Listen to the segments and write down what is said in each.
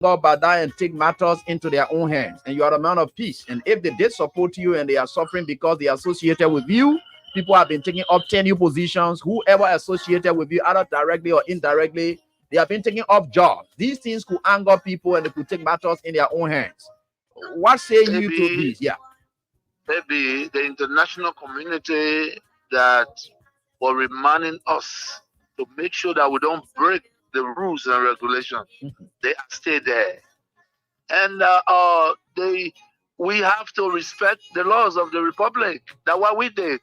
go about that and take matters into their own hands. And you are a man of peace. And if they did support you and they are suffering because they are associated with you, people have been taking up tenure positions. Whoever associated with you, either directly or indirectly, they have been taking up jobs. These things could anger people and they could take matters in their own hands. What say you to this? Yeah. Maybe the international community that were reminding us to make sure that we don't break the rules and regulations. They stay there, and we have to respect the laws of the republic. That's what we did.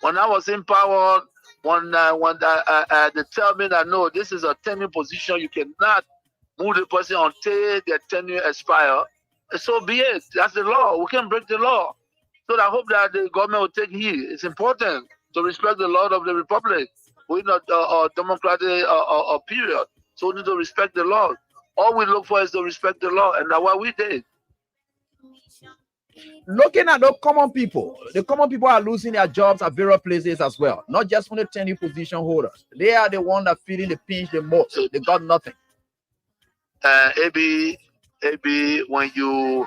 When I was in power, when they tell me that no, this is a tenure position, you cannot move the person until their tenure expire. So be it. That's the law. We can't break the law. So I hope that the government will take heed. It's important to respect the law of the republic. We're not a democratic period, so we need to respect the law. All we look for is to respect the law, and that's what we did. Looking at the common people are losing their jobs at various places as well. Not just only tenure position holders. They are the one that feeling the pinch the most. They got nothing. Maybe when you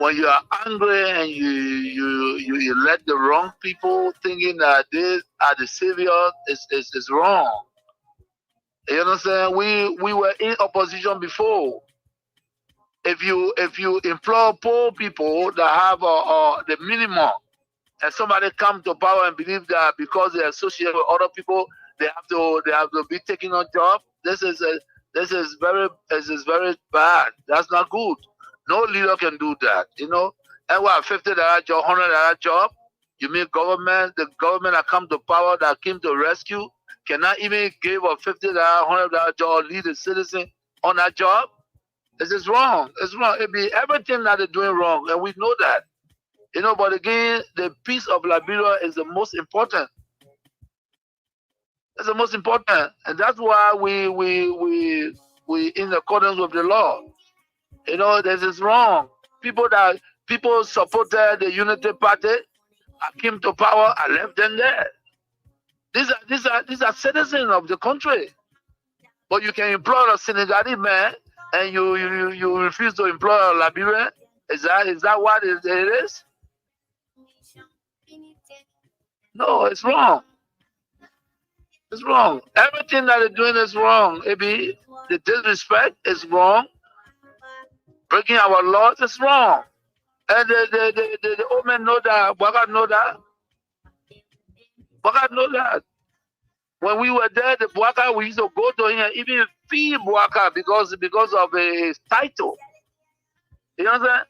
are angry and you let the wrong people thinking that they are the savior is wrong. You understand? We were in opposition before. If you employ poor people that have the minimum, and somebody come to power and believe that because they associate with other people, they have to be taking on job. This is very bad. That's not good. No leader can do that, you know. And what, $50 job, $100 job? You mean the government that come to power, that came to rescue, cannot even give a $50, $100 job or lead a citizen on that job? This is wrong. It's wrong. It be everything that they're doing wrong, and we know that. You know, but again, the peace of Liberia is the most important. It's the most important, and that's why we in accordance with the law. You know, this is wrong. People supported the Unity Party. I came to power. I left them there. These are citizens of the country. But you can employ a Senegalese man, and you refuse to employ a Liberian. Is that what it is? No, it's wrong. It's wrong. Everything that they're doing is wrong. Maybe the disrespect is wrong. Breaking our laws is wrong. And the old men know that. Bwaga know that. Bwaga know that. When we were there, the Bwaga, we used to go to him and even feed Bwaga because of his title. You know what I'm saying?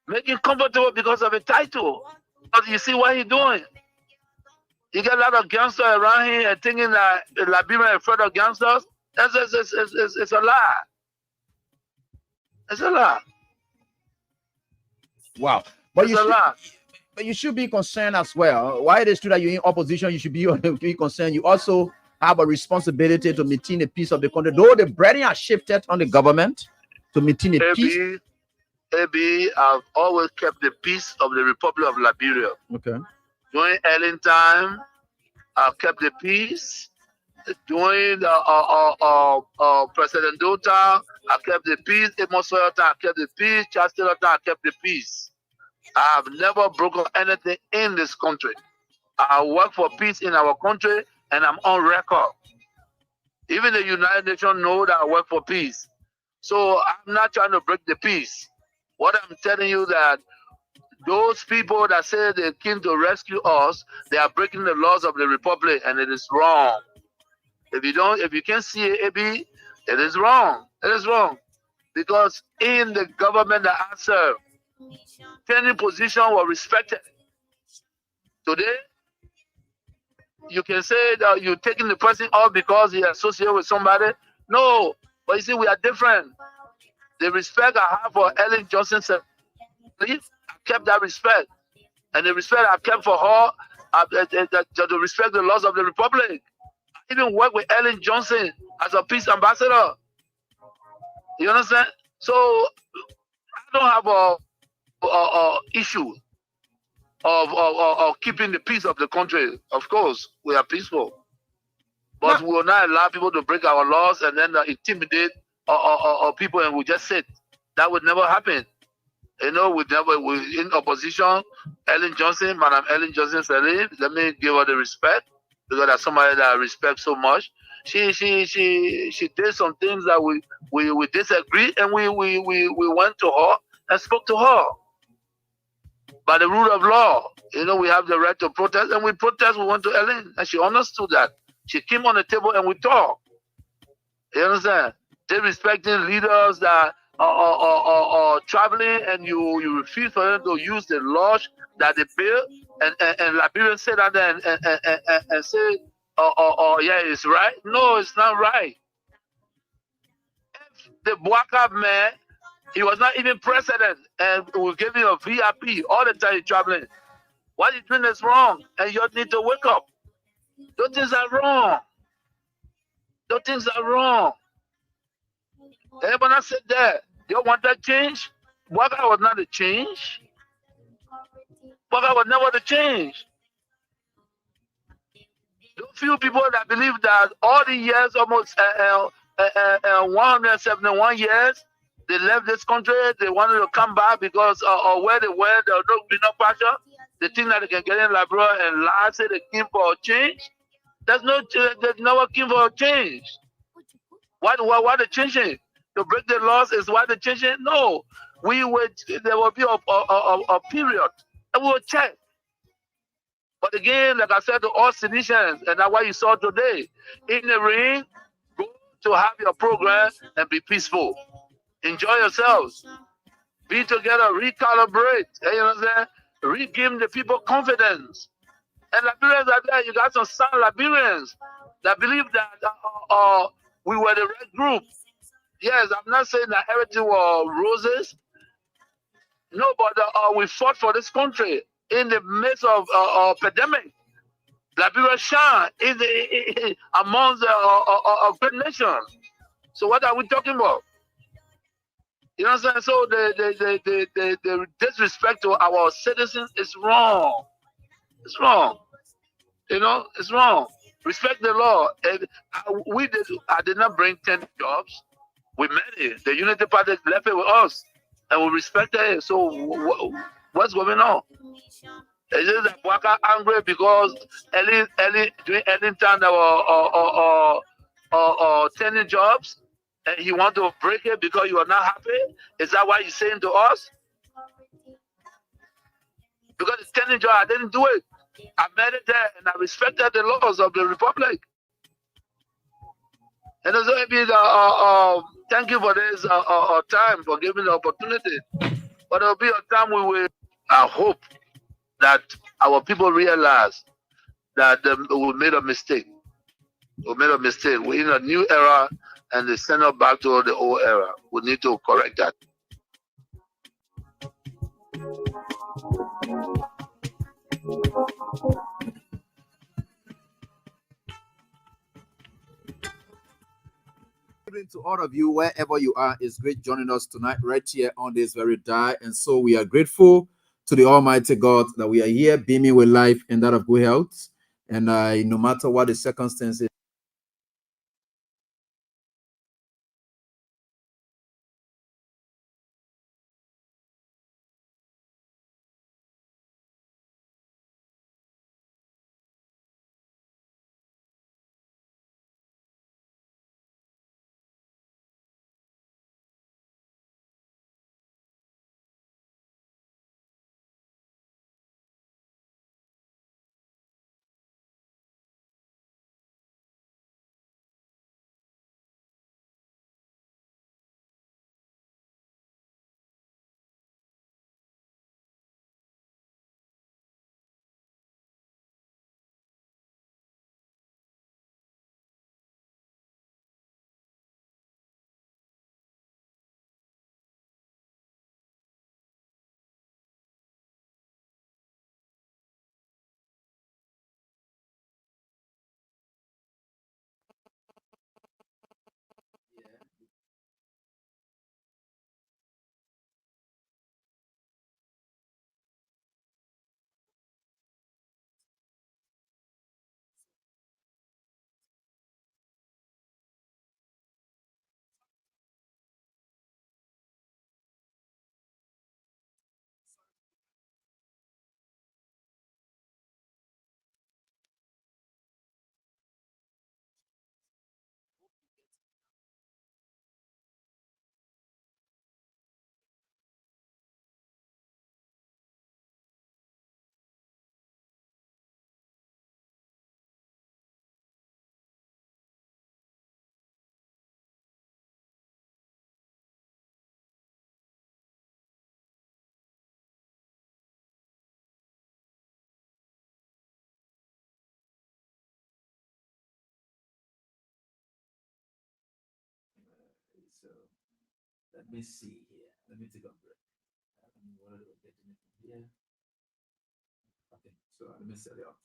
Make him comfortable because of a title. But you see what he's doing. You get a lot of gangsters around here and thinking that Liberia is afraid of gangsters. It's a lie. It's a lie. Wow. But you should be concerned as well. Why it is true that you're in opposition, you should be concerned. You also have a responsibility to maintain the peace of the country. Though the burden has shifted on the government to maintain the peace. I've always kept the peace of the Republic of Liberia. Okay. During Ellen time, I kept the peace. During President Dota, I kept the peace. Amos Sawyer time, I kept the peace. Charles Taylor time, I kept the peace. I have never broken anything in this country. I work for peace in our country, and I'm on record. Even the United Nations know that I work for peace. So I'm not trying to break the peace. What I'm telling you that those people that say they came to rescue us, they are breaking the laws of the republic, and it is wrong. If you can't see it, AB, it is wrong. It is wrong. Because in the government that I serve, tenure position was respected. Today, you can say that you're taking the person off because he associated with somebody. No, but you see, we are different. The respect I have for Ellen Johnson said, I kept that respect. And the respect I kept for her, to respect the laws of the republic. I even worked with Ellen Johnson as a peace ambassador. You understand? So I don't have a issue of keeping the peace of the country. Of course, we are peaceful. But we will not allow people to break our laws and then intimidate or people and we just sit. That would never happen. We in opposition. Ellen Johnson, Madam Ellen Johnson Sirleaf, let me give her the respect because that's somebody that I respect so much. She did some things that we disagree, and we went to her and spoke to her by the rule of law. We have the right to protest, and we protest. We went to Ellen, and she understood that. She came on the table and we talked. You understand? They respecting leaders that are traveling, and you refuse for them to use the laws that they built, and Liberians say that and say, yeah, it's right. No, it's not right. If the Bwaka man, he was not even president, and we gave him a VIP all the time traveling. What he's doing is wrong, and you need to wake up. Those things are wrong. Those things are wrong. Everyone said that. You want that change? Waka was not a change. Waka was never the change. There few people that believe that all the years, almost 171 years, they left this country. They wanted to come back because of where they were, there was no greener pasture. They think that they can get in Liberia and lie, say they came for a change. There's never came for a change. Why they changing? To break the laws is why they're changing? No. There will be a period and we will check. But again, like I said to all Tunisians, and that's what you saw today, in the ring, go to have your program and be peaceful. Enjoy yourselves. Be together, recalibrate. You know what I'm saying? Re-give the people confidence. And Liberians are there. You got some sound Liberians that believe that we were the right group. Yes, I'm not saying that everything was roses. No, but we fought for this country in the midst of pandemic. Liberia shine amongst a great nation. So what are we talking about? You know what I'm saying? So the disrespect to our citizens is wrong. It's wrong. It's wrong. Respect the law. And I did not bring 10 jobs. We met it. The Unity Party left it with us, and we respected it. So what's going on? Is it that Bwaka angry because during Ellie time there were 10 jobs, and he want to break it because you are not happy? Is that why he's saying to us? Because it's 10 job, I didn't do it. I made it there, and I respected the laws of the republic. And also, maybe thank you for this time, for giving the opportunity. But there will be a time I hope that our people realize that we made a mistake. We made a mistake. We're in a new era, and they send us back to the old era. We need to correct that. Good evening to all of you, wherever you are. It's great joining us tonight, right here on this very day. And so we are grateful to the Almighty God that we are here, beaming with life and that of good health. And no matter what the circumstances, So let me see here. Let me take a break. Here. Okay, so let me set it up.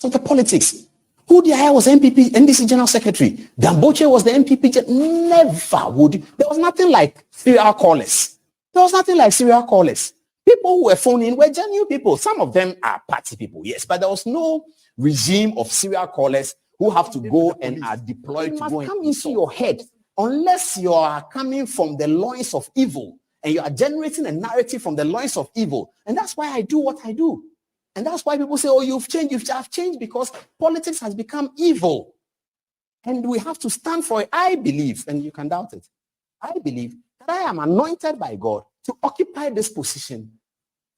Of the politics. Who the hell was NDC General Secretary? Gamboche was the MPP. Never would. There was nothing like serial callers. There was nothing like serial callers. People who were phoning were genuine people. Some of them are party people, yes, but there was no regime of serial callers who have to go and are deployed to go and come into your head unless you are coming from the loins of evil and you are generating a narrative from the loins of evil. And that's why I do what I do. And that's why people say, oh, you've changed. I've changed because politics has become evil. And we have to stand for it. I believe, and you can doubt it, I believe that I am anointed by God to occupy this position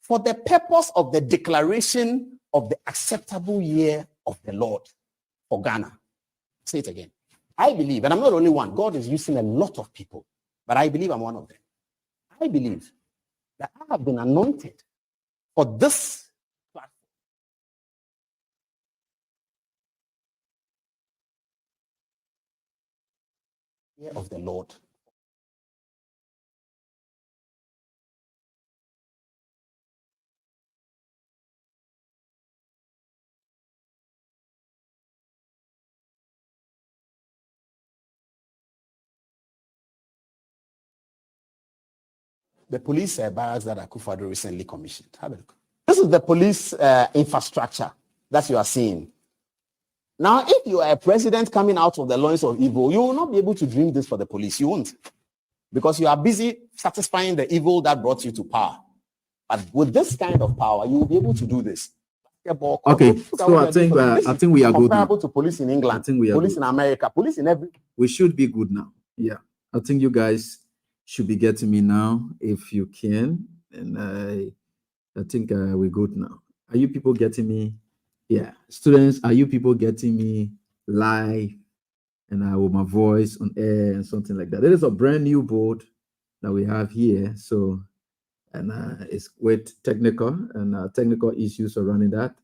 for the purpose of the declaration of the acceptable year of the Lord for Ghana. Say it again. I believe, and I'm not the only one. God is using a lot of people, but I believe I'm one of them. I believe that I have been anointed for this year of the Lord. The police barracks that Akufo-Addo recently commissioned. Have a look. This is the police infrastructure that you are seeing. Now, if you are a president coming out of the loins of evil, you will not be able to dream this for the police. You won't. Because you are busy satisfying the evil that brought you to power. But with this kind of power, you will be able to do this. Okay, so I think we are good now. Comparable to police in England, I think we are police good. in America, police in every. We should be good now. Yeah, I think you guys should be getting me now if you can, and I think we're good now. Are you people getting me? Yeah, students, are you people getting me live and with my voice on air and something like that? It is a brand new board that we have here, so and it's with technical and technical issues surrounding that.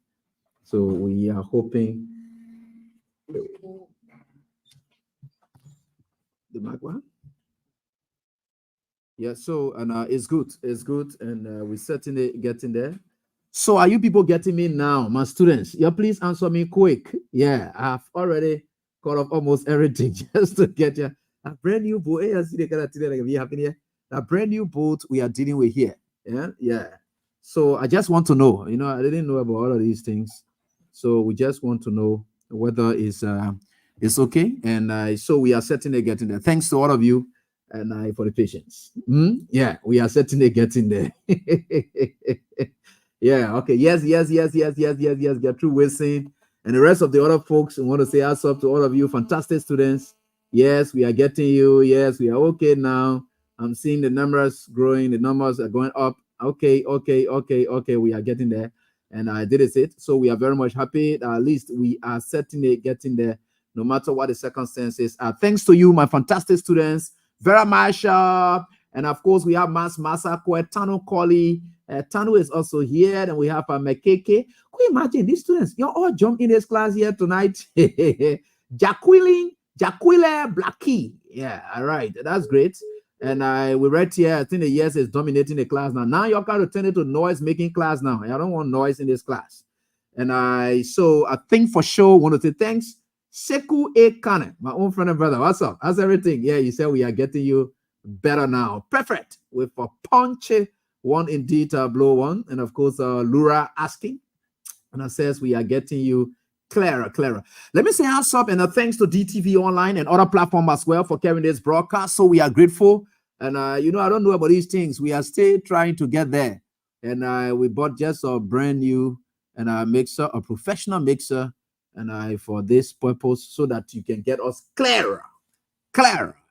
So we are hoping the mic one. Yeah, so and it's good, and we're certainly getting there. So are you people getting me now, my students? Yeah, please answer me quick. Yeah, I've already cut off almost everything just to get you a brand new boat. Hey, I see the kind of thing that we have in here. A brand new boat we are dealing with here. Yeah. So I just want to know. I didn't know about all of these things, so we just want to know whether it's okay. And so we are certainly getting there. Thanks to all of you. And for the patience. Yeah, we are certainly getting there. Yeah, okay. Yes. Get through Wilson. And the rest of the other folks, we want to say us up to all of you, fantastic students. Yes, we are getting you. Yes, we are okay now. I'm seeing the numbers growing. The numbers are going up. Okay. We are getting there. And I did it. So we are very much happy. At least we are certainly getting there, no matter what the circumstances are. Thanks to you, my fantastic students. Very much. And of course, we have Masako, Tano Koli. Tanu is also here. And we have Mekeke. Can you imagine these students? You all jump in this class here tonight. Jacqueline Blackie. Yeah, all right. That's great. And we read here, I think the yes is dominating the class now. Now you're going to turn it to noise making class now. I don't want noise in this class. And so I think for sure, want to say thanks. Seku A. Kane, my own friend and brother. What's up? How's everything? Yeah, you said we are getting you better now. Perfect. With a punch one indeed blow one. And of course, Lura asking. And I says we are getting you clearer. Let me say what's up and thanks to DTV Online and other platforms as well for carrying this broadcast. So we are grateful. And I don't know about these things. We are still trying to get there. And we bought just a brand new mixer, a professional mixer. And for this purpose, so that you can get us clearer.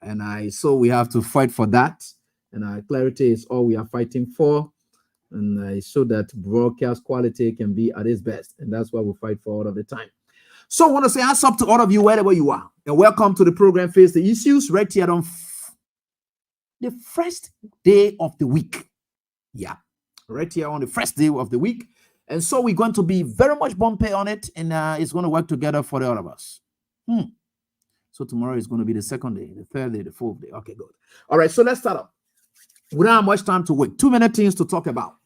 And so we have to fight for that. And clarity is all we are fighting for. And so that broadcast quality can be at its best. And that's what we fight for all of the time. So I want to say what's up to all of you, wherever you are. And welcome to the program, Face the Issues, right here on the first day of the week. Yeah, right here on the first day of the week. And so we're going to be very much bumpy on it, and it's going to work together for the all of us. So tomorrow is going to be the second day, the third day, the fourth day. Okay, good. All right, so let's start up. We don't have much time to wait. 2 minute things to talk about.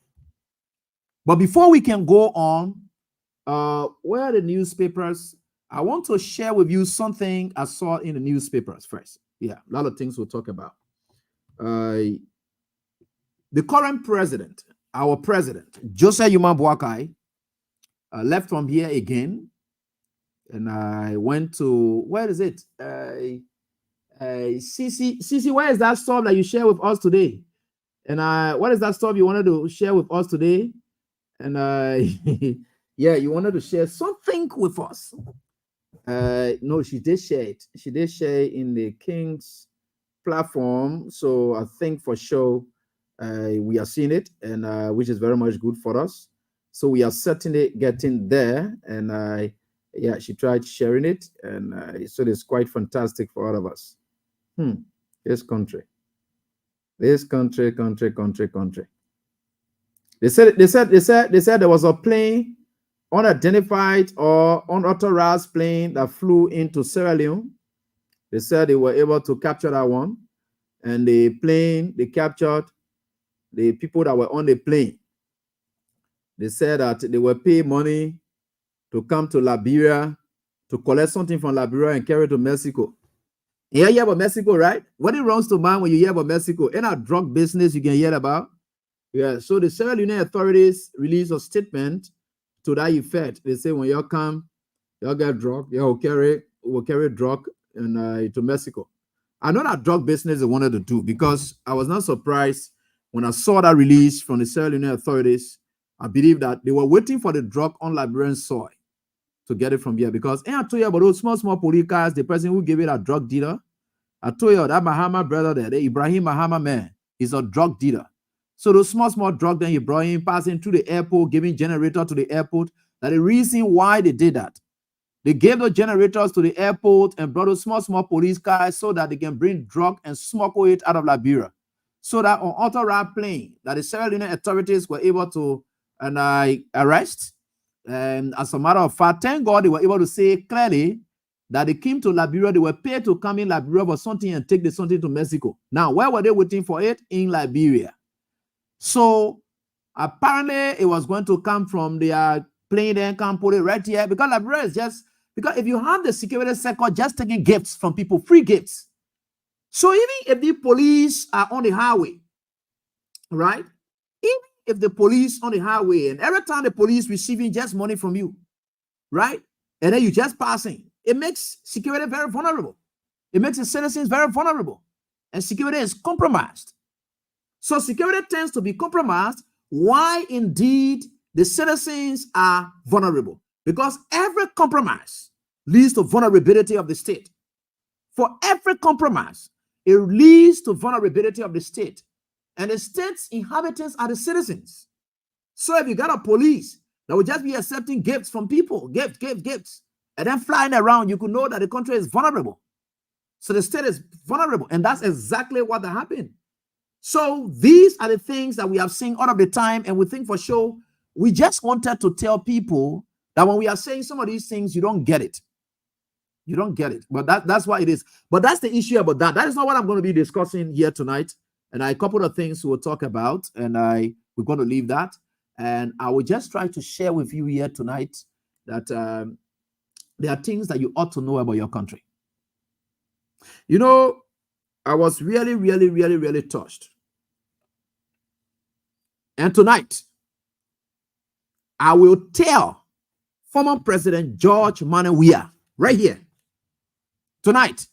But before we can go on, where are the newspapers? I want to share with you something I saw in the newspapers first. Yeah, a lot of things we'll talk about. The current president, our president, Joseph Yuma Boakai, left from here again. And I went to, where is it? Cece, where is that stuff that you share with us today? And what is that stuff you wanted to share with us today? And yeah, you wanted to share something with us. No, she did share it. She did share in the King's platform. So I think for sure we are seeing it, and which is very much good for us. So we are certainly getting there. And yeah, she tried sharing it, and so it's quite fantastic for all of us. This country. They said there was a plane, unidentified or unauthorized plane that flew into Sierra Leone. They said they were able to capture that one, and the plane, they captured the people that were on the plane. They said that they were paid money to come to Liberia to collect something from Liberia and carry it to Mexico. You hear about Mexico, right? What it runs to mind when you hear about Mexico? In a drug business you can hear about. Yeah, so the Sierra Leone authorities released a statement to that effect. They say when you come, you'll get drug, will carry drug and to Mexico. I know that drug business they wanted to do, because I was not surprised when I saw that release from the Sierra Leone authorities. I believe that they were waiting for the drug on Liberian soil to get it from here, because I told you about those small police cars, the person who gave it a drug dealer. I told you that Mahama brother there, the Ibrahim Mahama man, is a drug dealer. So those small drug, then you brought him passing through the airport, giving generator to the airport. That the reason why they did that. They gave those generators to the airport and brought those small police cars so that they can bring drug and smuggle it out of Liberia. So that on unauthorized plane that the Sierra Leone authorities were able to arrest. And as a matter of fact, thank God they were able to say clearly that they came to Liberia. They were paid to come in Liberia for something and take the something to Mexico. Now, where were they waiting for it? In Liberia. So apparently it was going to come from their plane, then come put it right here, because Liberia is just, because if you have the security sector just taking gifts from people, free gifts. So even if the police are on the highway, right? Even if the police on the highway, and every time the police receiving just money from you, right? And then you just passing, it makes security very vulnerable. It makes the citizens very vulnerable. And security is compromised. So security tends to be compromised. Why indeed the citizens are vulnerable? Because every compromise leads to vulnerability of the state. For every compromise, it leads to vulnerability of the state. And the state's inhabitants are the citizens. So if you got a police that will just be accepting gifts from people, gifts, and then flying around, you could know that the country is vulnerable. So the state is vulnerable. And that's exactly what happened. So these are the things that we have seen all of the time, and we think for sure. We just wanted to tell people that when we are saying some of these things, you don't get it. You don't get it. But that's why it is. But that's the issue about that. That is not what I'm going to be discussing here tonight. And a couple of things we'll talk about, and we're going to leave that. And I will just try to share with you here tonight that there are things that you ought to know about your country. You know, I was really touched. And tonight, I will tell former President George Manuel Weah right here tonight,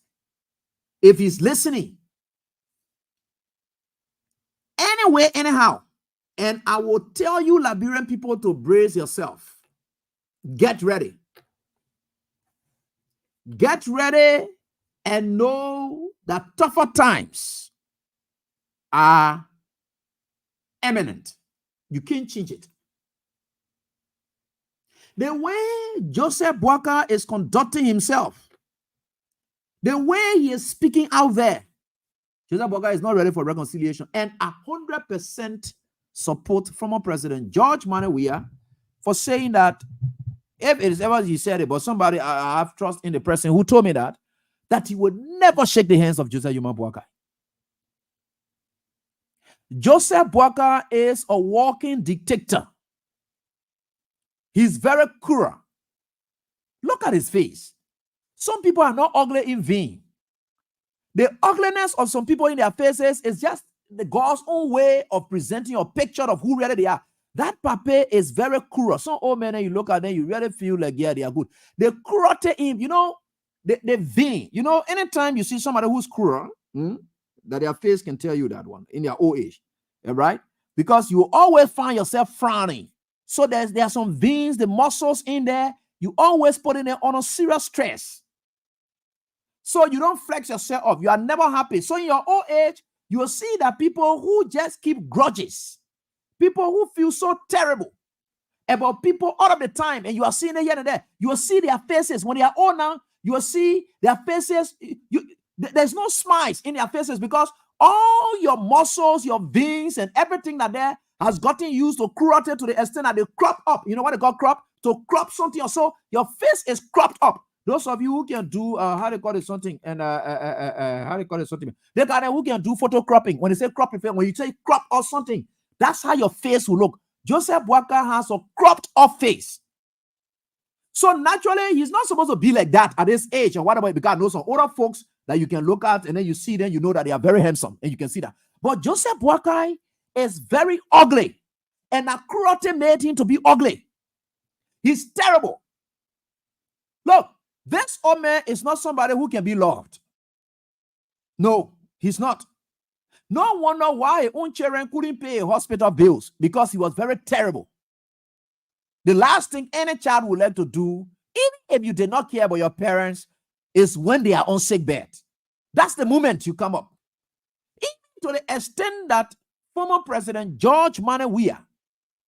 if he's listening, anyway, anyhow, and I will tell you, Liberian people, to brace yourself. Get ready. Get ready and know that tougher times are imminent. You can't change it. The way Joseph Boakai is conducting himself, the way he is speaking out there, Joseph Boakai is not ready for reconciliation. And 100% support former President George Manneh Weah for saying that, if it is ever he said it, but somebody I have trust in the person who told me that he would never shake the hands of Joseph Yuma Boakai. Joseph Boakai is a walking dictator. He's very cruel. Look at his face. Some people are not ugly in vain. The ugliness of some people in their faces is just the God's own way of presenting a picture of who really they are. That papa is very cruel. Some old men, you look at them, you really feel like, yeah, they are good. The cruelty in, the vain. Anytime you see somebody who's cruel, that their face can tell you that one in their old age, right? Because you always find yourself frowning. So there are some veins, the muscles in there, you always put in there on a serious stress. So you don't flex yourself up. You are never happy. So in your old age, you will see that people who just keep grudges, people who feel so terrible about people all of the time, and you are seeing it here and there, you will see their faces. When they are old now, you will see their faces. There's no smiles in their faces because all your muscles, your veins, and everything that there has gotten used to cruelty to the extent that they crop up. You know what they call crop? To crop something or so, your face is cropped up. Those of you who can do how they call it something and how they call it something, they got who can do photo cropping. When they say cropping, when you say crop or something, that's how your face will look. Joseph Boakai has a cropped up face. So naturally, he's not supposed to be like that at this age or whatever, because I know some older folks that you can look at and then you see them, you know that they are very handsome and you can see that. But Joseph Boakai is very ugly, and that cruelty made him to be ugly. He's terrible. Look, this old man is not somebody who can be loved. No, he's not. No wonder why his own children couldn't pay hospital bills, because he was very terrible. The last thing any child would like to do, even if you did not care about your parents, is when they are on sick bed. That's the moment you come up. Even to the extent that former President George Manneh Weah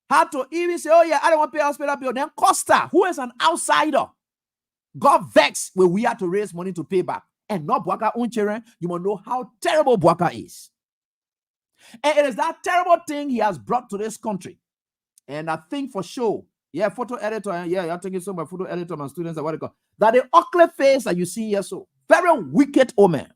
had to even say, oh yeah, I don't want to pay hospital bill. Then Costa, who is an outsider, got vexed when we had to raise money to pay back. And not Boakai own children. You must know how terrible Boakai is. And it is that terrible thing he has brought to this country. And I think for sure, yeah, photo editor, yeah, I'm thinking so my photo editor, my students, are what they call that the ugly face that you see here, so very wicked old man.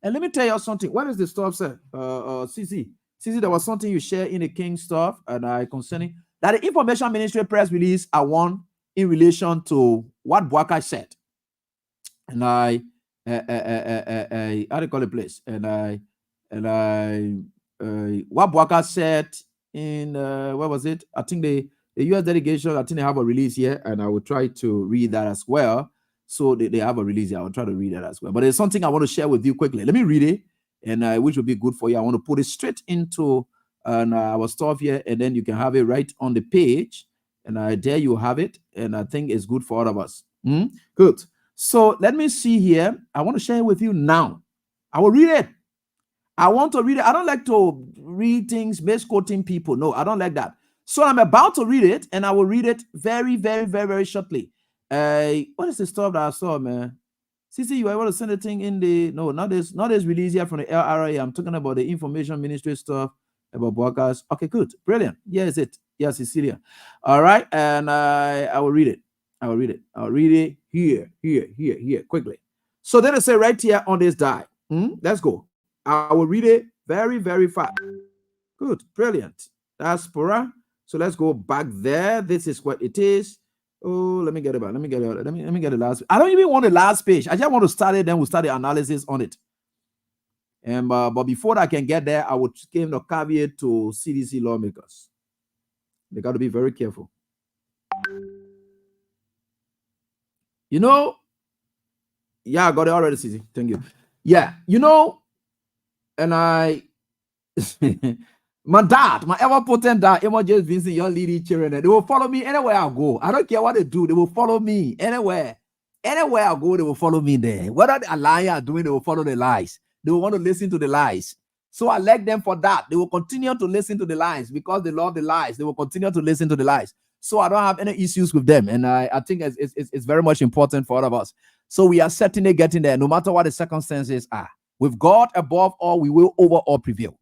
And let me tell you something. What is the stuff, sir? CC, there was something you share in the King stuff, and I concerning that the Information Ministry press release I won in relation to what Boakai said. And I how do you call the place? And what Boakai said in what was it? I think the US delegation, I think they have a release here, and I will try to read that as well. So they have a release here. I'll try to read that as well. But there's something I want to share with you quickly. Let me read it, and which will be good for you. I want to put it straight into our stuff here, and then you can have it right on the page. And there you have it, and I think it's good for all of us. Good. So let me see here. I want to share it with you now. I will read it. I want to read it. I don't like to read things misquoting people. No, I don't like that. So I'm about to read it, and I will read it very, very, very, very shortly. What is the stuff that I saw, man? CC, you were able to send the thing in the not this release here from the LRA. I'm talking about the Information Ministry stuff about Boakai's. Okay, good, brilliant. Yes, it. Yes, Cecilia. All right, and I will read it. I'll read it here, quickly. So then I say right here on this die. Let's go. I will read it very, very fast. Good, brilliant. That's Pura. So let's go back there. This is what it is. Oh, let me get it back. Let me get the last. I don't even want the last page. I just want to start it. Then we'll start the analysis on it. And but before I can get there, I would give the caveat to CDC lawmakers. They got to be very careful. You know, yeah, I got it already, CC. Thank you. Yeah, you know, and I, my dad, my ever potent dad, just Vincent, your lady children, they will follow me anywhere I go. I don't care what they do, they will follow me anywhere. Anywhere I go, they will follow me there. Whether the liar are doing, they will follow the lies. They will want to listen to the lies. So I like them for that. They will continue to listen to the lies because they love the lies. They will continue to listen to the lies. So I don't have any issues with them. And I think it's very much important for all of us. So we are certainly getting there, no matter what the circumstances are. With God above all, we will over all prevail.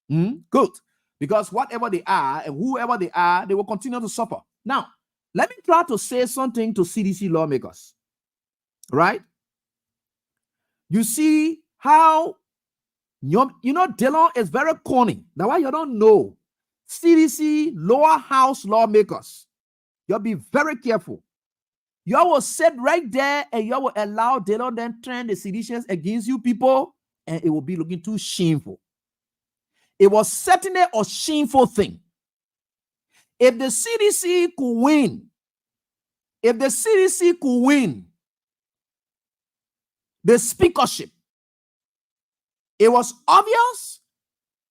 Good. Because whatever they are and whoever they are, they will continue to suffer. Now, let me try to say something to CDC lawmakers. Right? You see how, Dillon is very corny. That's why you don't know. CDC lower house lawmakers, you'll be very careful. You will sit right there and you will allow Dillon then turn the seditions against you people, and it will be looking too shameful. It was certainly a shameful thing. If the CDC could win, the speakership, it was obvious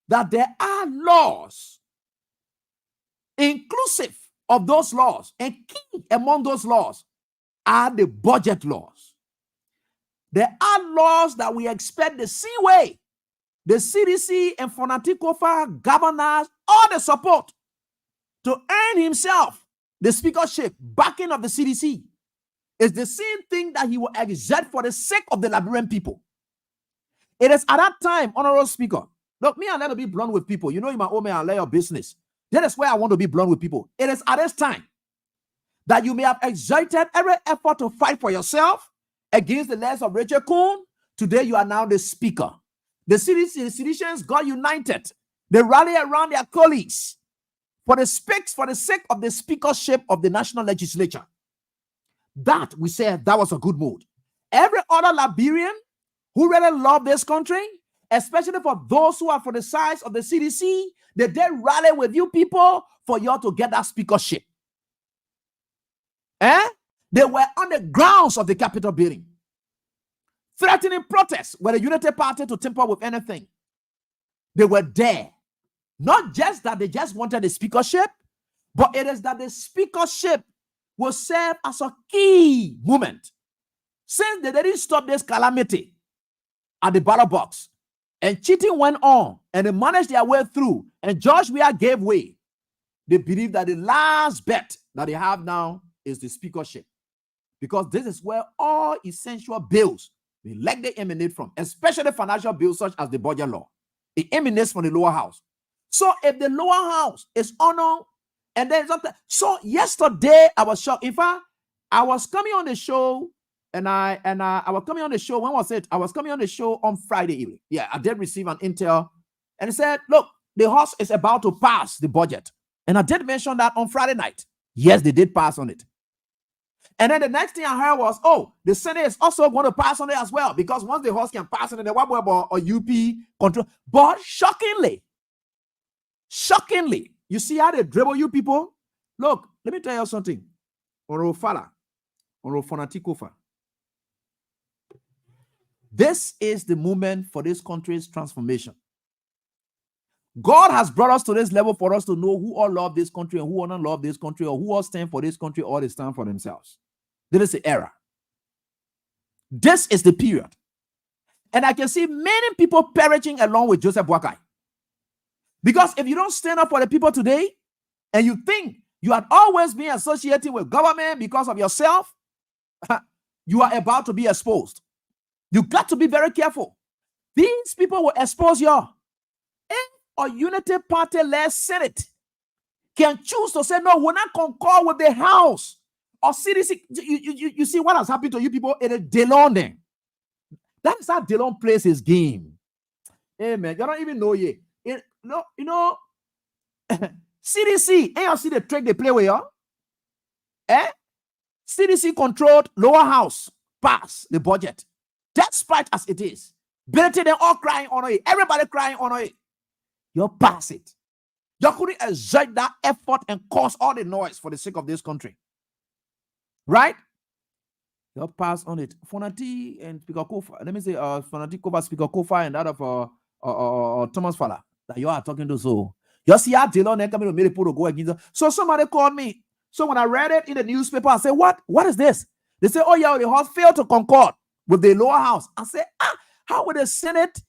that there are laws inclusive of those laws, and key among those laws are the budget laws. There are laws that we expect the Seaway, the CDC, and Fonatikofa governors all the support to earn himself the speakership, backing of the CDC. It's the same thing that he will exert for the sake of the Liberian people. It is at that time, Honorable Speaker. Look, me, I let to be blunt with people. You know, in my own man, I lay your business. That is where I want to be blunt with people. It is at this time that you may have exerted every effort to fight for yourself against the legs of Rachel Kuhn. Today, you are now the speaker. The citizens got united. They rally around their colleagues for the sake of the speakership of the national legislature. That, we said, that was a good mood. Every other Liberian who really love this country, especially for those who are for the size of the CDC, they did rally with you people for you to get that speakership. They were on the grounds of the Capitol building, threatening protests with the Unity Party to tamper with anything. They were there. Not just that they just wanted the speakership, but it is that the speakership will serve as a key moment. Since they didn't stop this calamity at the ballot box, and cheating went on, and they managed their way through, and George Weah gave way, they believe that the last bet that they have now is the speakership. Because this is where all essential bills, they likely emanate from, especially financial bills such as the budget law. It emanates from the lower house. So if the lower house is honored, and then something. So yesterday I was shocked. In fact, I was coming on the show, and I was coming on the show. When was it? I was coming on the show on Friday evening. Yeah, I did receive an intel, and it said, "Look, the House is about to pass the budget." And I did mention that on Friday night. Yes, they did pass on it. And then the next thing I heard was, oh, the Senate is also going to pass on it as well, because once the House can pass on it, the Wabweb or UP control. But shockingly, you see how they dribble you people? Look, let me tell you something. Orofala, Orofonatikofa. This is the moment for this country's transformation. God has brought us to this level for us to know who all love this country and who all don't love this country, or who all stand for this country or they stand for themselves. This is the era. This is the period. And I can see many people perishing along with Joseph Boakai. Because if you don't stand up for the people today, and you think you had always been associated with government because of yourself, you are about to be exposed. You got to be very careful. These people will expose you. If a Unity Party-led Senate can choose to say, no, we're not concord with the House or CDC, you see what has happened to you people? It is Dillon then. That is how Dillon plays his game. Hey, man, you don't even know yet. CDC, and you see the trick they play with you. CDC controlled lower house, pass the budget. Despite as it is. Betty, they all crying on it. Everybody crying on it. You pass it. You couldn't exert that effort and cause all the noise for the sake of this country. Right? You pass on it. Fonati and Speaker Kofa. Let me say Fonati Kofa, Speaker Kofa, and that of Thomas Fala that you are talking to. So you see how Dillon and coming to make people go against them. So somebody called me. So when I read it in the newspaper, I said, what is this? They say, oh yeah, the House failed to concord with the lower house. I said, how would the Senate?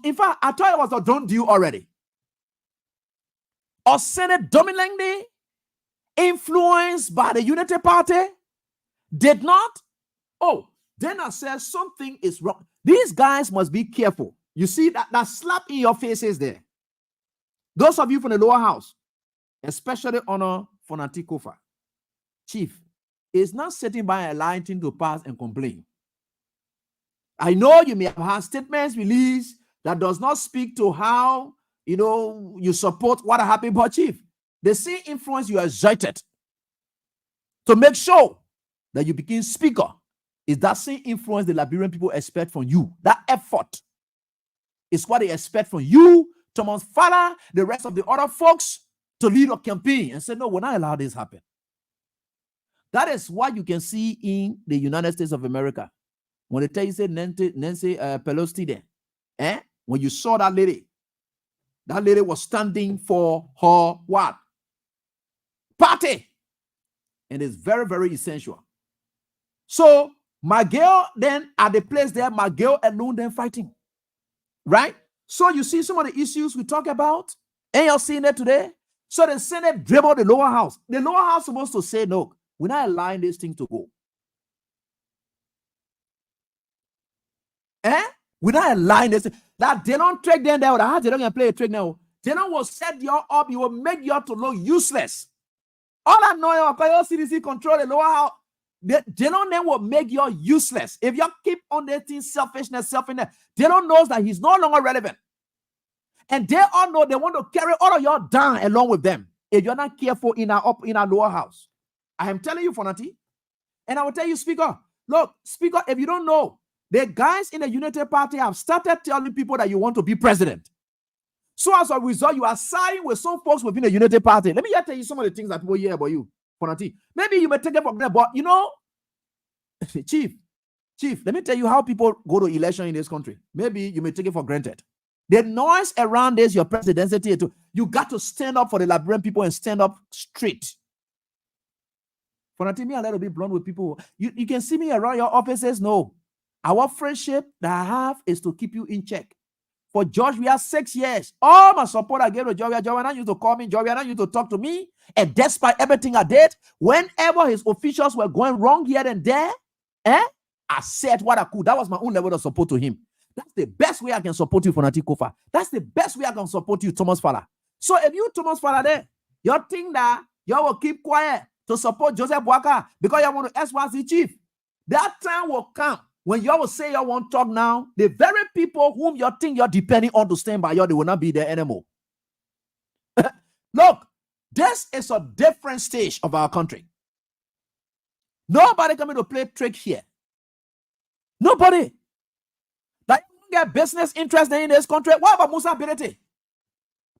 In fact, I thought it was a done deal already. Or Senate dominantly influenced by the Unity Party did not. Oh, then I said something is wrong. These guys must be careful. You see that slap in your faces there. Those of you from the lower house, especially Honor Fonati Kofa, Chief, is not sitting by allowing things to pass and complain. I know you may have had statements released that does not speak to how you support what happened, but Chief, the same influence you exerted to make sure that you became speaker is that same influence the Liberian people expect from you. That effort is what they expect from you, Thomas Fala, the rest of the other folks, to lead a campaign and say, no, we're not allowed this happen. That is what you can see in the United States of America. When they tell you, say Nancy Pelosi there, when you saw that lady was standing for her what? Party. And it's very, very essential. So my girl then at the place there, my girl alone then fighting. Right? So you see some of the issues we talk about, and you're seeing it today. So the Senate dribbled the lower house. The lower house is supposed to say, no, we're not allowing this thing to go. We're not allowing this. That they don't trick them there. They don't play a trick now. They don't will set you up. You will make you to look useless. All I know, your CDC control the lower house. They don't then will make you useless. If you keep on that thing, selfishness, they don't know that he's no longer relevant. And they all know they want to carry all of y'all down along with them. If you're not careful in our lower house. I am telling you, Fonati. And I will tell you, Speaker. Look, Speaker, if you don't know, the guys in the Unity Party have started telling people that you want to be president. So as a result, you are siding with some folks within the Unity Party. Let me just tell you some of the things that people hear about you, Fonati. Maybe you may take it for granted, but Chief, let me tell you how people go to election in this country. Maybe you may take it for granted. The noise around this, your presidency, you got to stand up for the Liberian people and stand up straight. Fonati, me a little bit blunt with people. You can see me around your offices. No. Our friendship that I have is to keep you in check. For George, we have 6 years. All my support I gave to George, George used to call me, George used to talk to me. And despite everything I did, whenever his officials were going wrong here and there, I said what I could. That was my own level of support to him. That's the best way I can support you, Fonati Kofa. That's the best way I can support you, Thomas Fala. So if you, Thomas Fala, there, you think that you will keep quiet to support Joseph Boaka because you want to SYC chief, that time will come when you will say you won't talk now. The very people whom you think you're depending on to stand by you, they will not be there anymore. Look, this is a different stage of our country. Nobody coming to play trick here. Nobody. Like, you get business interest in this country. What about Musa Benete?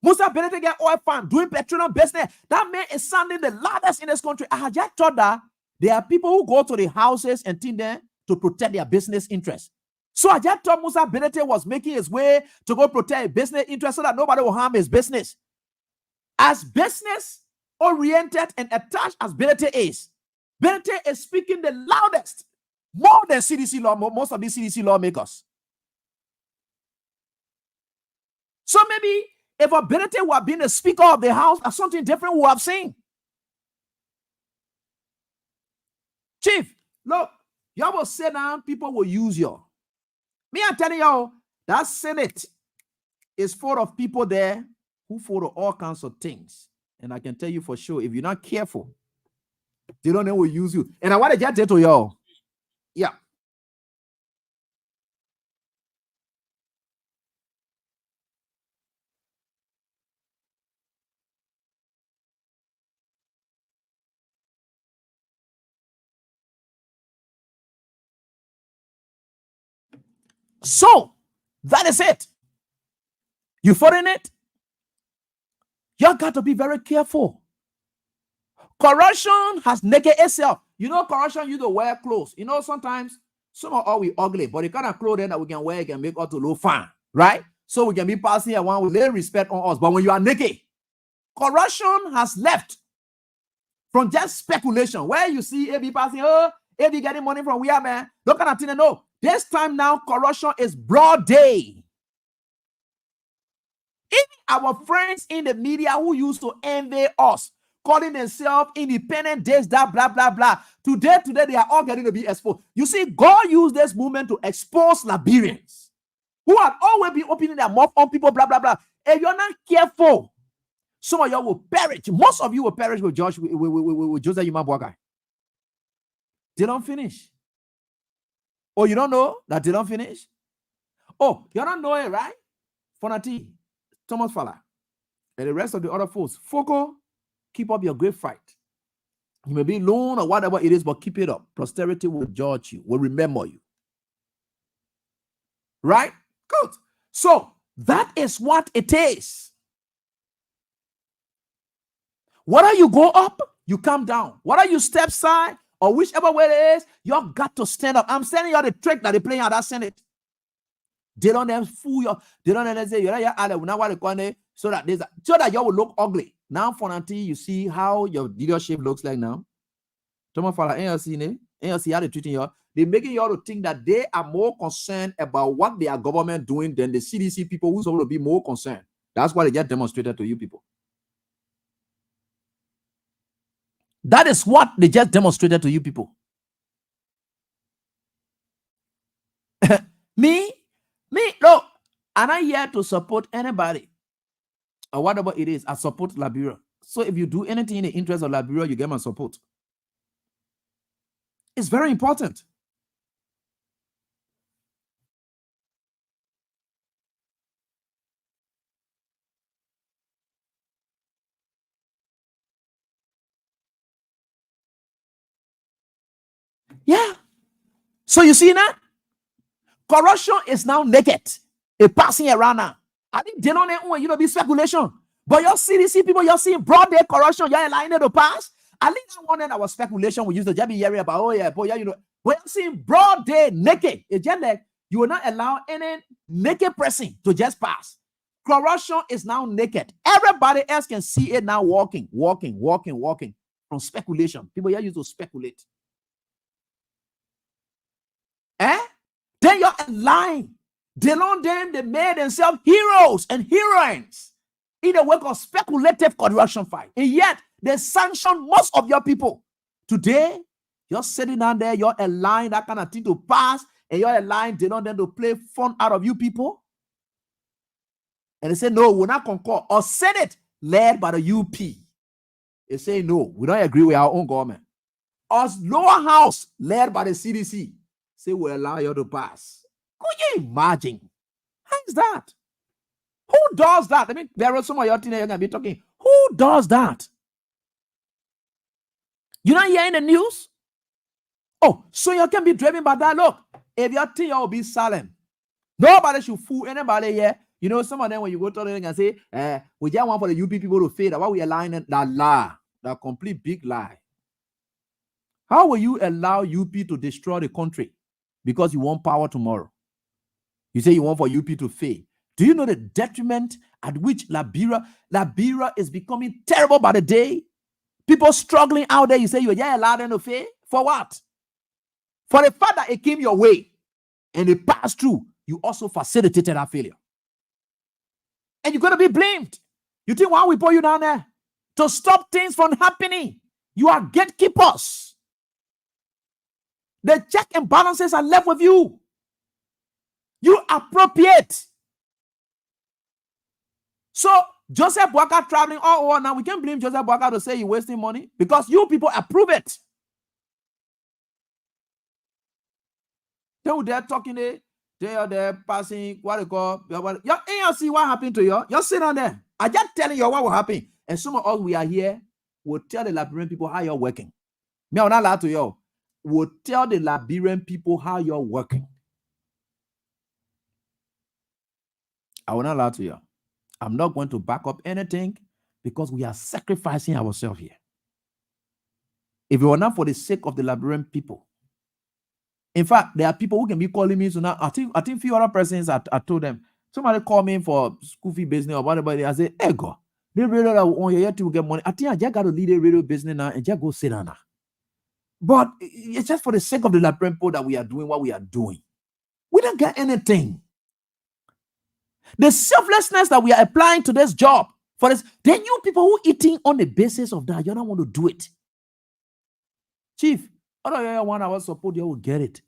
Musa Benete get oil farm, doing petroleum business. That man is sounding the loudest in this country. I had just thought that there are people who go to the houses and think there to protect their business interests. So I just thought Musa Benete was making his way to go protect his business interests so that nobody will harm his business. As business oriented and attached as Benete is speaking the loudest, more than CDC law, most of these CDC lawmakers. So maybe if a Benete were being the Speaker of the House, or something different we have seen. Chief, look, y'all will sit down, people will use you. Me, I'm telling y'all, that Senate is full of people there who follow all kinds of things. And I can tell you for sure, if you're not careful, they don't know will use you. And I want to get to y'all. Yeah. So that is it. You following it? You got to be very careful. Corruption has naked itself. You know, corruption, you don't wear clothes. You know, sometimes some of us we ugly, but the kind of clothing that we can wear can make us to look fine, right? So we can be passing around with little respect on us. But when you are naked, corruption has left from just speculation. Where you see AB passing, AB getting money from where, man? Look at that. No, this time now, corruption is broad day. Even our friends in the media who used to envy us, calling themselves independent, this, that, blah, blah, blah. Today, they are all getting to be exposed. You see, God used this movement to expose Liberians who have always been opening their mouth on people, blah, blah, blah. If you're not careful, some of you will perish. Most of you will perish with Joseph Yumabwagai. They don't finish. Oh, you don't know that they don't finish? Oh, you don't know it, right? Fonati, Thomas Fowler, and the rest of the other folks. Foco, keep up your great fight. You may be alone or whatever it is, but keep it up. Posterity will judge you, will remember you. Right? Good. So that is what it is. Whether you go up, you come down. Whether you step side or whichever way it is, you got to stand up. I'm telling you the trick that they play out that Senate. They don't then fool you. They don't then say you're now what they so that you will look ugly. Now for until you see how your leadership looks like now. Thomas Fowler, ALC how they treating you. They're making you all to think that they are more concerned about what their government doing than the CDC people who's supposed to be more concerned. That's what they just demonstrated to you people. That is what they just demonstrated to you people. Me, look, I'm not here to support anybody or whatever it is. I support Liberia. So if you do anything in the interest of Liberia, you get my support. It's very important. Yeah. So you see now, corruption is now naked. It's passing around now. I think they don't know be speculation. But your CDC people, you're seeing broad day corruption. You're lying to pass. I think that one that our speculation we used to just be hearing about. Oh yeah, boy, yeah, But you're seeing broad day naked. It's just like you will not allow any naked person to just pass. Corruption is now naked. Everybody else can see it now walking from speculation. People here used to speculate. Then you're lying. They made themselves heroes and heroines in the work of speculative corruption fight. And yet, they sanction most of your people. Today, you're sitting down there, you're allowing that kind of thing to pass, and you're allowing they don't then to play fun out of you people. And they say, no, we'll not concur. Or Senate led by the UP. They say, no, we don't agree with our own government. Or lower house led by the CDC. Say we'll allow you to pass. Could you imagine? How is that? Who does that? I mean, there are some of your teenagers going to be talking. Who does that? You're not hearing the news? Oh, so you can be driven by that. Look, if your teen will be silent, nobody should fool anybody here. You know, some of them when you go to them and say, we just want for the UP people to fail. Why we align that lie, that complete big lie. How will you allow UP to destroy the country because you want power tomorrow? You say you want for UP to fail. Do you know the detriment at which Liberia is becoming terrible by the day? People struggling out there, you say you just allow them to fail? For what? For the fact that it came your way and it passed through, you also facilitated that failure. And you're going to be blamed. You think why we put you down there? To stop things from happening. You are gatekeepers. The check and balances are left with you. You appropriate. So Joseph Boaka traveling all over now, we can't blame Joseph Boaka to say he's wasting money because you people approve it. Then they're talking there, they're passing what they call, you see what happened to you. You're sitting on there. I just telling you what will happen. And some of us we are here will tell the Liberian people how you're working. Me, I'm not allowed to you. Will tell the Liberian people how you're working. I will not lie to you. I'm not going to back up anything because we are sacrificing ourselves here. If it were not for the sake of the Liberian people. In fact, there are people who can be calling me. So now, I think few other persons, I told them, somebody call me for school fee business or whatever. I say, hey, go. They radio that on your to get money. I think I just got to lead a radio business now and just go sit down now. But it's just for the sake of the Liberian people that we are doing what we are doing. We don't get anything. The selflessness that we are applying to this job For this, then you people who eating on the basis of that, you don't want to do it. Chief, other 1 hour support, you will get it.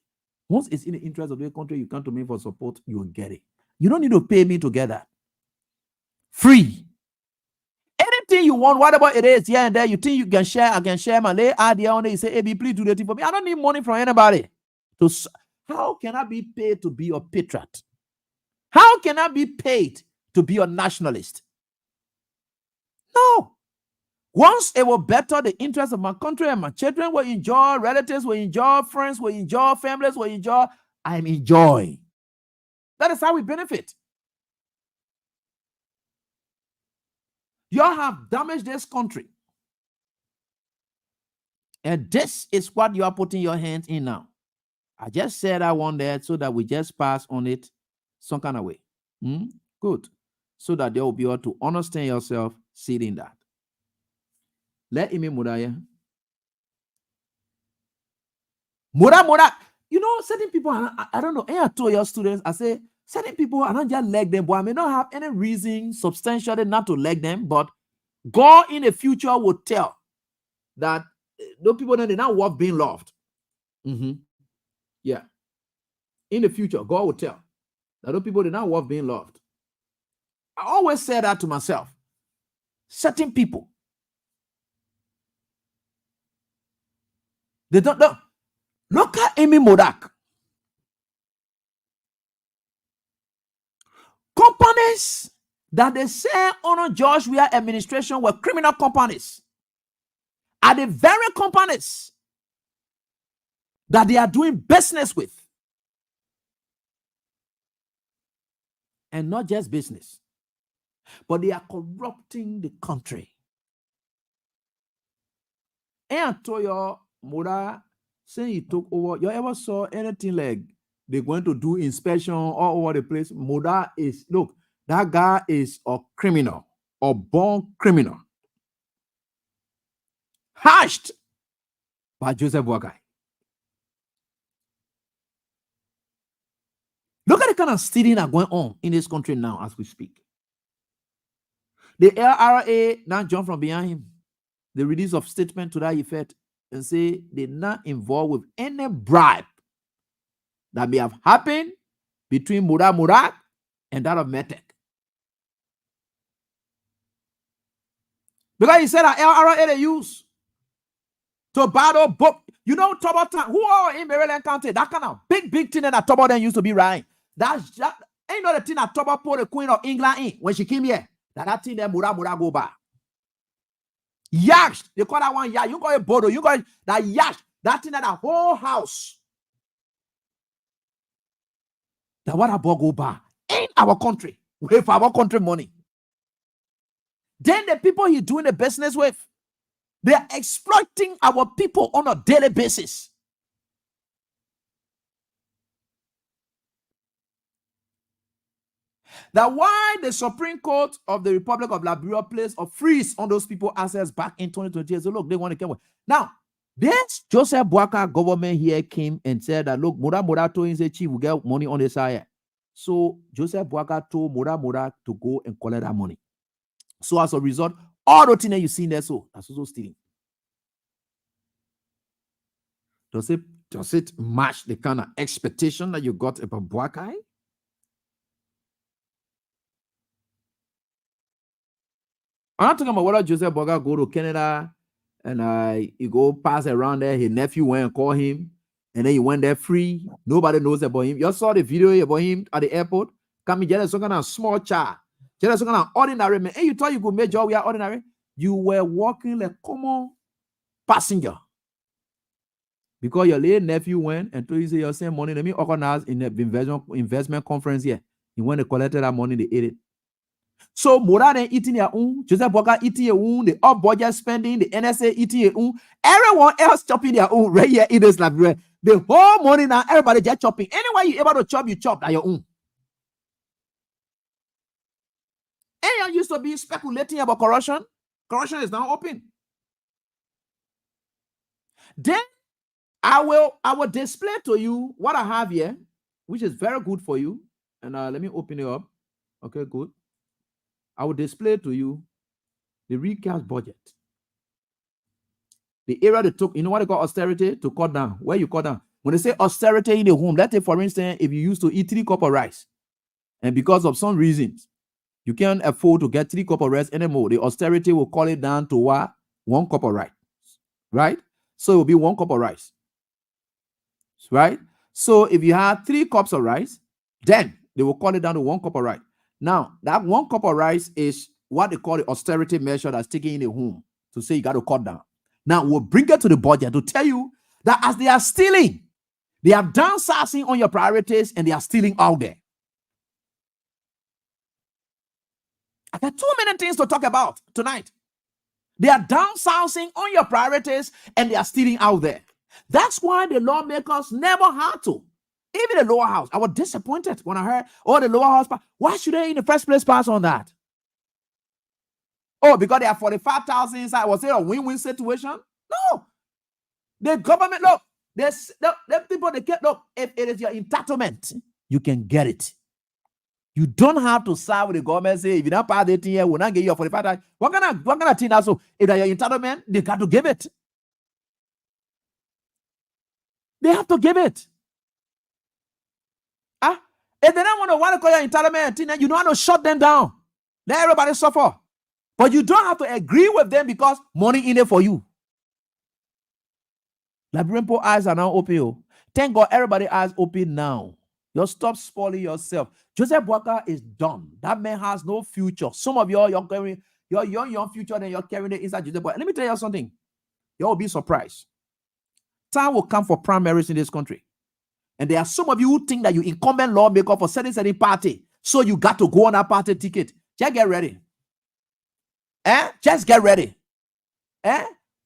Once it's in the interest of the country, you come to me for support, you will get it. You don't need to pay me to get that. Free. Anything you want, whatever it is, here and there, you think you can share, I can share my lay idea on it. You say, hey, please do the thing for me. I don't need money from anybody. How can I be paid to be a patriot? How can I be paid to be a nationalist? No. Once it will better the interest of my country and my children will enjoy, relatives will enjoy, friends will enjoy, families will enjoy, I'm enjoying. That is how we benefit. You have damaged this country. And this is what you are putting your hands in now. I just said I want that so that we just pass on it some kind of way. Good. So that they will be able to understand yourself sitting that. Let me Muraya. Mura. You know, certain people, I don't know. I told your students, I say, certain people, I don't just like them, but I may not have any reason substantially not to like them, but God in the future will tell that those people, they're not worth being loved. Yeah. In the future, God will tell that those people, they're not worth being loved. I always say that to myself. Certain people, they don't know. Look at Amy Modak. Companies that they say under George Weah administration were criminal companies are the very companies that they are doing business with. And not just business, but they are corrupting the country. And to your mother, saying he took over, you ever saw anything like they're going to do inspection all over the place? Moda is, look, that guy is a criminal, a born criminal. Hashed by Joseph Boakai. Look at the kind of stealing that going on in this country now as we speak. The LRA now jumped from behind him. The release of statement to that effect and say they're not involved with any bribe that may have happened between Murak and that of Metek. Because he said that LRA they use to battle book. You know, Tobo Town, who are in Maryland County, that kind of big thing that Tobo then used to be right. That's just, ain't not the thing that Tobo put the Queen of England in when she came here. That thing that Murak go by. Yash, they call that one yash. You call it Bodo, you call it that yash. That thing that the whole house. That what about go by in our country with our country money. Then the people he's doing the business with, they are exploiting our people on a daily basis. That why the Supreme Court of the Republic of Liberia placed a freeze on those people's assets back in 2020. So look, they want to come. Now, this Joseph Boakai government here came and said that look, Mura told him, say, Chief, we get money on the side. So Joseph Boakai told Mura to go and collect that money. So as a result, all the things you see there, so that's also stealing. Does it match the kind of expectation that you got about Boakai? I'm not talking about whether Joseph Boakai go to Canada and he go pass around there. His nephew went and called him, and then he went there free. Nobody knows about him. You saw the video about him at the airport. Coming just some kind of small child, just some kind of ordinary man. And you thought you could make job we are ordinary. You were walking like common passenger because your late nephew went and told you say you're sending money. Let me organize in the investment conference here. He went and collected that money. They ate it. So Mura then eating their own, Joseph Boakai eating their own, the up budget spending, the NSA eating their own, everyone else chopping their own right here in this library. The whole morning now, everybody just chopping. Anyway, you able to chop, you chop at your own. And you used to be speculating about corruption. Corruption is now open. Then I will display to you what I have here, which is very good for you. And let me open it up. Okay, good. I will display to you The recast budget. The area they took, you know what they call austerity? To cut down. Where you cut down? When they say austerity in the home, let's say, for instance, if you used to eat 3 cups of rice, and because of some reasons, you can't afford to get 3 cups of rice anymore, the austerity will call it down to what? 1 cup of rice. Right? So it will be 1 cup of rice. Right? So if you have 3 cups of rice, then they will call it down to 1 cup of rice. Now, that 1 cup of rice is what they call the austerity measure that's taken in the home to say you got to cut down. Now, we'll bring it to the budget to tell you that as they are stealing, they are downsizing on your priorities and they are stealing out there. I got too many things to talk about tonight. They are downsizing on your priorities and they are stealing out there. That's why the lawmakers never had to. Even the lower house, I was disappointed when I heard, oh, the lower house, why should they in the first place pass on that? Oh, because they have 45,000 inside. Was it a win-win situation? No. The government, look, the people, they can't, look, if it is your entitlement, you can get it. You don't have to side with the government, say, if you don't pass 18 years, we'll not give you 45,000. What kind of thing that's so? If they're your entitlement, they got to give it. They have to give it. If they don't want to call your entitlement, you don't want to shut them down. Let everybody suffer. But you don't have to agree with them because money in it for you. Liberian poor eyes are now open. Thank God everybody's eyes open now. You stop spoiling yourself. Joseph Boaka is done. That man has no future. Some of y'all, you're carrying your young future, then you're carrying it inside Joseph Boaka. Let me tell you something. You'll be surprised. Time will come for primaries in this country. And there are some of you who think that you incumbent lawmaker for certain party. So you got to go on that party ticket. Just get ready. Just get ready.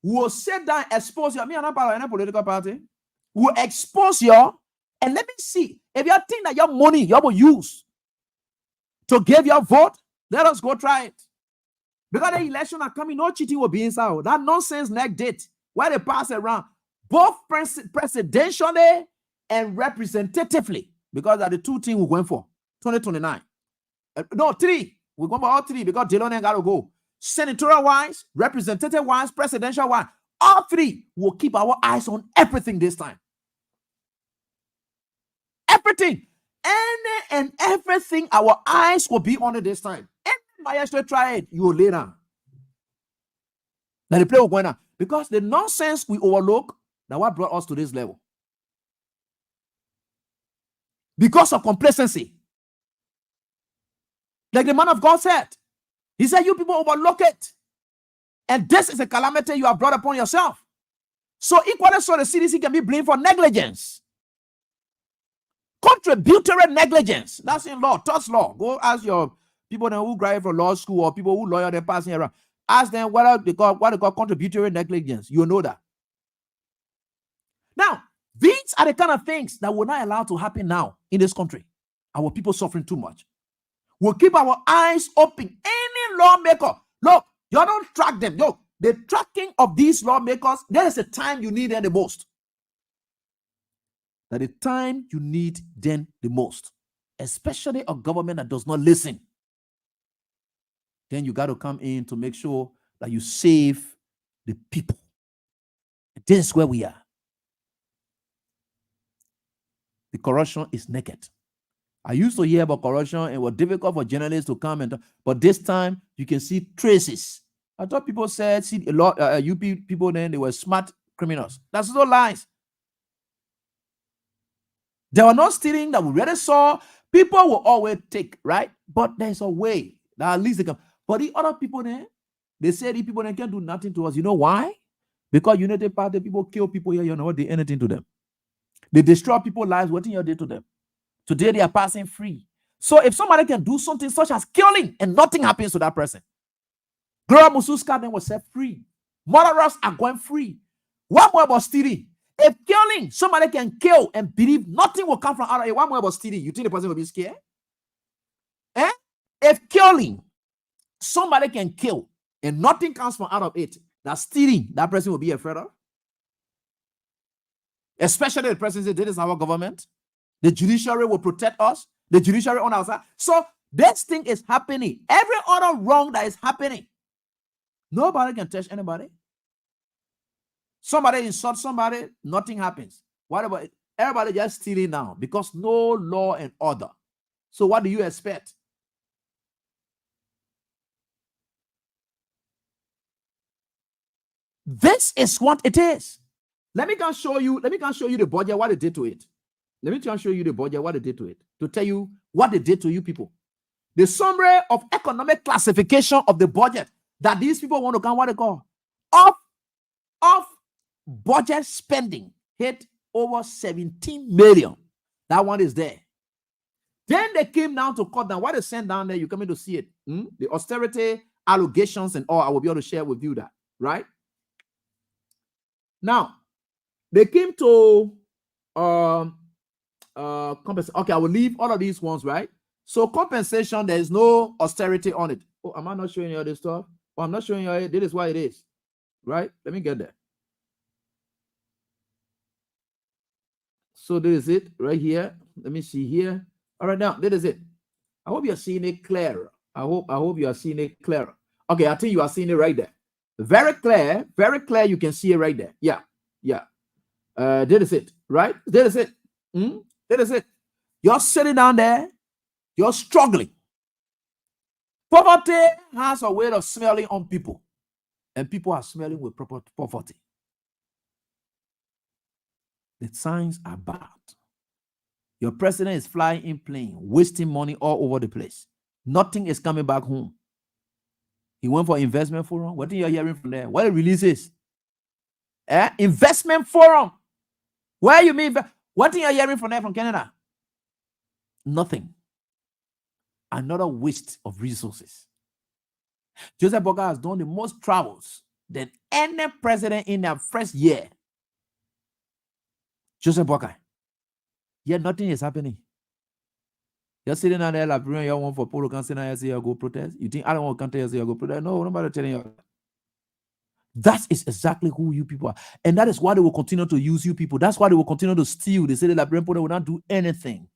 We'll sit down, expose you. Me, I'm not part of any political party. We'll expose you. And let me see. If you think that your money you will use to give your vote, let us go try it. Because the election are coming, no cheating will be inside. That nonsense next date where they pass around, both presidentially and representatively, because that the 2 things we're going for 2029. No, 3. We're going for all 3 because Delon got to go. Senatorial wise, representative wise, presidential wise, all 3 will keep our eyes on everything this time. Everything. Any and everything, our eyes will be on it this time. Any maestro try it, you will lay down. Now the play will go on. Because the nonsense we overlook, that what brought us to this level. Because of complacency. Like the man of God said. He said, you people overlook it. And this is a calamity you have brought upon yourself. So equally so the CDC can be blamed for negligence. Contributory negligence. That's in law, touch law. Go ask your people who graduate from law school or people who lawyer they're passing around. Ask them what they call contributory negligence. You'll know that. Now, these are the kind of things that we're not allowed to happen now in this country. Our people suffering too much. We'll keep our eyes open. Any lawmaker, look, you don't track them. Look, the tracking of these lawmakers, there is a time you need them the most. That the time you need them the most, especially a government that does not listen. Then you got to come in to make sure that you save the people. This is where we are. The corruption is naked. I used to hear about corruption and it was difficult for journalists to come and talk, but this time you can see traces. I thought people said, see a lot, UP people then, they were smart criminals. That's no lies. They were not stealing that we already saw. People will always take, right? But there's a way that at least they can. But the other people there, they say the people they can't do nothing to us. You know why? Because United Party people kill people here, you know what, they anything to them. They destroy people's lives, what you did to them. Today they are passing free. So if somebody can do something such as killing and nothing happens to that person, Gloria Mususka then was set free. Murderers are going free. What more about stealing? If killing, somebody can kill and believe nothing will come from out of it. What more about stealing? You think the person will be scared? If killing, somebody can kill and nothing comes from out of it, that's stealing, that person will be afraid of. Especially the president said, this is our government. The judiciary will protect us. The judiciary on our side. So this thing is happening. Every other wrong that is happening, Nobody can touch anybody. Somebody insults somebody, nothing happens. What about it? Everybody just stealing now because no law and order. So what do you expect? This is what it is. Let me go show you the budget, what they did to it. Let me try and show you the budget, what they did to it, to tell you what they did to you people. The summary of economic classification of the budget that these people want to count, what they call off budget spending hit over 17 million. That one is there. Then they came down to cut down. What they sent down there, you're coming to see it. The austerity allegations and all. I will be able to share with you that, right? Now, they came to compensation. Okay, I will leave all of these ones, right? So compensation, there is no austerity on it. Oh, am I not showing you all this stuff? Oh, I'm not showing you it. This is why it is, right? Let me get there. So this is it right here. Let me see here. All right, now this is it. I hope you're seeing it clearer. I hope you are seeing it clearer. Okay, I think you are seeing it right there. Very clear, very clear. You can see it right there. Yeah. This is it, right? This is it. This is it. You're sitting down there. You're struggling. Poverty has a way of smelling on people, and people are smelling with poverty. The signs are bad. Your president is flying in plane, wasting money all over the place. Nothing is coming back home. He went for investment forum. What are you hearing from there? What it releases? Investment forum. Where you mean? What are you hearing from there from Canada? Nothing. Another waste of resources. Joseph Boakai has done the most travels than any president in their first year. Joseph Boakai. Yet nothing is happening. You're sitting down there like you want for Polo can sit and say you go protest. You think I don't want to come you go protest? No, nobody telling you. That is exactly who you people are. And that is why they will continue to use you people. That's why they will continue to steal. They say the Liberian people will not do anything.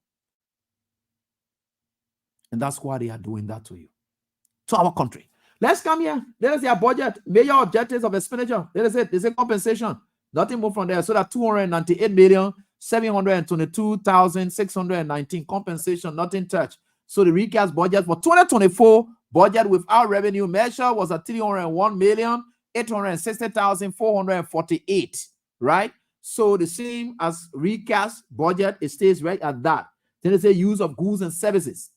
And that's why they are doing that to you. To our country. Let's come here. Let us see our budget. Major objectives of expenditure. Let us say they say compensation. Nothing more from there. So that 298,722,619 compensation, nothing touched. So the recast budget for 2024 budget without revenue measure was at 301,860,448, right? So the same as recast budget, it stays right at that. Then they say use of goods and services,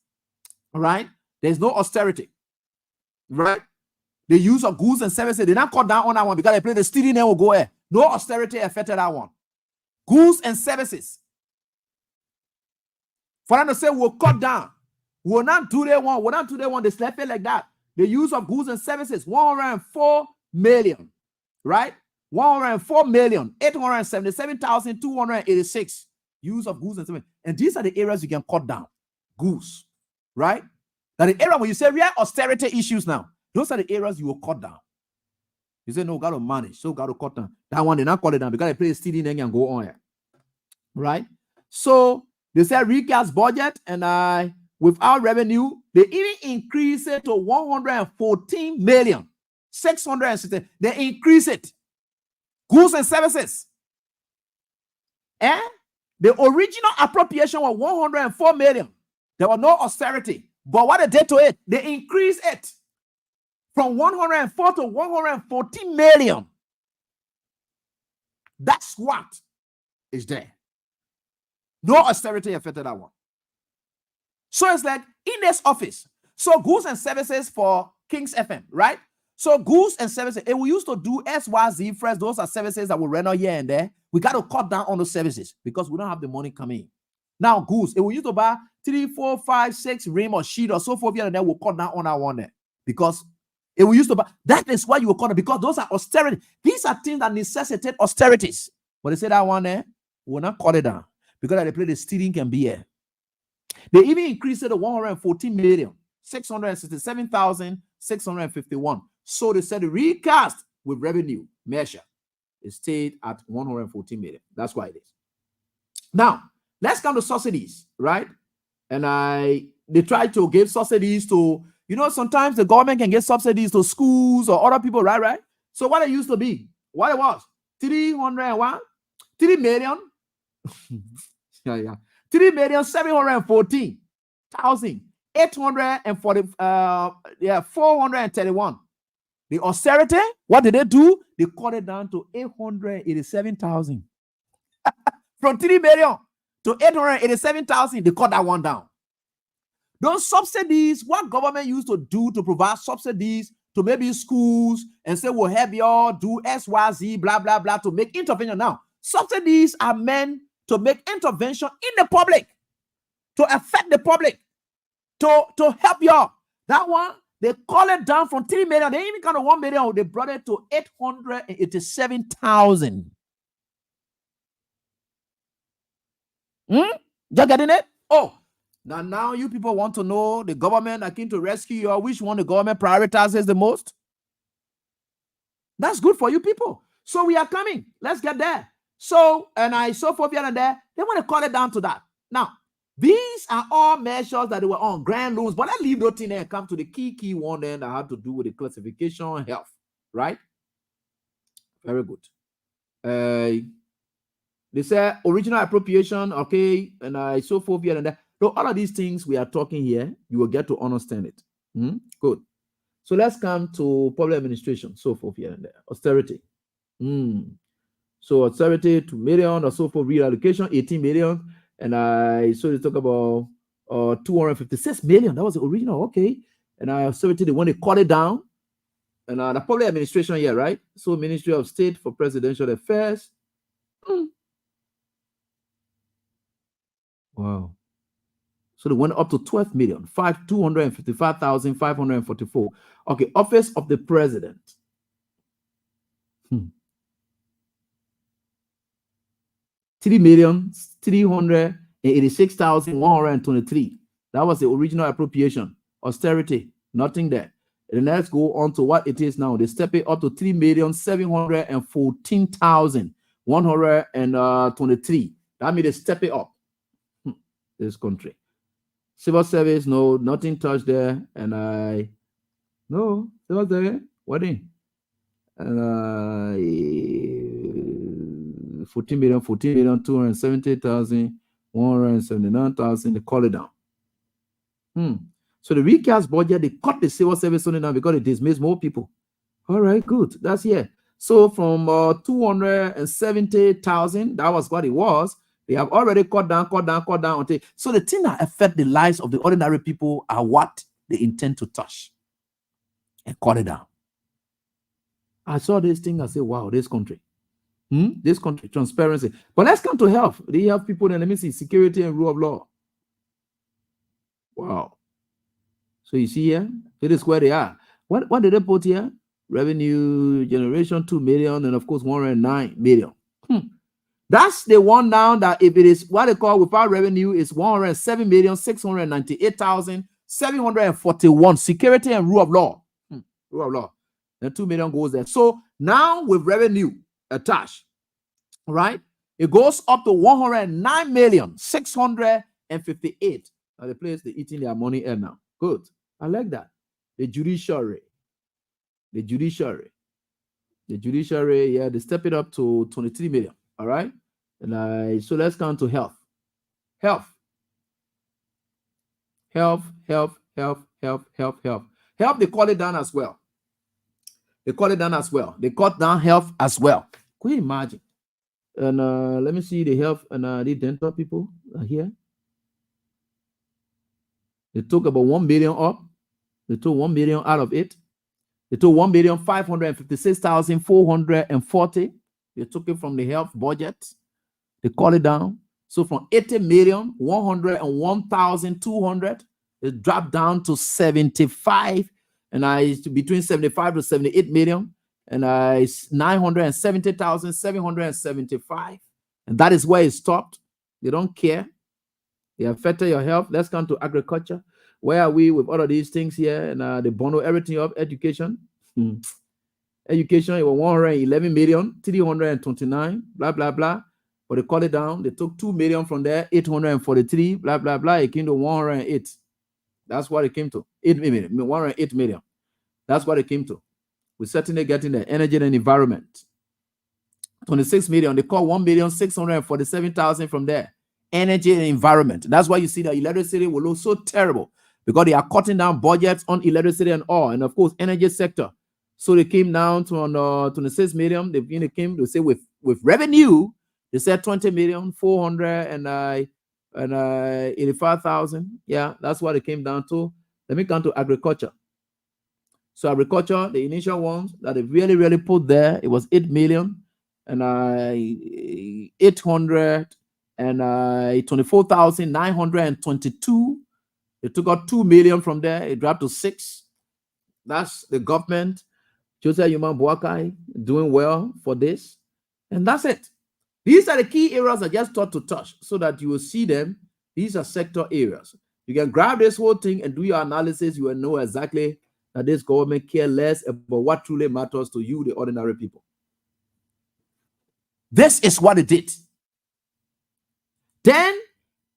right? There's no austerity, right? The use of goods and services, they not cut down on that one because they play the stealing there will go ahead. No austerity affected that one. Goods and services. For them to say we'll cut down, we'll not do that one, we'll not do that one, they slap it like that. The use of goods and services, 104 million, right? 104,877,286 use of goods and services. And these are the areas you can cut down. Goods, right? Now the area when you say real austerity issues now, those are the areas you will cut down. You say, no, got to manage, so got to cut down. That one, they not cut it down because they play stealing and go on here. Right? So, they said recast budget and without revenue, they even increase it to 114 million. 660. They increase it. Goods and services. And the original appropriation was 104 million. There was no austerity. But what they did to it, they increased it from 104 to 114 million. That's what is there. No austerity affected that one. So it's like in this office. So goods and services for Kings FM, right? So goods and services, and we used to do SYZ first. Those are services that we run out here and there. We got to cut down on those services because we don't have the money coming in. Now goods, and we used to buy 3, 4, 5, 6 rim or sheet or so forth here and there. We'll cut down on that one there because if we used to buy, that is why you will cut it because those are austerity. These are things that necessitate austerities. But they say that one there, we'll not cut it down because they play the stealing can be here. They even increased it to 114,667,651. So they said the recast with revenue measure it stayed at 114 million. That's why it is. Now, let's come to subsidies, right? And they tried to give subsidies to You know, sometimes the government can get subsidies to schools or other people, right? So what it used to be, what it was, 301, 3 million, 3,714,840, 431. The austerity, what did they do? They cut it down to 887,000. From 3 million to 887,000, they cut that one down. Those subsidies, what government used to do to provide subsidies to maybe schools and say, we'll help y'all do XYZ, blah, blah, blah, to make intervention. Now, subsidies are meant to make intervention in the public, to affect the public, to help y'all. That one, they call it down from 3 million. They even kind of 1 million. They brought it to 887,000. You getting it? Oh, now you people want to know the government that came to rescue you, or which one the government prioritizes the most? That's good for you people. So we are coming. Let's get there. So, and I saw for here and there, they want to call it down to that. Now, these are all measures that they were on, grant loans, but let's leave those things there and come to the key one then that had to do with the classification health, right? Very good. They say original appropriation, okay, and I so forth here and there. So all of these things we are talking here, you will get to understand it. Good. So let's come to public administration, so forth here and there. Austerity. So austerity, 2 million or so for reallocation, 18 million. And I so they talk about 256 million. That was the original, okay. And I austerity, they want to cut it down. And the public administration here, right? So Ministry of State for Presidential Affairs. Wow. So they went up to 12 million, 255,544. Okay, Office of the President. 3,386,123. That was the original appropriation. Austerity, nothing there. And let's go on to what it is now. They step it up to 3,714,123. That means they step it up. This country. Civil service, no, nothing touched there. And no, civil service, what in? And 14,270,179,000, they call it down. So the recast budget, they cut the civil service only now because they dismiss more people. All right, good. That's here. So from 270,000, that was what it was. They have already cut down until. So the thing that affect the lives of the ordinary people are what they intend to touch and cut it down. I saw this thing, I said, wow, this country. This country, transparency. But let's come to health. They have people, then let me see, security and rule of law. Wow. So you see here, it is where they are. What did they put here? Revenue generation, 2 million, and of course, 109 million. That's the one now that if it is what they call without revenue is 107,698,741. Security and rule of law. Rule of law. Then 2 million goes there. So now with revenue attached, right? It goes up to 109,658. Now the place they're eating their money in now. Good. I like that. The judiciary. Yeah, they step it up to 23 million. All right. And so let's come to health. Health, they call it down as well. They cut down health as well. Can you imagine? And let me see the health and the dental people here. They took about 1 million up. They took 1 million out of it. They took 1,556,440. They took it from the health budget. They call it down. So from 80,101,200, it dropped down to 75, and between 75 to 78 million, and 970,775. And that is where it stopped. They don't care. They affected your health. Let's come to agriculture. Where are we with all of these things here? And they bundle everything up. Education. Education, it was 111,329,000, blah, blah, blah. But they call it down. They took 2 million from there, 843, blah, blah, blah. It came to 108. That's what it came to. 8 million, 108 million. That's what it came to. We're certainly getting the energy and environment. 26 million. They call 1,647,000 from there. Energy and environment. That's why you see that electricity will look so terrible, because they are cutting down budgets on electricity and all, and of course energy sector. So they came down to on 26 million. They came to say with revenue, they said 20,485,000. Yeah, that's what it came down to. Let me come to agriculture. So agriculture, the initial ones that they really put there, it was 8 million and 824,922. They took out 2 million from there. It dropped to 6. That's the government. Joseph Yuman Boakai doing well for this. And that's it. These are the key areas I just thought to touch so that you will see them. These are sector areas. You can grab this whole thing and do your analysis. You will know exactly that this government care less about what truly matters to you, the ordinary people. This is what it did. Then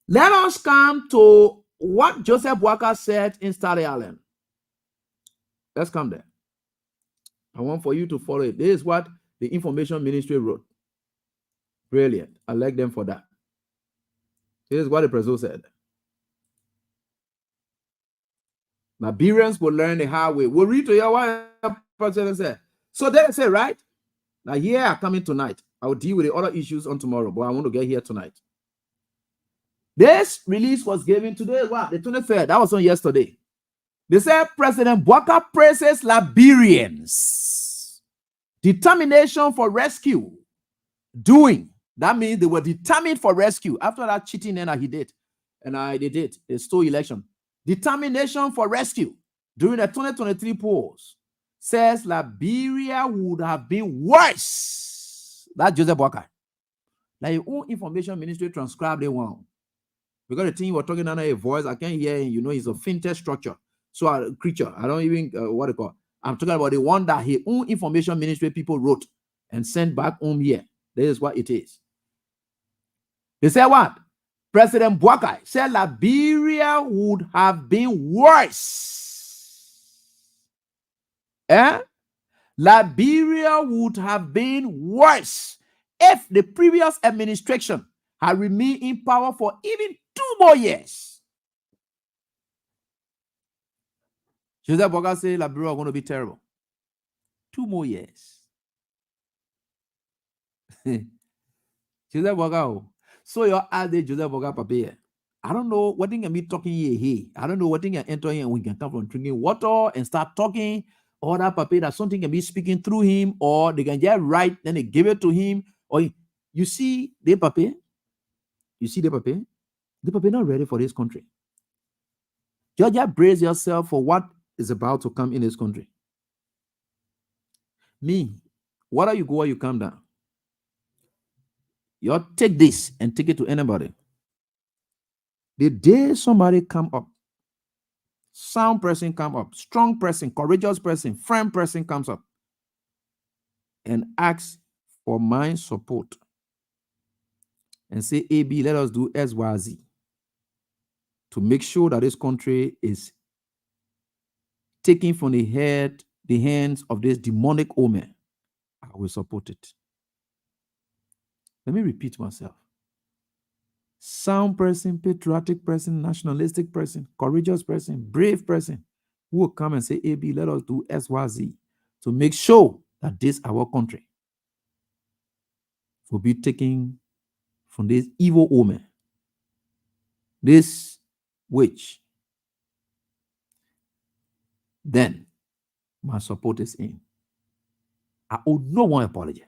let us come to what Joseph Boakai said in Staten Island. Let's come there. I want for you to follow it. This is what the information ministry wrote. Brilliant. I like them for that. This is what the president said. Liberians will learn the hard way. We'll read to you what the president said. So they say, right? Now here I'm coming tonight. I will deal with the other issues on tomorrow, but I want to get here tonight. This release was given today, what? The 23rd. That was on yesterday. They said President Boakai praises Liberians' determination for rescue. Doing. That means they were determined for rescue after that cheating that he did. And they did. They stole election. Determination for rescue during the 2023 polls says Liberia would have been worse. That's Joseph Boakai. Like your own information ministry transcribed the one. Because the thing you were talking under a voice, I can't hear him. You know, he's a fintech structure. So a creature. I don't even what they call. I'm talking about the one that his own information ministry people wrote and sent back home here. This is what it is. They said what? President Boakai said Liberia would have been worse. Liberia would have been worse if the previous administration had remained in power for even 2 more years. Joseph Boakai said Liberia was going to be terrible. 2 more years. Joseph Boakai. So your other Joseph Boakai Papier. I don't know what thing can be talking here. I don't know what thing can enter here and we can come from drinking water and start talking. Or that papier that something can be speaking through him, or they can just write, then they give it to him. Or you see the papier? You see the papier? The papier not ready for this country. Just brace yourself for what is about to come in this country. Me, whether you go or you come down, you take this and take it to anybody. The day somebody come up, sound person come up, strong person, courageous person, firm person comes up and asks for my support and say, AB, let us do XYZ to make sure that this country is taken from the hands of this demonic omen, I will support it. Let me repeat myself. Sound person, patriotic person, nationalistic person, courageous person, brave person who will come and say, AB, let us do XYZ to make sure that this our country will be taken from this evil omen, this witch. Then my support is in. I owe no one apology.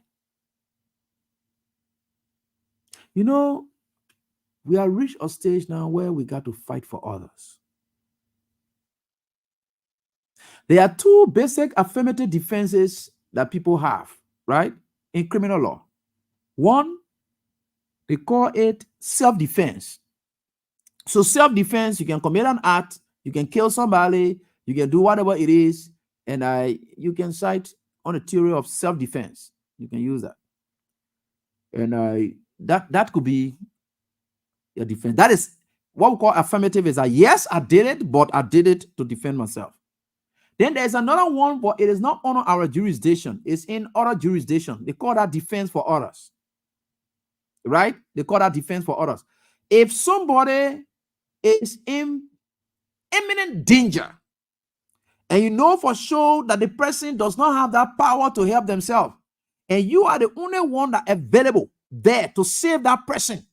You know, we are reached a stage now where we got to fight for others. There are 2 basic affirmative defenses that people have, right, in criminal law. One, they call it self-defense. So self-defense, you can commit an act, you can kill somebody, you can do whatever it is, and you can cite on a theory of self-defense. You can use that. And that could be your defense. That is what we call affirmative is that yes, I did it, but I did it to defend myself. Then there's another one, but it is not under our jurisdiction. It's in other jurisdiction. They call that defense for others. Right? They call that defense for others. If somebody is in imminent danger, and you know for sure that the person does not have that power to help themselves, and you are the only one that available there to save that person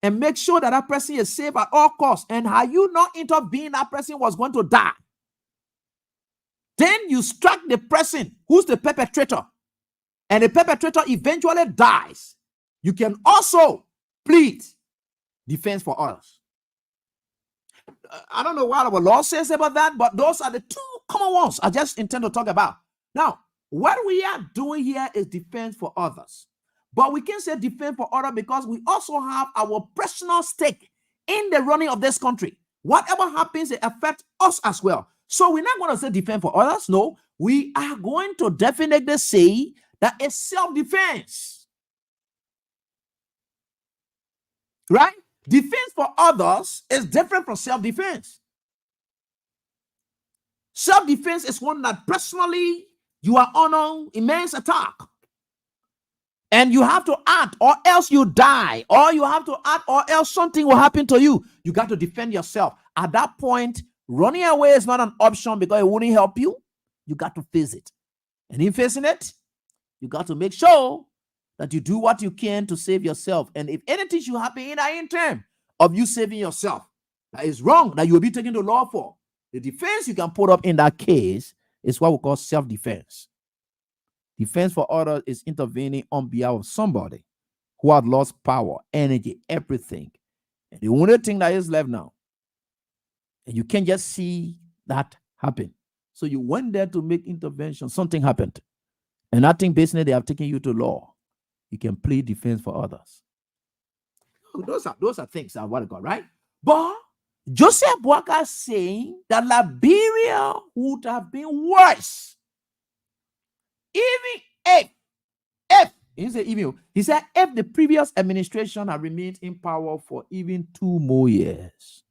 and make sure that that person is safe at all costs, and had you not intervened, that person was going to die. Then you strike the person who's the perpetrator, and the perpetrator eventually dies. You can also plead defense for others. I don't know what our law says about that, but those are the two common ones I just intend to talk about. Now, what we are doing here is defense for others. But we can say defense for others because we also have our personal stake in the running of this country. Whatever happens, it affects us as well. So we're not going to say defense for others. No, we are going to definitely say that it's self-defense. Right? Defense for others is different from self-defense. Self-defense is one that personally you are under immense attack. And you have to act or else you die. Or you have to act or else something will happen to you. You got to defend yourself. At that point, running away is not an option because it wouldn't help you. You got to face it. And in facing it, you got to make sure that you do what you can to save yourself. And if anything should happen in the interim of you saving yourself, that is wrong, that you will be taken to law for, the defense you can put up in that case is what we call self-defense. Defense for others is intervening on behalf of somebody who had lost power, energy, everything. And the only thing that is left now, and you can't just see that happen. So you went there to make intervention. Something happened. And I think basically they have taken you to law. You can plead defense for others. Those are things that what God, right? But Joseph Boakai saying that Liberia would have been worse. Even if he said if the previous administration had remained in power for even 2 more years.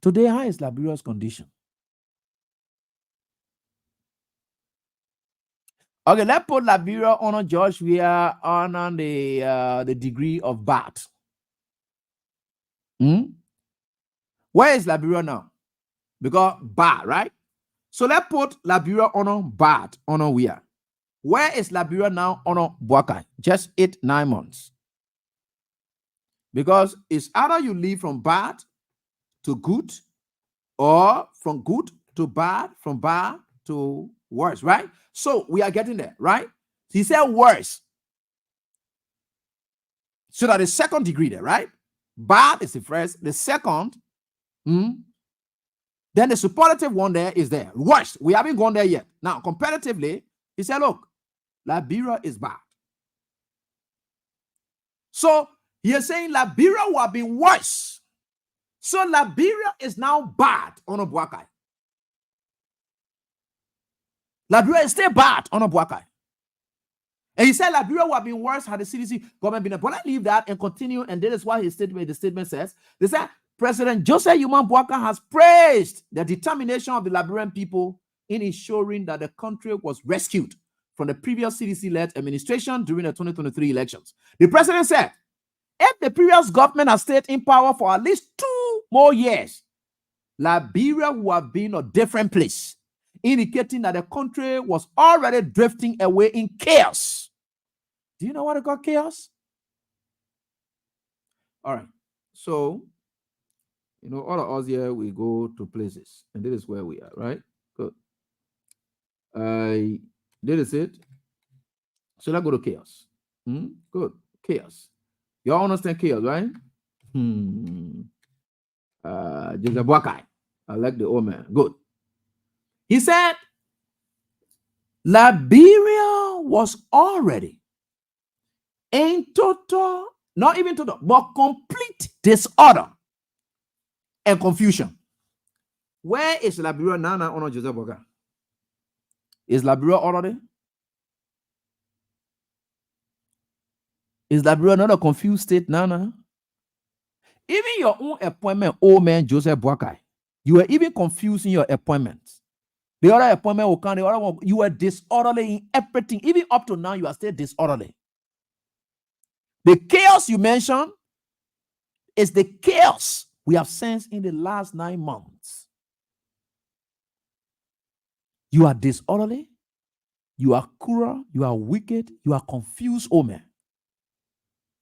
Today, how is Liberia's condition? Okay, let's put Liberia on George. We are on the degree of bad. Where is Liberia now? Because bad, right? So let's put Liberia on bad on we are. Where is Liberia now on Boakai? Just 8-9 months. Because it's either you leave from bad to good, or from good to bad, from bad to worse, right? So we are getting there, right? He said worse. So that is second degree there, right? Bad is the first, the second. Then the superlative one there is there. Worse, we haven't gone there yet. Now, comparatively, he said, look, Liberia is bad. So he is saying Liberia will have been worse. So Liberia is now bad on Boakai. Liberia is still bad on Boakai. And he said Liberia would have been worse had the CDC government been there. But I leave that and continue, and this is why the statement says, they said, President Joseph Yuman Boakai has praised the determination of the Liberian people in ensuring that the country was rescued from the previous CDC-led administration during the 2023 elections. The president said, if the previous government has stayed in power for at least 2 more years, Liberia would have been a different place, indicating that the country was already drifting away in chaos. Do you know what I call chaos? All right. So, all of us here, we go to places, and this is where we are, right? Good. This is it. So let's go to chaos. Good. Chaos. Y'all understand chaos, right? Joseph Boakai. I like the old man. Good. He said, Liberia was already in total, not even total, but complete disorder and confusion. Where is Liberia now on Joseph Boakai? Is Liberia already? Is Liberia not a confused state now? Even your own appointment, old man Joseph Boakai, you were even confusing your appointments. The other appointment will come, the other one, you were disorderly in everything. Even up to now, you are still disorderly. The chaos you mentioned is the chaos we have sensed in the last 9 months. You are disorderly, you are cruel, you are wicked, you are confused, oh man.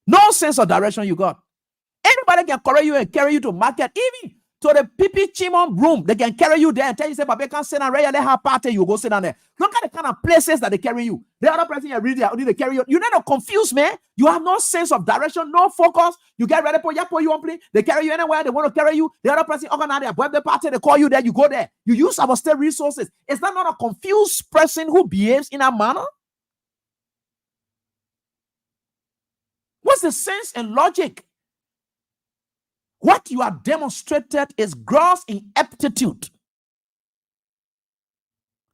No sense of direction you got. Anybody can correct you and carry you to market, even to the PP Chimon room. They can carry you there and tell you, say, Papa, can't sit down, they have party, you go sit down there. Look at the kind of places that they carry you. The other person you read, they carry you. You're not confused, man. You have no sense of direction, no focus. You get ready for you want play. They carry you anywhere they want to carry you. The other person organize their birthday party, they call you there, you go there. You use our state resources. Is that not a confused person who behaves in a manner? What's the sense and logic? What you have demonstrated is gross ineptitude.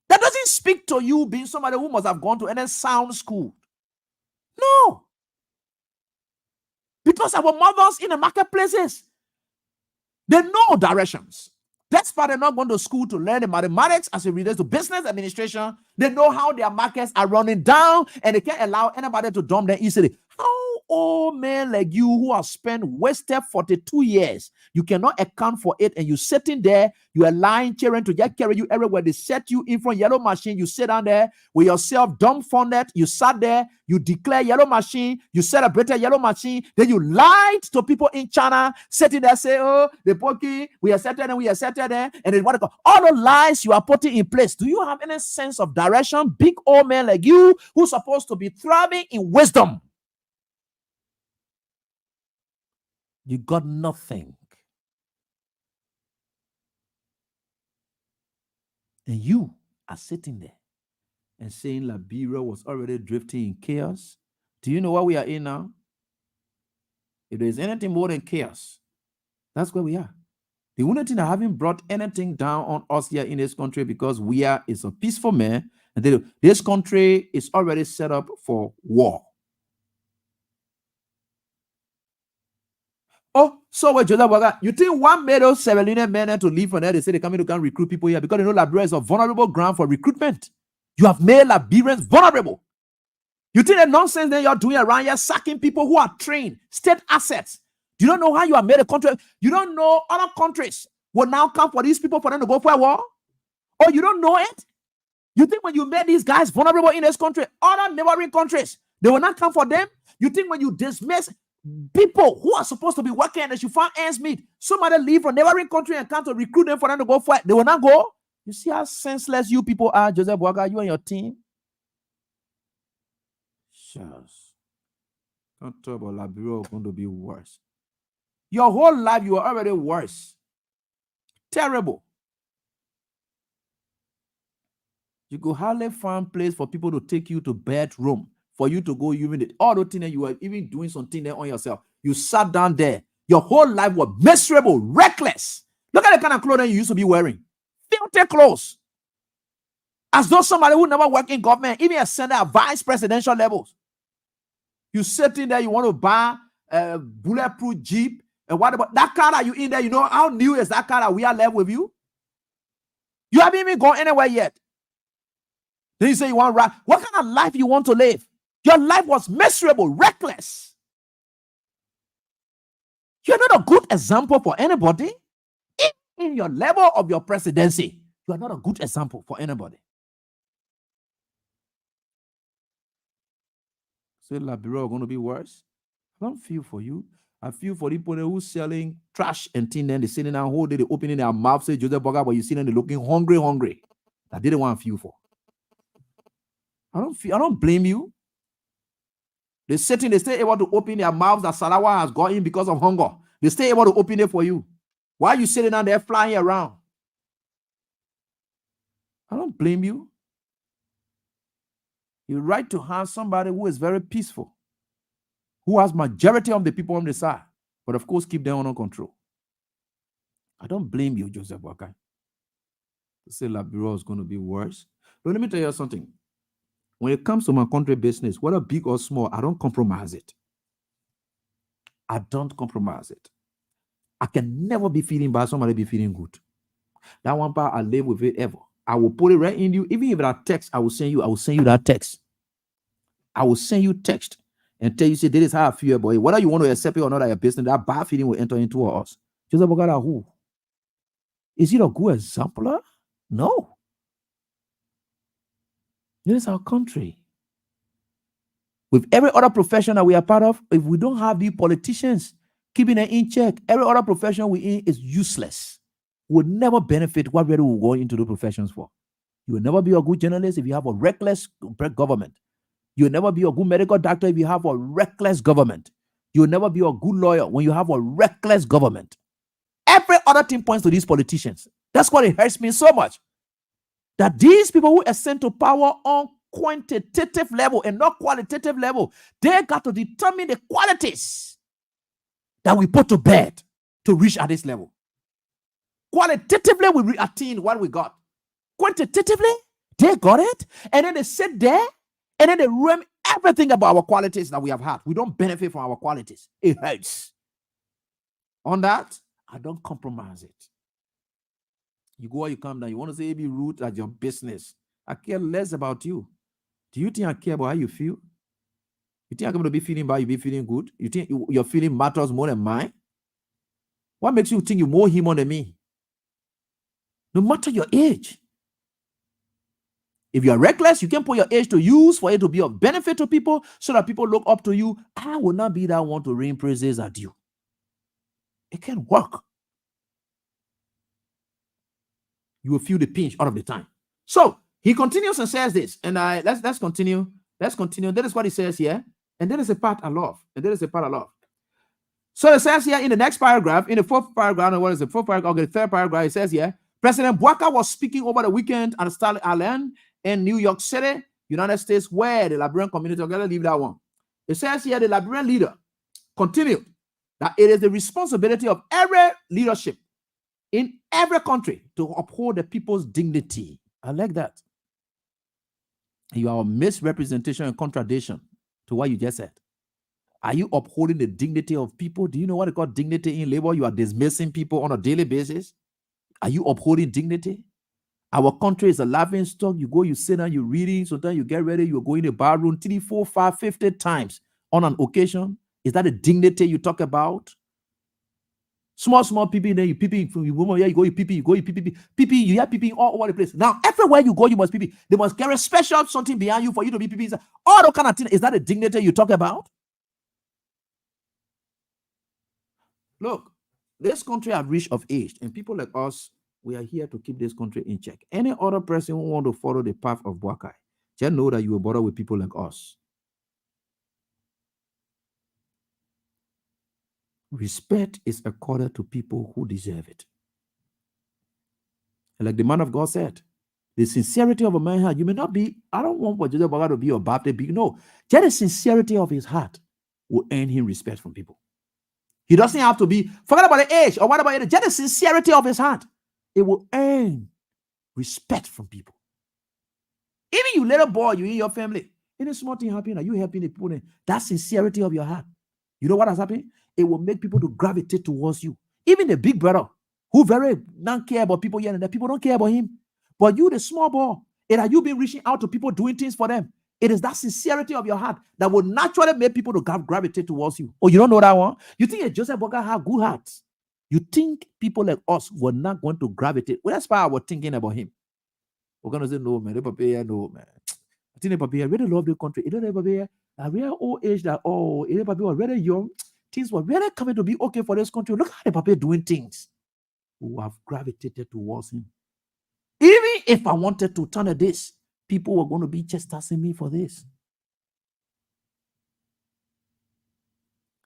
That doesn't speak to you being somebody who must have gone to any sound school. No. Because our mothers in the marketplaces, they know directions. That's why they're not going to school to learn the mathematics as it relates to business administration. They know how their markets are running down, and they can't allow anybody to dump them easily. How old men like you who have spent wasted 42 years, you cannot account for it, and you sitting there, you are lying, cheering to just carry you everywhere. They set you in front of yellow machine, you sit down there with yourself dumbfounded, you sat there, you declare yellow machine, you celebrated yellow machine, then you lied to people in China, sitting there, say, oh, the pokey, we accepted them, and then what all the lies you are putting in place. Do you have any sense of direction? Big old man like you who's supposed to be thriving in wisdom. You got nothing. And you are sitting there and saying Liberia was already drifting in chaos. Do you know what we are in now? If there is anything more than chaos, that's where we are. The only thing that haven't brought anything down on us here in this country, because we are is a peaceful man, and this country is already set up for war. Oh, so what, Joseph Waga? You think one made those 7 million men to leave from there? They say they come in to come recruit people here because they know Liberia is a vulnerable ground for recruitment. You have made Liberians vulnerable. You think the nonsense that you're doing around here, sacking people who are trained, state assets. You don't know how you have made a country. You don't know other countries will now come for these people for them to go for a war. Or you don't know it. You think when you made these guys vulnerable in this country, other neighboring countries, they will not come for them? You think when you dismiss people who are supposed to be working and they should find ends meet, somebody leave from neighboring country and come to recruit them for them to go fight, they will not go? You see how senseless you people are, Joseph Boakai, you and your team? Shucks. Don't talk about Liberia is going to be worse. Your whole life, you are already worse. Terrible. You could hardly find place for people to take you to bedroom, for you to go even all the things that you were even doing something there on yourself. You sat down there. Your whole life was miserable, reckless. Look at the kind of clothing you used to be wearing. Filthy clothes. As though somebody who never worked in government, even a senator at vice presidential levels. You sitting there, you want to buy a bulletproof Jeep, and what about that car that you in there? You know how new is that car that we are left with you? You haven't even gone anywhere yet. Then you say you want to ride. What kind of life you want to live? Your life was miserable, reckless. You're not a good example for anybody. In your level of your presidency, you are not a good example for anybody. Say Liberia are going to be worse. I don't feel for you. I feel for the people who's selling trash and things, then they sitting down whole day, they opening their mouth, say Joseph Boakai, but you see them, they looking hungry. I didn't want to feel for. I don't blame you. They sitting, they stay able to open their mouths that Salawa has got in because of hunger. They stay able to open it for you. Why are you sitting down there flying around? I don't blame you. You're right to have somebody who is very peaceful, who has majority of the people on the side, but of course keep them under control. I don't blame you, Joseph Boakai. To say Liberia is going to be worse. But let me tell you something. When it comes to my country business, whether big or small, I don't compromise it. I don't compromise it. I can never be feeling bad, somebody be feeling good. That one part, I live with it ever. I will put it right in you. Even if that text, I will send you that text. I will send you text and tell you, say, this is how I feel, boy. Whether you want to accept it or not, that your business, that bad feeling will enter into us. Joseph Bogada, who? Is it a good example? No. This is our country. With every other profession that we are part of, if we don't have the politicians keeping it in check, every other profession we in is useless. Would never benefit what we will go into the professions for. You will never be a good journalist if you have a reckless government. You will never be a good medical doctor if you have a reckless government. You will never be a good lawyer when you have a reckless government. Every other thing points to these politicians. That's why it hurts me so much. That these people who ascend to power on quantitative level and not qualitative level, they got to determine the qualities that we put to bed to reach at this level. Qualitatively, we attain what we got. Quantitatively, they got it, and then they sit there, and then they ram everything about our qualities that we have had. We don't benefit from our qualities. It hurts. On that, I don't compromise it. You go or you come down, you want to say be rude at your business. I care less about you. Do you think I care about how you feel? You think I'm going to be feeling bad, you be feeling good? You think your feeling matters more than mine? What makes you think you're more human than me? No matter your age. If you're reckless, you can put your age to use for it to be of benefit to people so that people look up to you. I will not be that one to rain praises at you. It can work. You will feel the pinch all of the time. So he continues and says this, and let's continue. Let's continue. That is what he says here, and there is a part I love. So it says here in the next paragraph, in the fourth paragraph, what is the fourth paragraph? Okay, the third paragraph. It says here, President Bouaka was speaking over the weekend at Star Island in New York City, United States, where the Liberian community. I'm gonna leave that one. It says here the Liberian leader continued that it is the responsibility of every leadership in every country to uphold the people's dignity. I like that. You are a misrepresentation and contradiction to what you just said. Are you upholding the dignity of people? Do you know what they call dignity in labor? You are dismissing people on a daily basis. Are you upholding dignity? Our country is a laughing stock. You go, you sit down, you're reading. Sometimes you get ready, you go in the bar room 3, 4, 5, 50 times on an occasion. Is that the dignity you talk about? Small people, then you peeping from your woman. Yeah, you peeping, you hear peeping all over the place. Now, everywhere you go, you must peeping. They must carry special something behind you for you to be peeping. All that kind of thing. Is that the dignity you talk about? Look, this country have reached of age, and people like us, we are here to keep this country in check. Any other person who want to follow the path of Bouaka, just know that you will bother with people like us. Respect is accorded to people who deserve it. And like the man of God said, the sincerity of a man's heart, you may not be, I don't want for Joseph Bouaka to be a Baptist, but no, just the sincerity of his heart will earn him respect from people. He doesn't have to be, forget about the age or what about it, just the sincerity of his heart. It will earn respect from people. Even you little boy, you in your family, any small thing happening, are you helping the people? That sincerity of your heart. You know what has happened? It will make people to gravitate towards you. Even the big brother, who very don't care about people here and there, people don't care about him. But you, the small boy, and are you been reaching out to people, doing things for them? It is that sincerity of your heart that will naturally make people to gravitate towards you. Oh, you don't know that one? You think Joseph Bouaka have good hearts? You think people like us were not going to gravitate? Well, that's why I was thinking about him. We're going to say, no, man. No, man. I think I really love the country. A real old age that, was really young. Things were really coming to be okay for this country. Look how the Papa doing things. Who have gravitated towards him. Even if I wanted to turn this, people were going to be chastising me for this.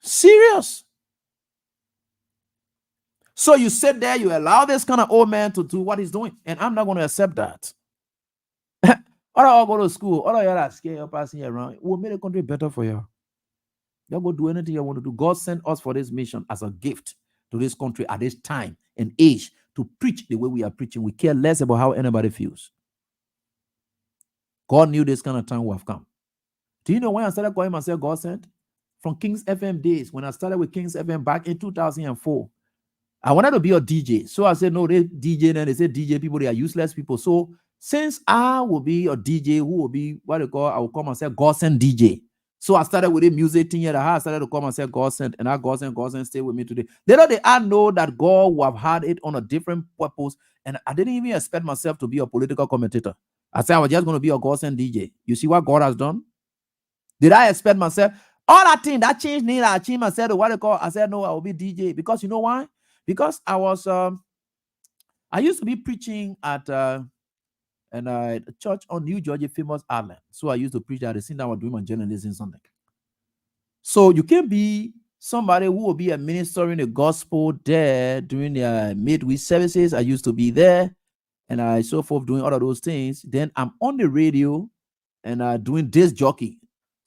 Serious. So you sit there, you allow this kind of old man to do what he's doing, and I'm not going to accept that. Or I'll go to school, or I'll scare you passing around. We'll make the country better for you. You'll go do anything you want to do. God sent us for this mission as a gift to this country at this time and age to preach the way we are preaching. We care less about how anybody feels. God knew this kind of time would have come. Do you know when I started calling myself God sent? From Kings FM days, when I started with Kings FM back in 2004. I wanted to be a DJ. So I said, no, they DJ, and they said DJ people, they are useless people. So since I will be a DJ, who will be what they call, I will come and say GODSENT DJ. So I started with a music thing here. I started to come and say GODSENT, and that GODSENT stay with me today. Little I know that God will have had it on a different purpose, and I didn't even expect myself to be a political commentator. I said I was just going to be a GODSENT DJ. You see what God has done? Did I expect myself? All that thing that changed me, I changed myself to what they call. I said no, I will be DJ because you know why? Because I was I used to be preaching at a church on New Georgia, famous Island. So I used to preach at the same time I was doing my journalism Sunday. So you can be somebody who will be a minister in the gospel there during their midweek services. I used to be there, and I so forth doing all of those things. Then I'm on the radio and doing disc jockey.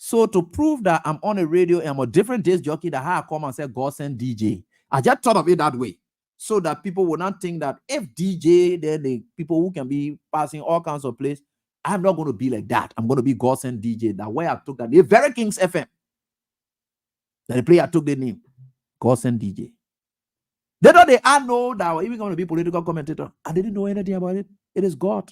So to prove that I'm on the radio and I'm a different disc jockey, that I come and say GODSENT DJ. I just thought of it that way, so that people will not think that if DJ, then the people who can be passing all kinds of places. I'm not going to be like that. I'm going to be GODSENT DJ. That way I took that. The very Kings FM. That the player took the name. GODSENT DJ. They thought I know that I was even going to be political commentator. I didn't know anything about it. It is God.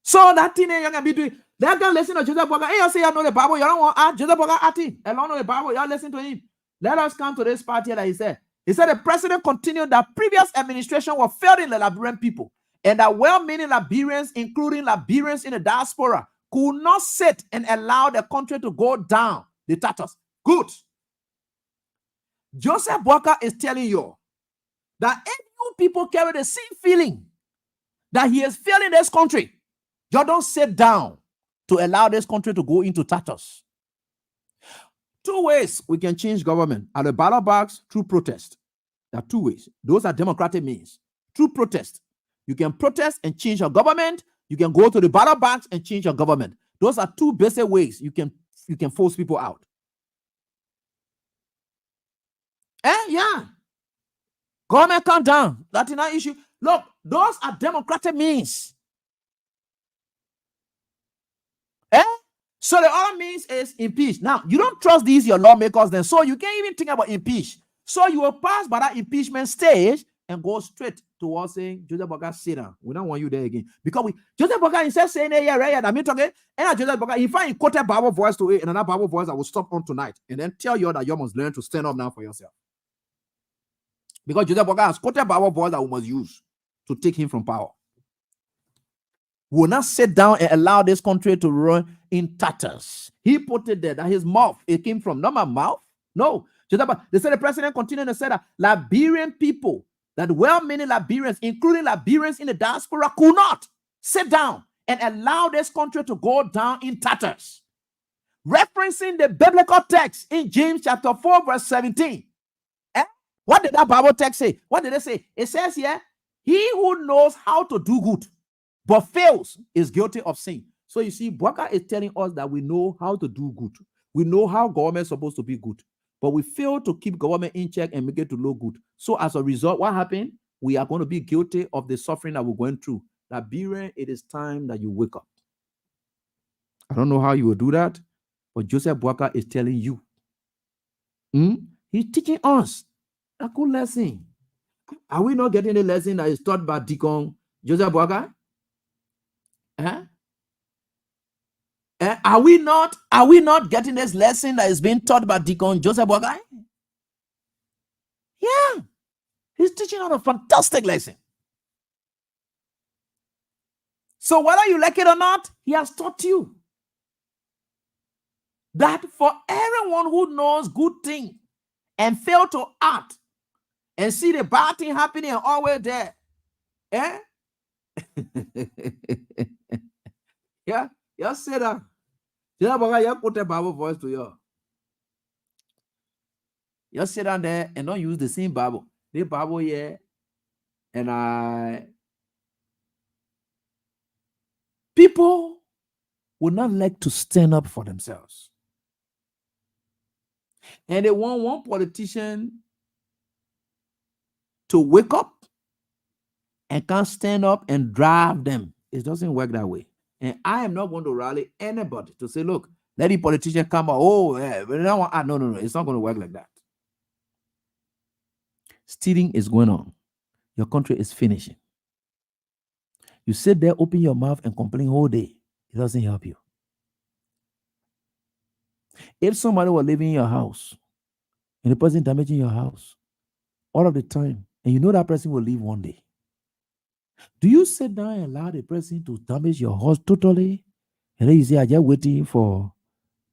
So that thing you can be doing. They can listen to Joseph Boga. Hey, you say you know the Bible. You don't want to ask Joseph Boga at it. Along with the Bible, you listen to him. Let us come to this part here that he said. He said the president continued that previous administration was failing the Liberian people, and that well-meaning Liberians, including Liberians in the diaspora, could not sit and allow the country to go down the tatters. Good. Joseph Boga is telling you that if you people carry the same feeling that he is failing this country, you don't sit down to allow this country to go into tatters. Two ways we can change government: at the ballot box, through protest. There are two ways. Those are democratic means. Through protest. You can protest and change your government. You can go to the ballot box and change your government. Those are two basic ways you can force people out. Yeah. Government come down. That's not an issue. Look, those are democratic means. So the other means is impeach. Now, you don't trust these your lawmakers then, so you can't even think about impeach. So you will pass by that impeachment stage and go straight towards saying, Joseph Boga, sit down. We don't want you there again. Because Joseph Boga, instead of saying, yeah, right, I'm talking, and Joseph Boga, if I quote Bible voice to it, and another Bible voice, I will stop on tonight and then tell you that you must learn to stand up now for yourself. Because Joseph Boga has quoted Bible voice that we must use to take him from power. We will not sit down and allow this country to run in tatters. He put it there that his mouth, it came from not my mouth. No. They said the president continued and said that Liberian people, that well-meaning Liberians, including Liberians in the diaspora, could not sit down and allow this country to go down in tatters. Referencing the biblical text in James chapter 4, verse 17. What did that Bible text say? What did it say? It says here, he who knows how to do good but fails is guilty of sin. So you see, Boga is telling us that we know how to do good. We know how government is supposed to be good, but we fail to keep government in check and make it to look good. So as a result, what happened? We are going to be guilty of the suffering that we're going through. Liberia, it is time that you wake up. I don't know how you will do that, but Joseph Boga is telling you. He's teaching us a good lesson. Are we not getting the lesson that is taught by Deacon Joseph Boga? Are we not getting this lesson that is being taught by Deacon Joseph Boga? Yeah, he's teaching us a fantastic lesson. So whether you like it or not, he has taught you that for everyone who knows good thing and fail to act and see the bad thing happening and always there, yeah, just say that. You put a Bible voice to you. Just sit down there and don't use the same Bible. The Bible here, and people would not like to stand up for themselves. And they want one politician to wake up and can't stand up and drive them. It doesn't work that way. And I am not going to rally anybody to say, look, let the politician come out. Oh, yeah, no, it's not going to work like that. Stealing is going on. Your country is finishing. You sit there, open your mouth, and complain all day. It doesn't help you. If somebody was living in your house and the person damaging your house all of the time, and you know that person will leave one day, do you sit down and allow the person to damage your house totally? And then you say, I'm just waiting for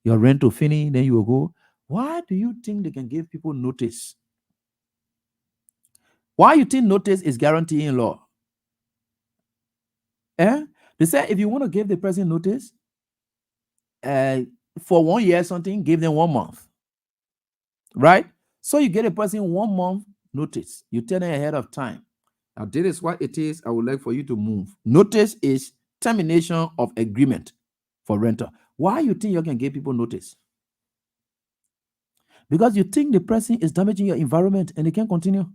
your rent to finish, then you will go. Why do you think they can give people notice? Why you think notice is guaranteed in law? They say if you want to give the person notice, for 1 year something, give them 1 month. Right? So you get a person 1 month notice. You tell them ahead of time. Now, this is what it is. I would like for you to move. Notice is termination of agreement for renter. Why you think you can give people notice? Because you think the person is damaging your environment and they can't continue.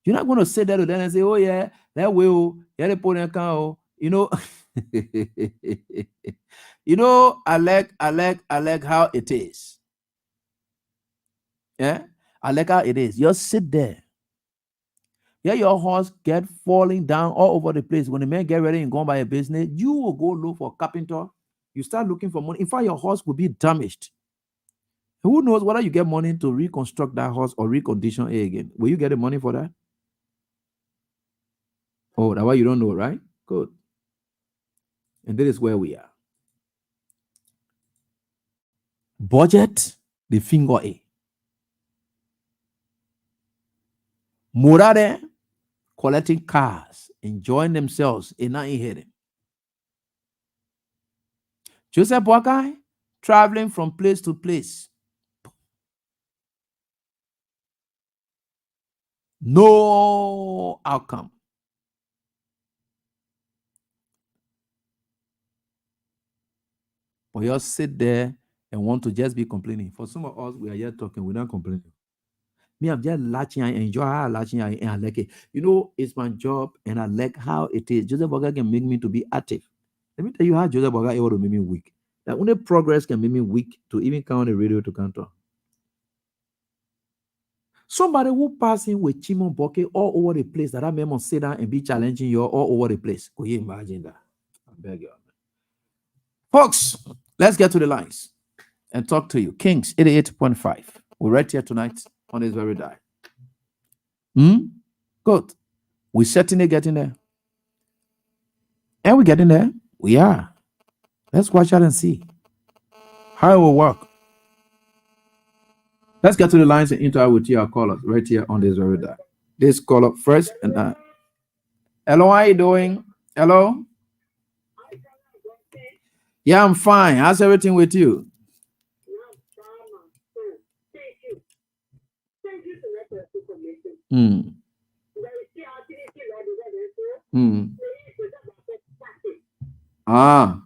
You're not going to say that to them and say, oh yeah, that will, yeah, they put in account. You know, you know, I like how it is. Yeah, I like how it is. Just sit there. Yeah, your horse get falling down all over the place. When the man get ready and go by a business, you will go look for carpenter. You start looking for money. In fact, your horse will be damaged. Who knows whether you get money to reconstruct that horse or recondition it again? Will you get the money for that? Oh, that's why you don't know, right? Good. And this is where we are. Budget the finger A. Morade collecting cars, enjoying themselves in not hidden. Joseph Boakai traveling from place to place. No outcome. But you just sit there and want to just be complaining. For some of us, we are just talking, we're not complaining. Me, I'm just latching, I enjoy how latching, and I like it. You know, it's my job, and I like how it is. Joseph Boakai can make me to be active. Let me tell you how Joseph Boakai able to make me weak. That only progress can make me weak to even count the radio to count on. Somebody who passing with Chimon Boke all over the place, that man must sit down and be challenging you all over the place. Could you imagine that? I beg you. Folks, let's get to the lines and talk to you. Kings 88.5. We're right here tonight on this very day. Good. We're certainly getting there. And we're getting there. We are. Let's watch out and see how it will work. Let's get to the lines and interact with your callers right here on this very day. This caller first and hello, how are you doing? Hello? Yeah, I'm fine. How's everything with you? Ah.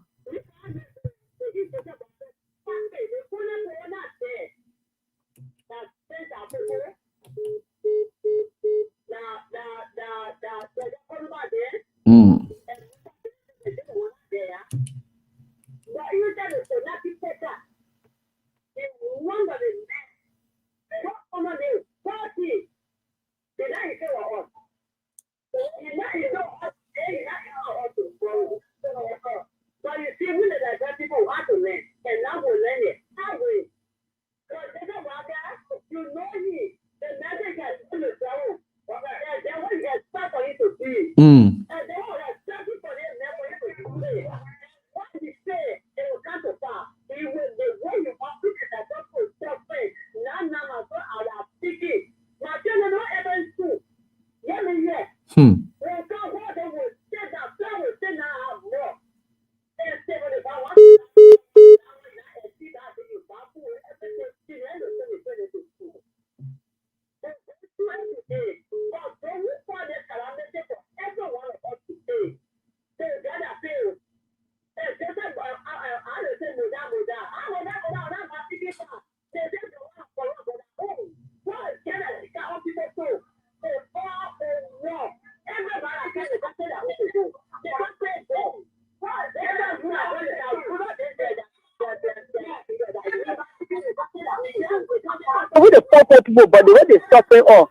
With the poor people, but the way they suffering all.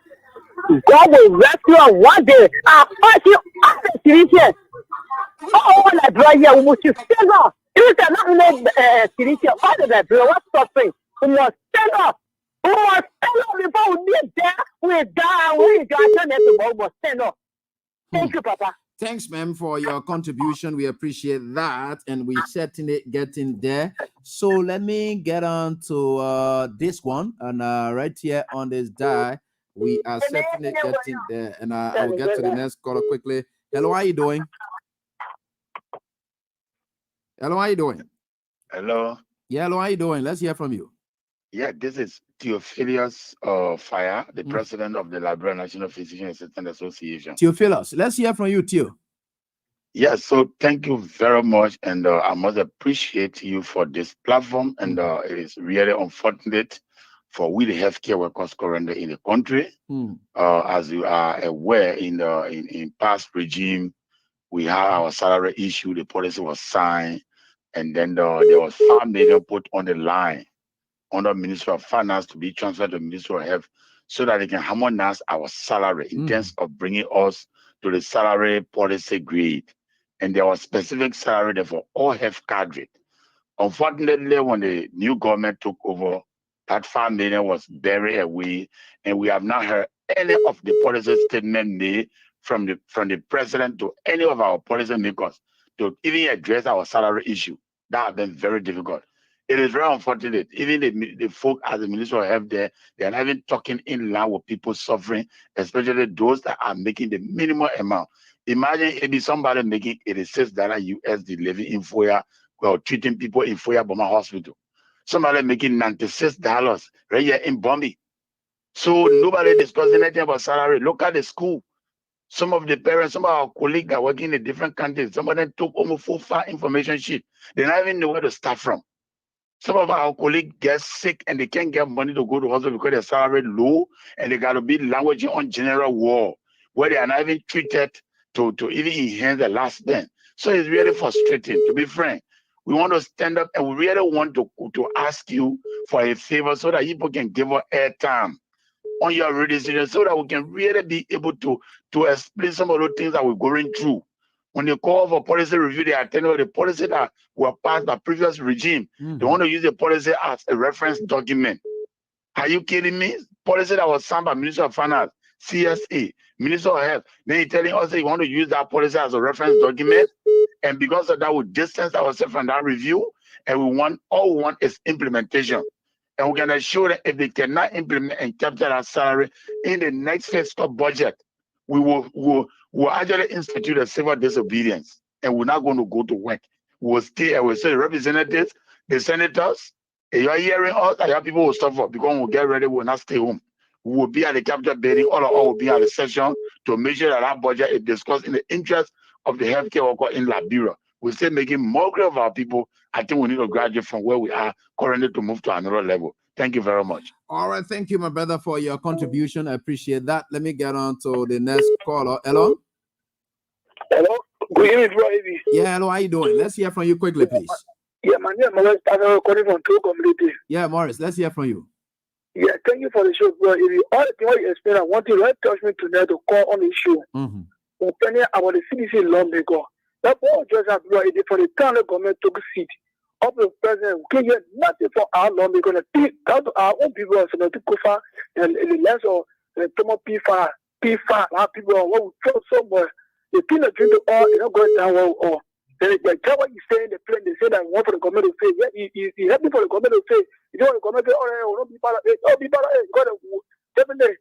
God will rescue us one day. I fight you all the Christians. Oh, that right here, we must stand up. If it's not in Christian, all of that, what's suffering? We must stand up. We must stand up before we get there. We die. We die. We must stand up. Thank you, Papa. Thanks, ma'am, for your contribution. We appreciate that, and we certainly getting there. So let me get on to this one, and right here on this die, we are certainly getting there, and I will get to the next caller quickly. Hello, how are you doing? Hello, how are you doing? Hello. Yeah, hello, how are you doing? Let's hear from you. Yeah, this is Theophilus Fire, the president of the Liberia National Physician Assistant Association. Theophilus, let's hear from you, Theo. Yes, so thank you very much, and I must appreciate you for this platform. And it is really unfortunate for we the healthcare workers currently in the country. As you are aware, in past regime, we had our salary issue. The policy was signed, and then there was $5 million put on the line under Ministry of Finance to be transferred to Ministry of Health so that they can harmonize our salary in terms of bringing us to the salary policy grade. And there was specific salary there for all health cadre. Unfortunately, when the new government took over, that $5 million was buried away, and we have not heard any of the policy statement made from the president to any of our policy makers to even address our salary issue. That has been very difficult. It is very unfortunate. Even the folk at the Ministry of Health there, they are not even talking in line with people suffering, especially those that are making the minimum amount. Imagine it be somebody making $86 USD living in Foya, well, treating people in Foya Boma Hospital. Somebody making $96 right here in Bombay. So nobody discussing anything about salary. Look at the school. Some of the parents, some of our colleagues are working in different countries. Some of them took almost 4-5 information sheet. They don't even know where to start from. Some of our colleagues get sick and they can't get money to go to hospital because their salary low, and they got to be languaging on general war, where they are not even treated to even enhance the last spend. So it's really frustrating, to be frank. We want to stand up and we really want to ask you for a favor so that people can give us airtime on your radio station so that we can really be able to explain some of the things that we're going through. When they call for policy review, they are telling you the policy that were passed by previous regime. They want to use the policy as a reference document. Are you kidding me? Policy that was signed by Minister of Finance, CSA, Minister of Health. Then you're telling us that you want to use that policy as a reference document. And because of that, we distance ourselves from that review. And all we want is implementation. And we're going to show that if they cannot implement and capture that salary in the next fiscal budget, we will actually institute a civil disobedience, and we're not going to go to work. We'll stay and we'll say the representatives, the senators, if you're hearing us, your people will suffer because we'll get ready, we'll not stay home. We will be at the Capitol building, all of us will be at the session to make sure that our budget is discussed in the interest of the healthcare worker in Liberia. We're still making mockery of our people. I think we need to graduate from where we are currently to move to another level. Thank you very much. All right, thank you, my brother, for your contribution. I appreciate that. Let me get on to the next caller. Hello? Hello? Good evening, bro. Yeah, hello, how you doing? Let's hear from you quickly, please. Yeah, my name is Morris. I'm calling from True Community. Yeah, Morris, let's hear from you. Yeah, thank you for the show, bro. All the you explain, I want you to touch me tonight to call on the show. Depending about the CDC lawmaker. That's what just have, bro. For the town, the government took a seat. Up the president, we can get nothing for our lawmaker. Down to our own people, so the Kufa and the less of the Tomo P5, our people are what we throw somewhere. The thing that drink the oil, not going down well, or they tell what you say in the plane, they say that one for the government to say, yeah, you help me for the government to say, you don't want the government to say, oh, don't be part of it, God, definitely.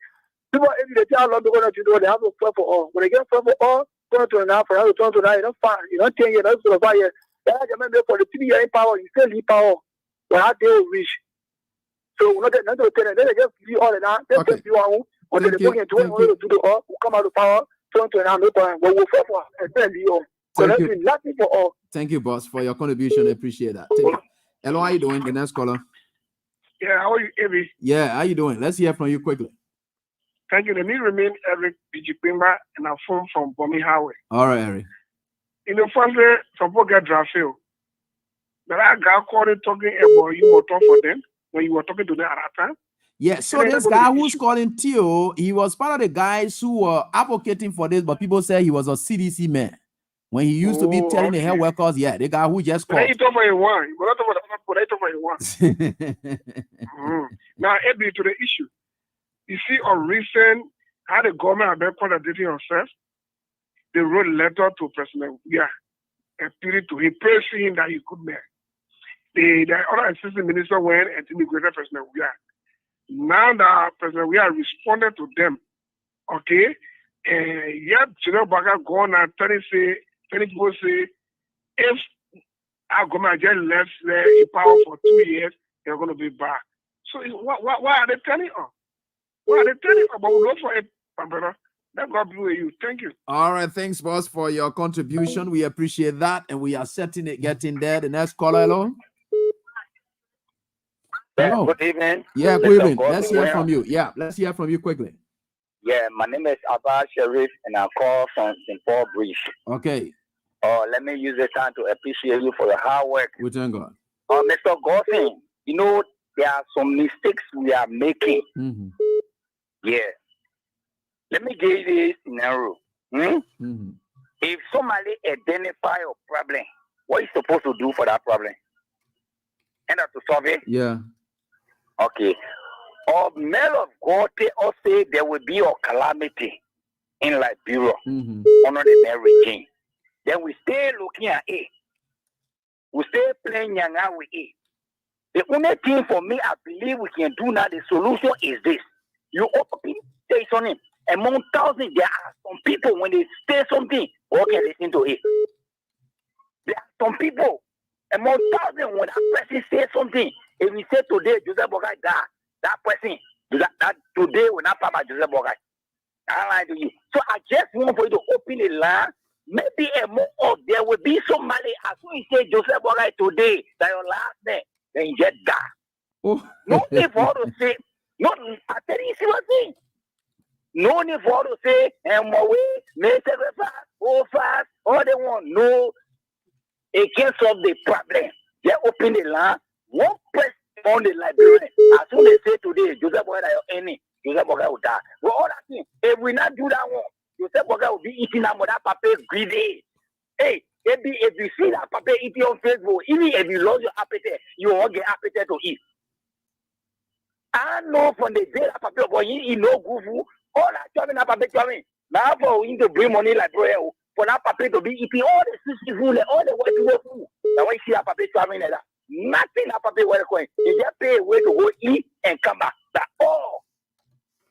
People, if they tell how long they're going to do, they have to fight for all. When they get fight for all, turn to an hour, for how to turn to 9, you don't find, you don't 10 years, you don't 5 years. That remember for the 3 year in power, you still leave power. But how they will reach. So we're not getting to tell them, they just leave all of that. They just do our own. When they bring it to the all, we come out of power, turn to an hour, no time. But we'll fight for and then leave all. So that's nothing for all. Thank you, boss, for your contribution. I appreciate that. Hello, how you doing? The next caller. Yeah, how are you, Evie? Yeah, how you doing? Let's hear from you quickly. Thank you. Let me remain Eric Bijipimba, and I'm from Bomi Highway. All right, Eric. In the first day, some people get drafted. But I got called talking about you were talking for them when you were talking to them at that time. Yeah, so this guy who's calling Theo, he was part of the guys who were advocating for this, but people say he was a CDC man. When he used to be telling the health workers, yeah, the guy who just called. He talk for a one. But I talk for a one. Now, Eddie, to the issue. You see, on recent, how the government have been contradicting themselves, they wrote a letter to President Weah, appealing to him, praising him that he could man. The other assistant minister went and integrated President Weah. Now that President Weah responded to them, okay, and yet General Baga gone and telling people say, if our government just left in power for 2 years, they're going to be back. So why are they telling us? Why are they telling us? But we look for it, my brother. Let God be with you. Thank you. All right, thanks, boss, for your contribution. We appreciate that, and we are setting it, getting there. The next caller, hello. Hello. Good evening. Yeah, good evening. Let's hear from you. Yeah, let's hear from you quickly. Yeah, my name is Abba Sharif, and I call from St. Paul Bridge. Okay. Let me use this time to appreciate you for your hard work. We thank God. Mr. GODSENT, you know, there are some mistakes we are making. Mm-hmm. Yeah. Let me give you this scenario. Mm-hmm. If somebody identify a problem, what are you supposed to do for that problem? And to solve it? Yeah. Okay. Or man of God or say there will be a calamity in Liberia under the Mary regime. Then we stay looking at it. We stay playing yanga with it. The only thing for me, I believe we can do now, the solution is this. You open, say something. Among thousands, there are some people, when they say something, all can listen to it. There are some people, among thousands, when a person says something, if we say today, Joseph Bogai died, that person, that today will not papa Joseph Bogai. I lie to you. So I just want for you to open the line. Maybe a more of there will be somebody as soon as you say Joseph Bogai today, that your last name, then you just die. Oh. No need for all to say, I tell you, see what I'm saying? No need for all to say, and my way, may fast, all they want. No, it can't solve the problem. They open the line, one person on the librarian. As soon as they say today, Joseph Bogai your enemy, Joseph Bogai will die. But all that thing, if we not do that one, Joseph Bogai will be eating that mother papa greedy. Hey, maybe if you see that papa eating on Facebook, even if you lose your appetite, you won't get appetite to eat. I know from the day that papa boy he no good food, all that chopping that papa chopping. Now for him to bring money like bro, for that papa to be eating all the sushi food, all the white people food. Now when you see that papa chopping like that, nothing that papa will coin. He just pay a way to go eat and come back. That's all.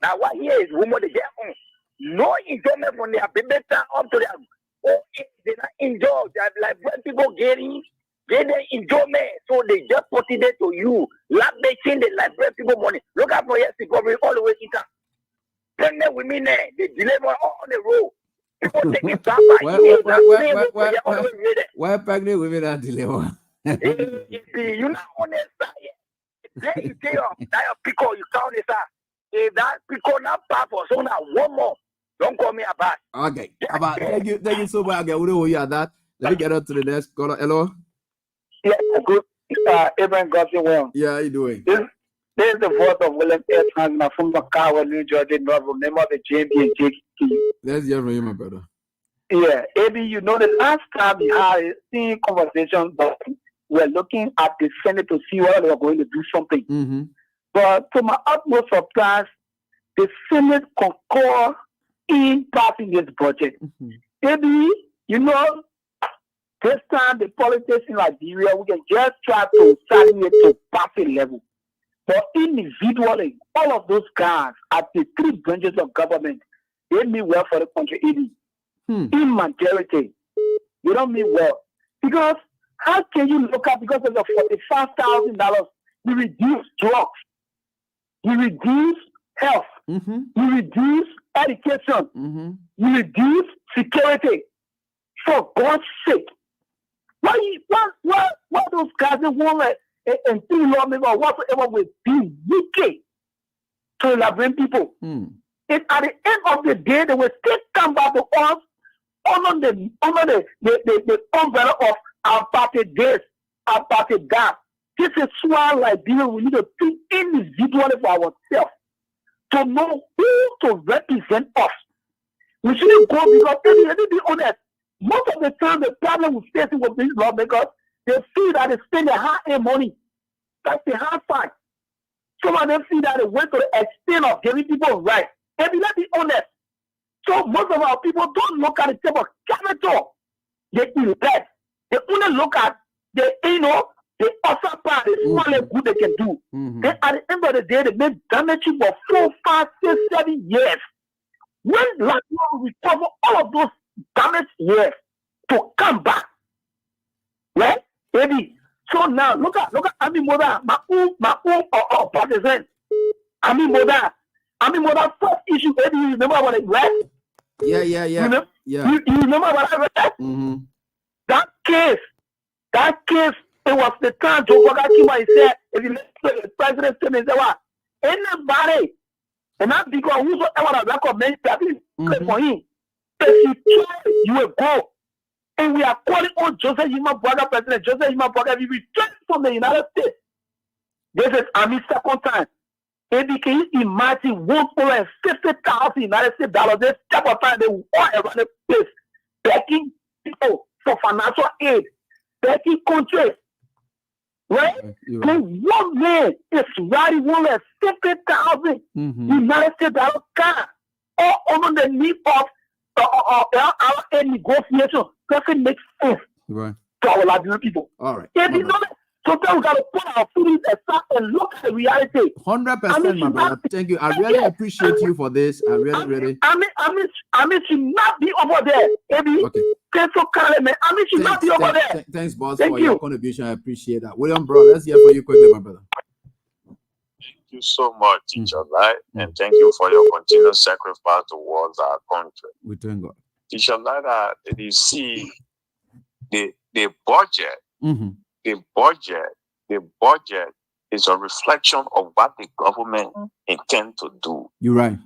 Now what here is woman they get on. No enjoyment from their baby up to their they not enjoy. They like when people getting enjoyment, so they just put it there to you. Lavishing the library people money. Look out for yes, recovery all the way in town. Pregnant women there, they deliver on the road. People take it back by where pregnant women are deliver? You're not honest. Then you take your pickle, you count this out. If that pickle not pass for so now one more. Don't call me Abba. Okay. Abba, thank you so much. Okay, we know you are that. Let me get on to the next caller. Hello. Yeah, good. Abraham GODSENT. Yeah, how you doing? This is the voice of William S. Hansman from Bakawa, New Jersey, member of the JMB and JKT. Let's hear from you, my brother. Yeah, Abby, you know, the last time we had a same conversation, but we're looking at the Senate to see whether they're going to do something. Mm-hmm. But to my utmost surprise, the Senate concur in passing this budget. Mm-hmm. Maybe, you know, this time the politics in Liberia, we can just try to study it to party level. But individually, all of those guys at the three branches of government, they mean well for the country. In majority, you don't mean well. Because how can you look at, because of the $45,000, you reduce drugs, you reduce health, you reduce education, you reduce security. For God's sake, why those guys that want and three lawmakers or whatsoever will be wicked to Liberian people? And at the end of the day, they will still come back to us under the umbrella of our party this, our party that. This is why Liberia, we need to think individually for ourselves to know who to represent us. We shouldn't go because let me be honest. Most of the time, the problem we're facing with these lawmakers, they feel that they spend their hard-earned money. That's the hard part. Some of them feel that they went to the extent of giving people rights. And let's be honest. So most of our people don't look at the type of capital they elect. They only look at the, the other part, the small and good they can do. Then at the end of the day, they make damage for 4, 5, 6, 7 years. When last year we recover all of those damaged years to come back, right, baby? So now look at Ami Moda, my own partisan. Ami Moda, first issue, baby. You remember what it was? Yeah. You remember what I read? That case, it was the time Joe Boga came and said, if you the president came and said, what? Anybody, and not because whosoever recommends that for him, if you try, you will go. And we are calling on Joseph Yuma Boga, President Joseph Yuma Boga, we returned from the United States. This is Ami's second time. Maybe can you imagine $150,000 United States dollars? This type of time they will all around the place begging people for financial aid, begging countries. Right? Then one man is riding $150,000 United States dollars car, all under the need of our negotiation. Doesn't make sense to our Liberian people. All right. Sometimes we got to put our feelings aside and look at the reality. 100%, my brother. Thank you. I really appreciate you for this. I really. I mean, should not be over there. Maybe. Okay. I mean, should not be over there. Thanks, boss, for your contribution. I appreciate that. William, bro, let's hear for you quickly, my brother. Thank you so much, Teacher Light, and thank you for your continuous sacrifice towards our country. We thank God. Teacher Light, you see the budget. The budget is a reflection of what the government intend to do. You're right.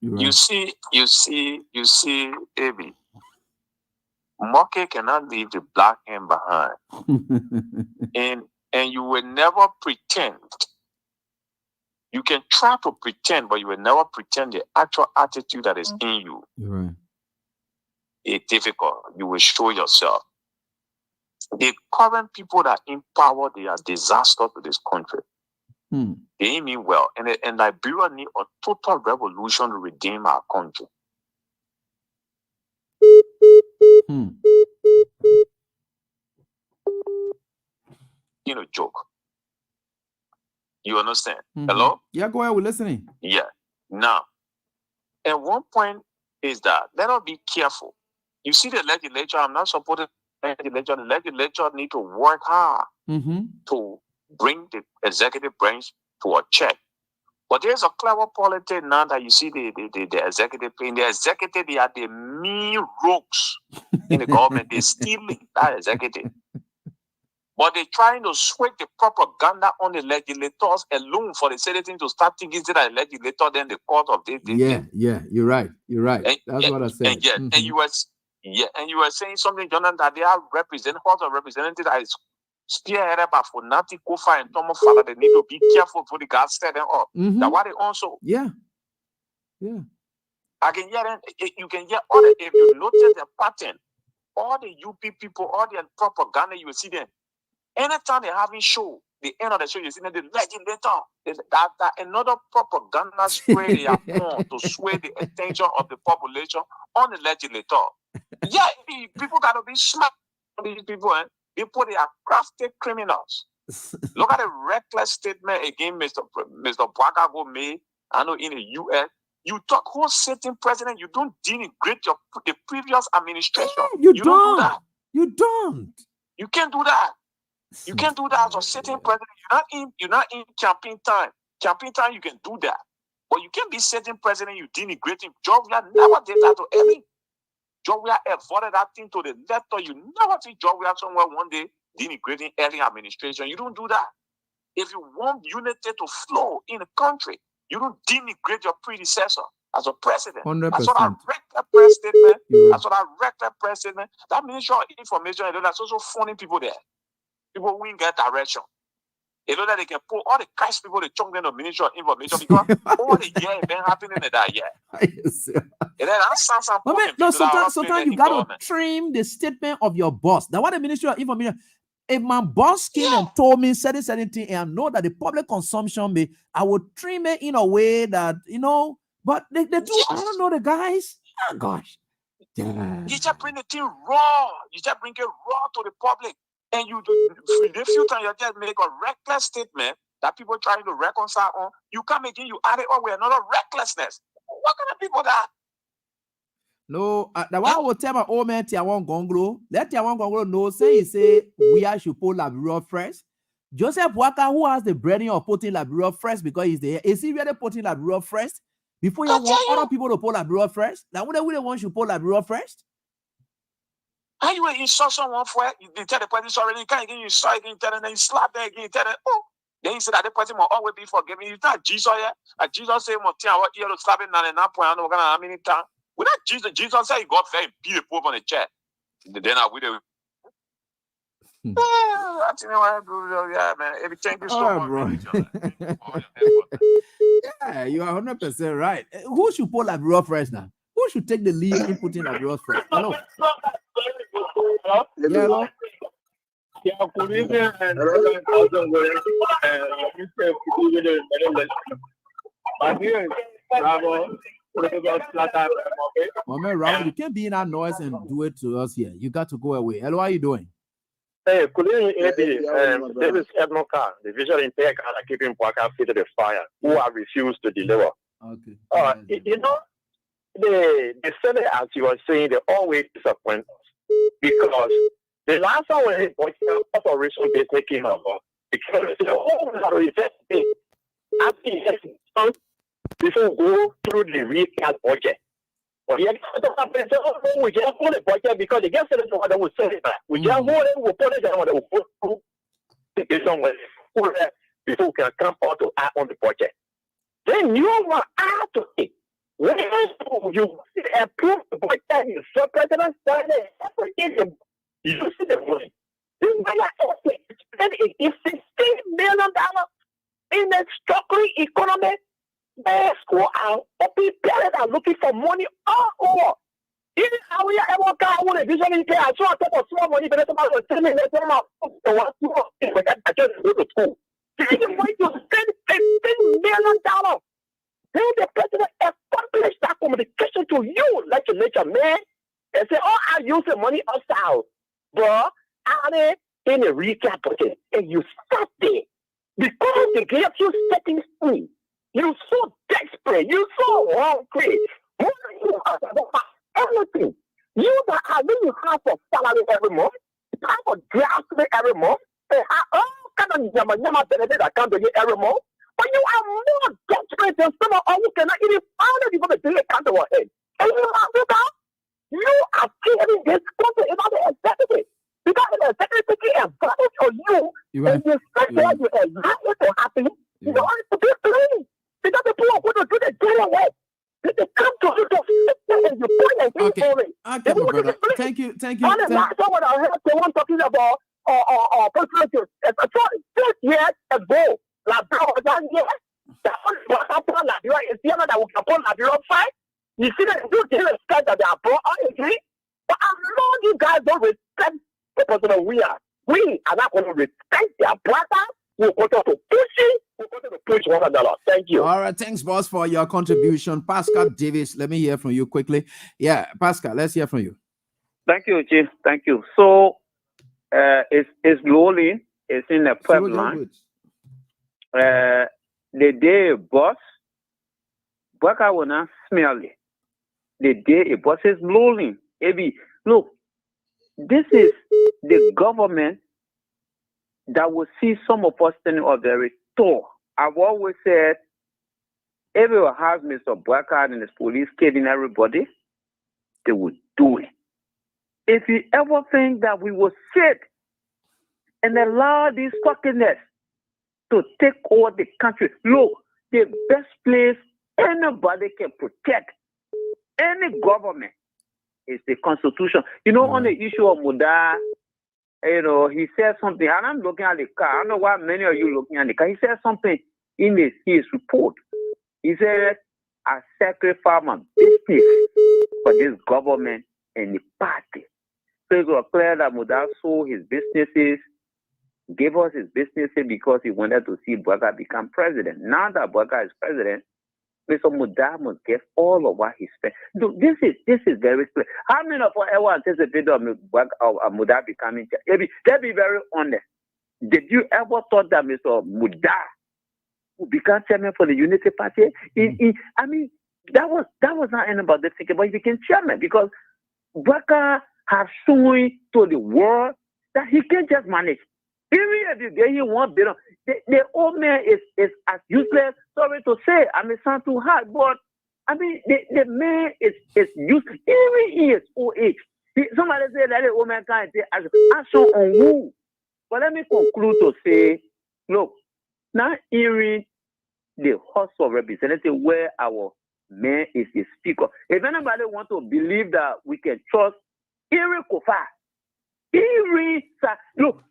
You see, David, market cannot leave the black hand behind. and you will never pretend. You can try to pretend, but you will never pretend the actual attitude that is in you. You're right. It's difficult. You will show yourself. The current people that in power, they are disaster to this country. They ain't mean well. And Liberia need a total revolution to redeem our country. Joke. You understand? Hello? Yeah, go ahead. We're listening. Yeah. Now, at one point is that let us be careful. You see the legislature, I'm not supporting the legislature need to work hard to bring the executive branch to a check. But there's a clever politics now that you see the executive playing. The executive, they are the mean rogues in the government. They're stealing that executive. But they're trying to switch the propaganda on the legislators alone for the citizen to start thinking that the legislator, then the court of the Yeah, you're right. That's what I said. And you were saying something, Jonathan, that they are House of Representatives that is spearheaded by Fonati, Kofa, and Tomo Fala. They need to be careful for the guys set them up. That's why they also. Yeah. I can hear them. You can hear all the, if you notice the pattern, all the UP people, all the propaganda, you will see them. Anytime they're having show, the end of the show, you see them, the legislator, that another propaganda spray they are on to sway the attention of the population on the legislator. Yeah, people got to be smart. These people, people, they are crafty criminals. Look at the reckless statement again, Mr. Bwagago made. I know in the U.S., you talk who's sitting president, you don't denigrate the previous administration. You don't do that. You don't. You can't do that. You can't do that as a sitting president. You're not in campaign time. Campaign time, you can do that. But you can't be sitting president, you denigrate him. Georgia never did that to Ellie. Georgia avoided that thing to the letter. You never see Georgia somewhere one day denigrating Ellie administration. You don't do that. If you want unity to flow in the country, you don't denigrate your predecessor as a president. 100%. That's what I read that press statement. That's what I read that press statement. That Ministry of Information, that's also phoning people there. People who ain't get direction. You know that they can pull all the cash people to chunk in the Ministry of Information because all the year been happening in that year. Yes. And then that sounds But man, no, sometimes you got to trim the statement of your boss. Now, what the Ministry of Information, if my boss came and told me certain thing, and I know that the public consumption may, I would trim it in a way that, you know, but they do, I don't know the guys. Oh, gosh. Yeah. You just bring the thing raw. You just bring it raw to the public. And you do, the few times you just make a reckless statement that people trying to reconcile on, you come again, you add it on with another recklessness. What kind of people that? No, the one I will tell my old man Tiawan Gonglo. Let Tiawan Gonglo know, say we should put Liberia first. Joseph Waka, who has the breading of putting Liberia first because he's there, is he really putting Liberia first? Before you want other people to put Liberia first? Now, what do they want you to put Liberia first? Are you insult someone for it? You tell the person sorry, you can't again, you saw again, tell them, then you slap them again, tell them, oh. Then you say that the person will always be forgiven. It's not Jesus here. Like Jesus said, I want you to slap it, and not point out how many times. Without Jesus, Jesus said he got very beat the Pope on the chair. Then I would have. I think I do, yeah, man. Everything is so much. Yeah, you are 100% right. Who should pull Liberia first now? Who should take the lead in putting Liberia first? Hello. Hello. Yeah, good evening and Raul, you can't be in that noise and do it to us here. You got to go away. Hello, how are you doing? Hey, good evening, Eddie. This is Edmond Carr, the visual impaired guy that keeping Boaka feet to the fire, who have refused to deliver. Okay. You know, the Senate, as you were saying, they always disappoint us because the last time when the operation business came up, because they said, oh, we have to invest in before go through the recap budget. But yeah, we just hold the budget because they get certain what they will say back. We just hold it, we'll put it down, we'll put it somewhere before we can come out to act on the budget. Then you will add to it. When you approve the budget, you so president started everything. You see the money. This money is $16 billion in a struggling economy. They go out, people are looking for money all over. Even how we ever got one visually impaired, I saw a couple of small money, but it's about $10 million. I just go to school. They want to spend $15 million. Then the president accomplished that communication to you, legislature, man. They say, oh, I use the money outside. But are they in a recap budget? And you sat there because they gave you settings free. You so desperate. You so hungry. You have everything. You that are you have a salary every month, you have a draft every month, and have all kind of yama benefit that come to you every month. But you are more desperate than some of you cannot even find it before the day comes to our head. And you have to that. You are killing this country about the executive. Because the executive taking advantage of you, and you expect that you allow it to happen. You don't want to be free. Because the people are going to do the dirty work. They come to you and you point and be for it. Okay, my brother. Thank you. On the last one, I heard someone talking about personal 6 years ago. Liberia was done here. The only happened Liberia is the other that we can put Liberia fight. You see that you didn't respect that they are brought. I agree. But I know you guys don't respect the person we are. We are not going to respect their brother. We're going to push it. We're going to push one another. Thank you. All right. Thanks, boss, for your contribution. Pascal Davis, let me hear from you quickly. Yeah, Pascal, let's hear from you. Thank you, Chief. Thank you. So, it's rolling. It's in the pipeline. The day boss, Baka will not smell it. The day a boss is rolling. Look, this is the government that will see some of us standing up there. I've always said, if you have Mr. Blackard and his police killing everybody, they would do it. If you ever think that we will sit and allow these fuckiness to take over the country, look, the best place anybody can protect any government is the Constitution. You know, on the issue of Muda, you know, he said something, and I'm looking at the car. I don't know why many of you looking at the car. He said something in his report. He said, I sacrifice my business for this government and the party. So it was clear that Muda sold his businesses, gave us his businesses because he wanted to see Bwaga become president. Now that Bwaga is president, Mr. Muda must get all of what he spent. This is very clear. How many of us ever anticipated of Muda becoming? Let's be very honest. Did you ever thought that Mr. Muda would become chairman for the Unity Party? I mean, that was not anybody thinking, but he became chairman because Bwaga has shown to the world that he can't just manage. Even if the day he won't be, the old man is as useless. Sorry to say, I may sound too hard, but I mean the man is useless. Even in his old age. Somebody say that the old man can't say action on who. But let me conclude to say, look, now hearing the House of Representatives where our man is the speaker. If anybody wants to believe that we can trust Iri Kofa, look,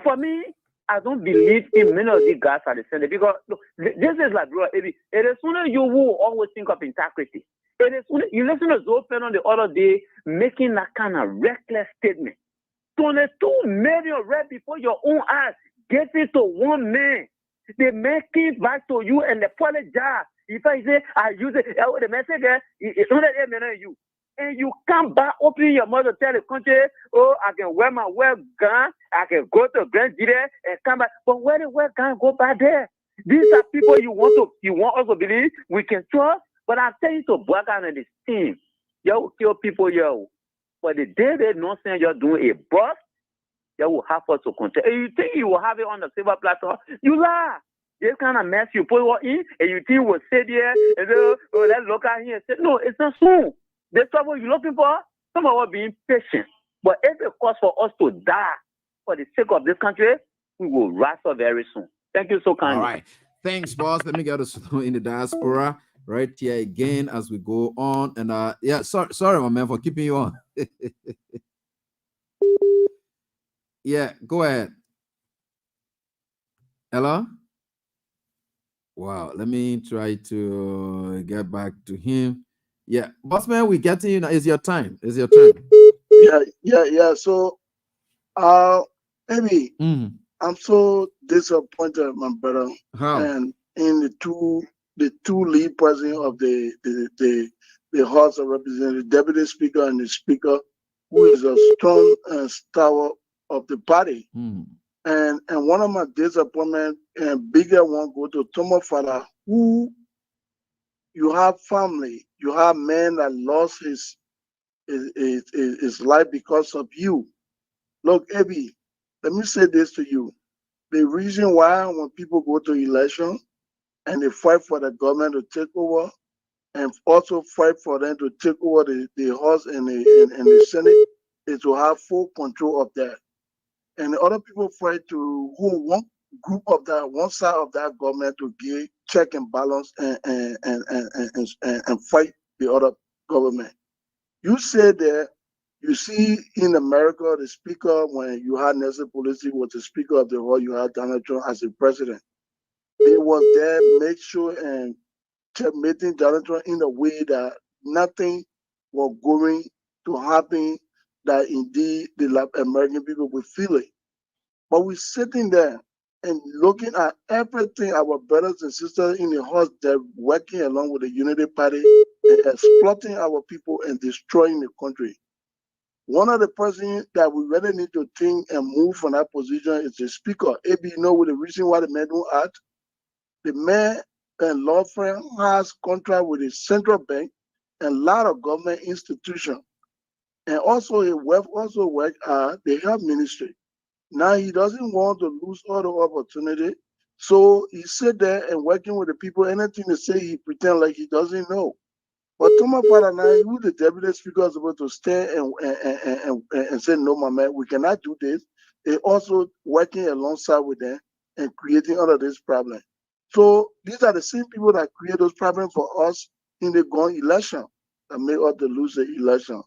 for me, I don't believe in many of these guys at the Senate because look, this is like, bro, it is sooner you will always think of integrity. It is sooner, you listen to Zofen on the other day making that kind of reckless statement. 22 million right before your own eyes, get it to one man. They make it back to you and they apologize. If I say, I use it, the message there, it's only 8 million you. And you come back, open your mouth to tell the country, oh, I can wear my wear gun, I can go to Grand Jide and come back. But where the wear gun go back there? These are people you want us to believe we can trust. But I tell you to Bwaga and this team, you kill people, yo. But the day they don't say you're doing a bust, you will have us to contest. And you think you will have it on the silver platform? You lie. This kind of mess you put in, and you think we'll sit there and say, oh, let's look at here and say, no, it's not soon. The trouble you're looking for, some of us being patient. But if it costs for us to die for the sake of this country, we will rise up very soon. Thank you so kindly. All right. Thanks, boss. Let me get us in the diaspora right here again as we go on. And yeah, sorry, my man, for keeping you on. Yeah, go ahead. Hello? Wow, let me try to get back to him. Yeah, boss man, we get to you now. It's your time. It's your turn. Yeah. So, maybe I'm so disappointed, my brother. How? And in the two lead president of the House of Representatives, Deputy Speaker and the Speaker, who is a strong stalwart of the party. And one of my disappointment and bigger one go to Thomas Father, who you have family, you have man that lost his life because of you. Look, Abby, let me say this to you. The reason why when people go to election and they fight for the government to take over and also fight for them to take over the House and the Senate is to have full control of that. And the other people fight to who one group of that one side of that government to give check and balance and fight the other government. You said that you see in America the speaker when you had Nancy Pelosi was the speaker of the House, you had Donald Trump as the president. They was there, make sure and kept meeting Donald Trump in a way that nothing was going to happen that indeed the American people would feel it. But we're sitting there and looking at everything our brothers and sisters in the House, they're working along with the Unity Party and exploiting our people and destroying the country. One of the persons that we really need to think and move from that position is the speaker. AB, you know what the reason why the man don't act? The man and law firm has contract with the central bank and a lot of government institutions. And also he work at the health ministry. Now he doesn't want to lose all the opportunity. So he sit there and working with the people, anything they say, he pretend like he doesn't know. But Thomas Father now, who the deputy speaker is supposed to stand and say, no, my man, we cannot do this. They also working alongside with them and creating all of this problem. So these are the same people that create those problems for us in the going election that make us to lose the election.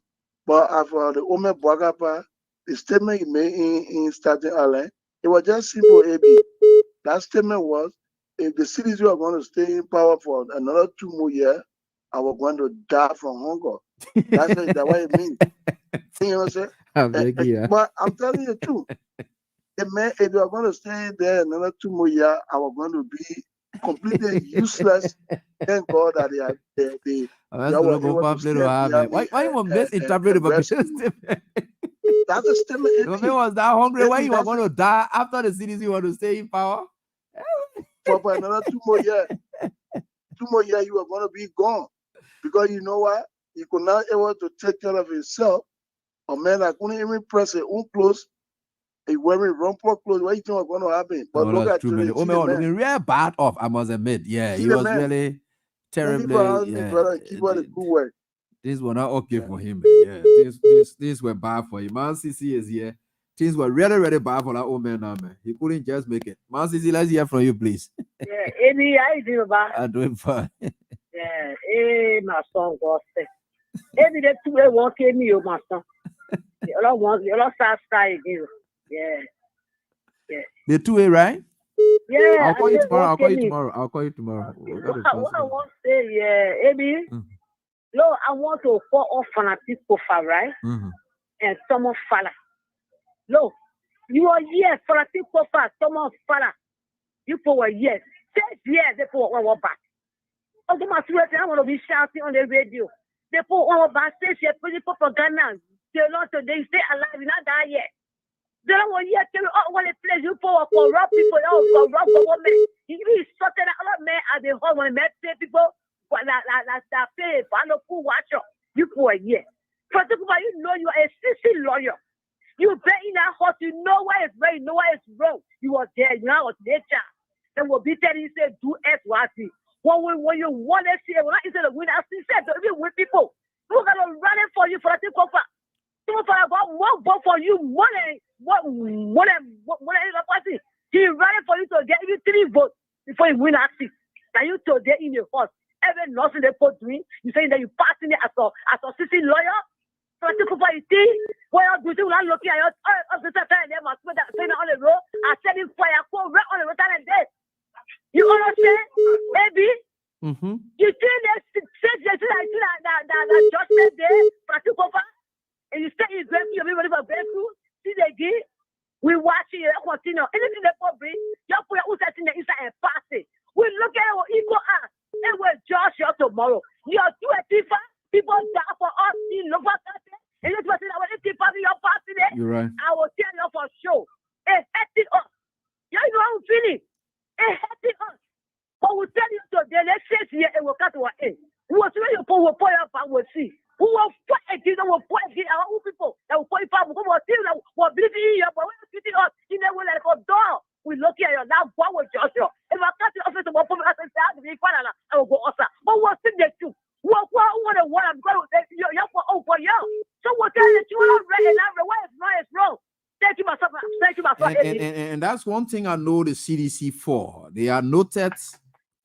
But for the Ome Bwagapa, the statement he made in Staten Island, it was just simple, AB. That statement was, if the cities are going to stay in power for another 2 more years, I was going to die from hunger. That's what it means. You know what I'm saying? But I'm telling you too, if you are going to stay there another 2 more years, I was going to be completely useless. Thank God that they were able to stay behind me why you misinterpret and the rescue me. statement? That's a statement. The man was that hungry. Why you were That's going to die after the cities you want to stay in power? for another 2 more years. 2 more years, you are going to be gone. Because you know what? He could not able to take care of himself. A man that couldn't even press his own clothes. He wearing rumple clothes. What do you think was going to happen? But Oh, look that's at true, today. man. Oh, man, was looking real bad off, I must admit. Yeah, See he the was man. really Thank you for terribly. having me, Yeah, brother. Keep on the good work. things were not okay for him. Man. Yeah, things were bad for him. Man, CC is here. Things were really, really bad for that old man now, man. He couldn't just make it. Man, CC, let's hear from you, please. Yeah, Eddie, how you doing, ba? I'm doing fine. Yeah, my son, GODSENT. Eddie, the 2 a walk in me, my son. The other start again. Yeah. The 2A, right? Yeah, I'll call you tomorrow. What I want to say, yeah, Eddie, no, I want to call off fanatic profile, right? And someone fala. No, you are here, fanatic profile, someone fala. You for a year. 6 years, they put one back. I want to be shouting on the radio. They put one back, say, pretty propaganda. They stay alive, not die yet. They don't want to tell you, what a place you for corrupt people, corrupt government. You sorted out a lot of men at the home when men pay people, but that pay, but I know who watch you for a year. For example, you know you are a CC lawyer. You bet in that house, you know why it's right, you know why it's wrong. You are there, you know what's nature. Then will be telling you, say, do X, Y, Z. When you want to see it, when I say the winner, I said, even with people, who are going to run it for you for a thing for one vote for you, money, party. He ran for you to get even 3 votes before you win a seat. Can you today in your house? Every nothing they put doing, you saying that you passing it as a CC lawyer? For the community, when you're doing that, looking at your officer telling them, I put that thing on the road, I said in fire, go right on the road and dead. You understand? Maybe. You think that judgment day, and you say it's breakthrough, everybody for breakthrough. See the again, we watching it, continue. Anything they put bring, you put your own setting inside and pass it. We look at our ego ass, and we'll judge you tomorrow. You're too a thief, people die for us, you know what that is. And this person, I will keep having your party there. You're right. I will tell you for sure. It hurting us. You know how I'm feeling. It hurting us. But we'll tell you today, let's say here, and we'll cut to our end. We will see your phone, we'll put your phone, we'll see. Who will fight against them, will fight against our own people. That will fight for us, will see that will believe in you, but we're treating us in a way like a door. We look at you now, God will judge you. If I cut the office of my phone, I say, I will go also. But we'll see that too. What I'm going to say, you're for you. So we'll tell you, you're not ready, and what is right is wrong. Thank you, myself. Thank you, myself. And that's one thing I know the CDC for. They are noted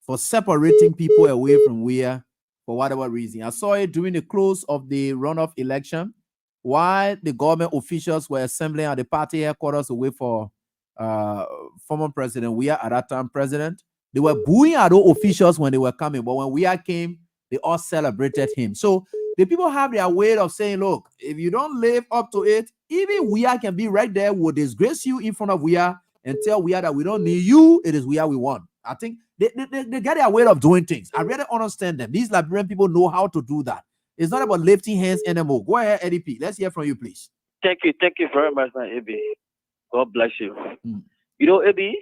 for separating people away from where, for whatever reason. I saw it during the close of the runoff election, while the government officials were assembling at the party headquarters to wait for former president, we are at that time president. They were booing at those officials when they were coming, but when we came, they all celebrated him. So the people have their way of saying, look, if you don't live up to it, even we can be right there, will disgrace you in front of we and tell we that we don't need you. It is we want. I think they get their way of doing things. I really understand them. These Liberian people know how to do that. It's not about lifting hands anymore. Go ahead, Eddie P. Let's hear from you, please. Thank you very much, my Ebi. God bless you. You know, Ebi,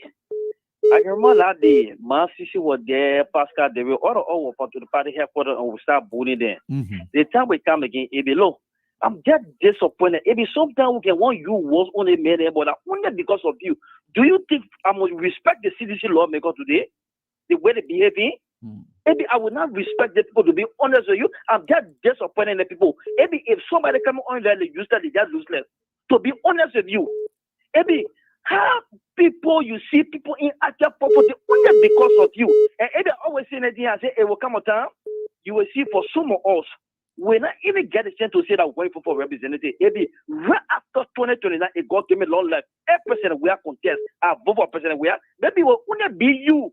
I remember that day, my sister was there, Pascal, they were all over to the party headquarters and we start bullying them. The time we come again, Ebi, look, I'm just disappointed. Ebi, sometimes we can want you was only made but only because of you. Do you think I must respect the CDC lawmaker today? The way they behaving? Maybe I would not respect the people, to be honest with you. I'm just disappointed in the people. Maybe if somebody come on there, they useless, they just useless. To be honest with you, maybe how people you see people in actual property only because of you. And maybe I always say anything, I say it will come a time you will see for some of us we not even get a chance to say that we're for representative. Maybe right after 2029, it God give me long life. Every person we are contest, I vote for president we are. Maybe we won't be you.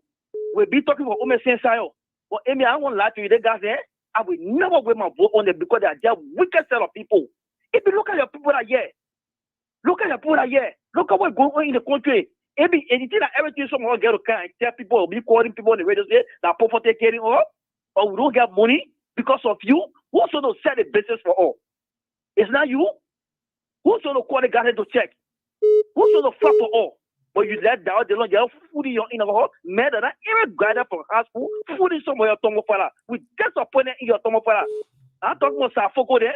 We'll be talking about Ome Sensayo. But Amy, I won't lie to you, the guys there. I will never wear my vote on them because they are just wicked set of people. If you look at your people that here, look at your people that here, look at what's going on in the country. Maybe anything that everything someone get to kind tell people, be calling people on the radio say that poverty carrying up, or we don't get money because of you. Who's going to set the business for all? It's not you. Who's going to call the government to check? Who's going to fight for all? But you let down the long, you're food in our home, mad that even gather from hospital, food in somewhere, Tomo Fala. We disappointed in your Tomo Fala. I'm talking about Safoko there.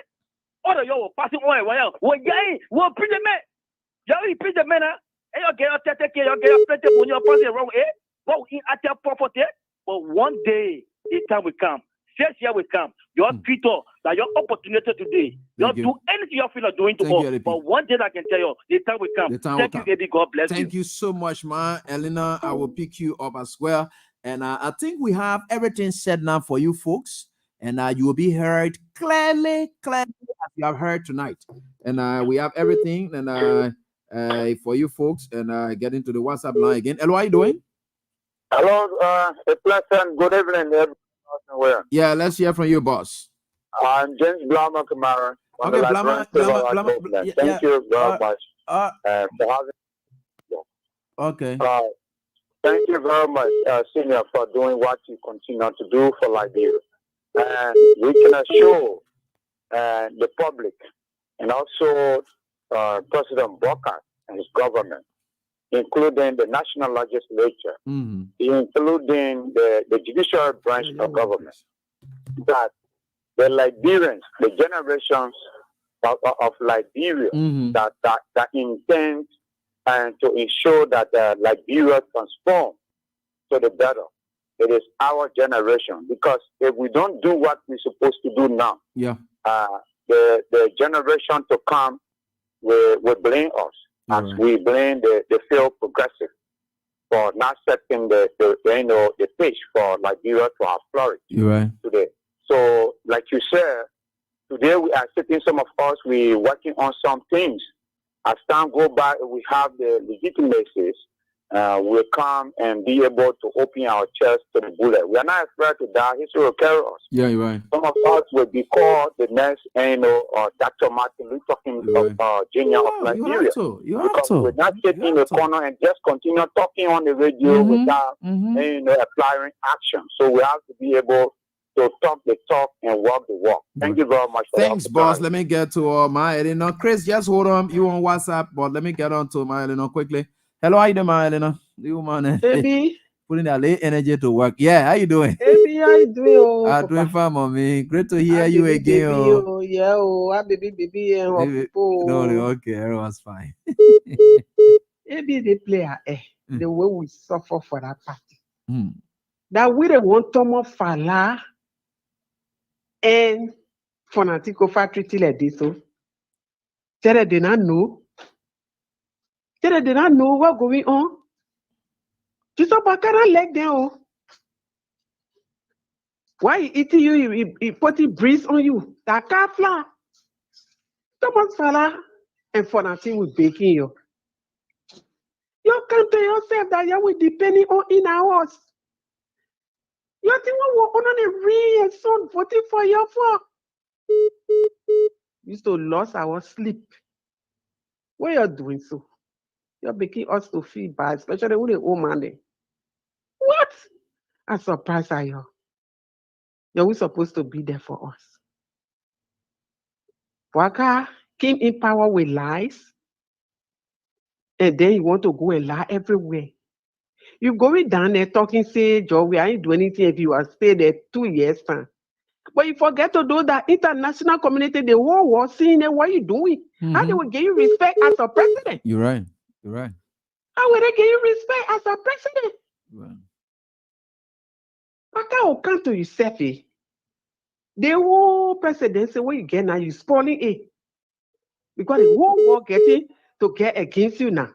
All of you were passing on. Well, yeah, we'll preach the man. You preach the man, and you get a take care, you get a plenty when you're passing around, but we at your property. But one day, the time will come. This year will come. Your Twitter, that your opportunity today. You do anything you feel like doing tomorrow. But one day I can tell you, the time will come. Thank you, baby. God bless you. Thank you so much, ma. Elena, I will pick you up as well. And I think we have everything set now for you folks. And you will be heard clearly as you have heard tonight. And we have everything and for you folks. And get into the WhatsApp line again. Hello, how are you doing? Hello, a pleasant good evening, everyone. Yeah, let's hear from you, boss. I'm James Blama Kamara. Okay, Blama. Thank you very much for having me. Okay. Thank you very much, Senior, for doing what you continue to do for Liberia. And we can assure the public and also President Bokar and his government, including the national legislature, including the judicial branch of government, that the Liberians, the generations of Liberia that intend and to ensure that Liberia transform to the better. It is our generation, because if we don't do what we're supposed to do now, the generation to come will blame us. As we blame the field progressive for not setting the pace for Liberia to have flourished today. So, like you said, today we are sitting, some of us, we working on some things. As time go by, we have the legitimacies. We'll come and be able to open our chest to the bullet. We are not afraid to die. History will carry us. Yeah, you're right. Some of us will be called the next, Dr. Martin Luther King Jr. of Liberia. You have to. We're not sitting in the corner and just continue talking on the radio without applying action. So we have to be able to talk the talk and walk the walk. Thank you very much. Thanks, boss. Let me get to my Elena. Chris, just hold on. You on WhatsApp, but let me get on to my Elena quickly. Hello, how you doing, my Elena? You man, Baby. Putting that late energy to work. Yeah, how you doing? Baby, how you doing? Oh, I'm doing fine, mommy. Great to hear you again. Oh, yeah, baby. No, okay, everyone's fine. Maybe they play the way we suffer for that party. That we don't want Tomo Fala and Fanatico Factory till like this. So they did not know. They did not know what's going on. You saw Bakara leg down. Why he eating you? He putting breeze on you. That can't fly. Thomas Fala and Fanatico will baking you. You come to yourself that you will depending on in hours. You think what we're on a real son voting for you for? You still lost our sleep. What you're doing so? You're making us to feel bad, especially when the old man. What? I'm surprised at you. You're supposed to be there for us. Waka came in power with lies, and then you want to go and lie everywhere. You going down there talking, say, Joe, we ain't doing anything if you are stay there 2 years time. But you forget to do that international community, the whole world seeing what you doing. How they will give you respect as a president? You're right. How will they give you respect as a president? Right. Waka will come to yourself. The whole presidency, what you get now, you spoiling it. Because the whole world getting to get against you now.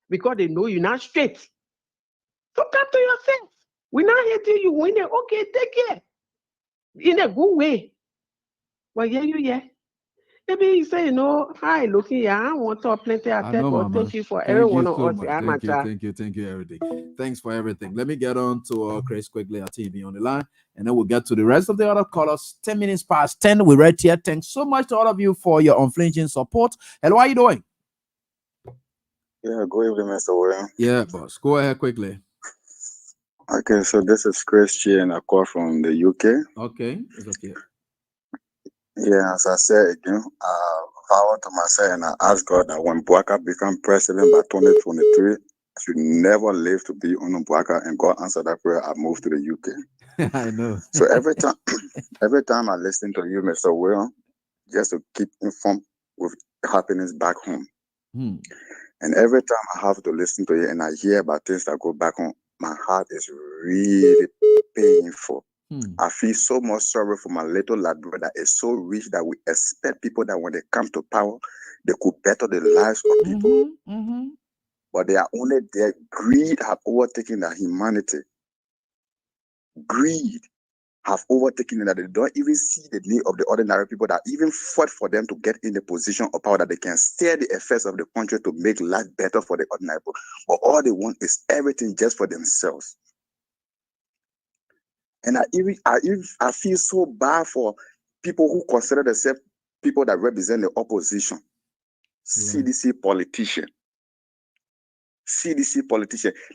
Because they know you're not straight. So come to yourself. We're not here till you win it. Okay, take care. In a good way. Well, yeah. Maybe you say, hi, looking here. I want to plenty I attack know, or Mama. thank you for Thank everyone you so on much. us. Thank you, everything. Thanks for everything. Let me get on to Chris quickly. I think be on the line, and then we'll get to the rest of the other callers. 10 minutes past 10. We're right here. Thanks so much to all of you for your unflinching support. Hello, how are you doing? Yeah, go evening, Mr. William. Yeah, boss. Go ahead quickly. Okay, so this is Chris G and I call from the UK. Okay, it's okay. Yeah, as I said again, I vow to myself and I ask God that when Bouaka become president by 2023, I should never live to be on Bouaka, and God answered that prayer. I moved to the UK. I know. So every time I listen to you, Mr. William, just to keep informed with happenings back home. And every time I have to listen to you and I hear about things that go back home, my heart is really painful. I feel so much sorry for my little Liberia that is so rich that we expect people that when they come to power, they could better the lives of people. But they are only there. Greed have overtaken their humanity. Greed have overtaken it that they don't even see the need of the ordinary people that even fought for them to get in the position of power that they can steer the affairs of the country to make life better for the ordinary people. But all they want is everything just for themselves. And I feel so bad for people who consider themselves people that represent the opposition. CDC politician.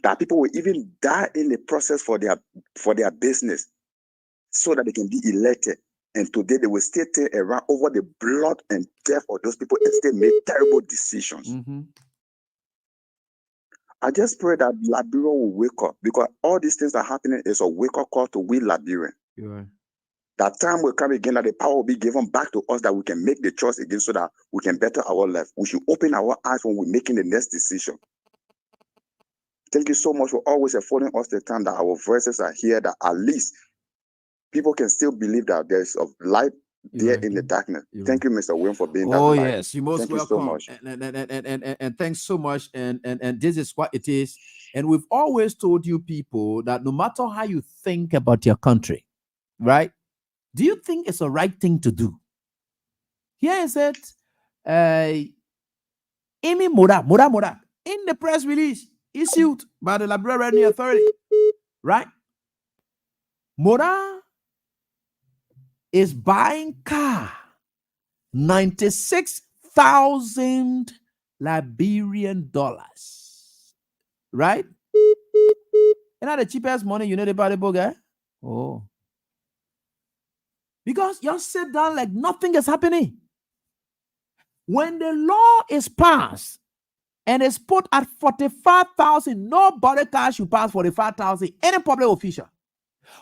That people will even die in the process for their business so that they can be elected. And today they will still take around over the blood and death of those people and still make terrible decisions. I just pray that Liberia will wake up, because all these things that are happening is a wake-up call to we Liberians. That time will come again that the power will be given back to us, that we can make the choice again so that we can better our life. We should open our eyes when we're making the next decision. Thank you so much for always affording us the time that our voices are here, that at least people can still believe that there's a light there in the darkness. Thank you, Mr. William, for being that light. Yes, you're most welcome. Thank you so much. And thanks so much. And this is what it is. And we've always told you people that no matter how you think about your country, right? Do you think it's the right thing to do? Here is it. Amy Moda, in the press release issued by the Liberia Revenue Authority, right? Moda is buying car, 96,000 Liberian dollars, right? Isn't that the cheapest money you know about the guy? Oh, because you sit down like nothing is happening. When the law is passed and it's put at 45,000, nobody car should pass 45,000. Any public official.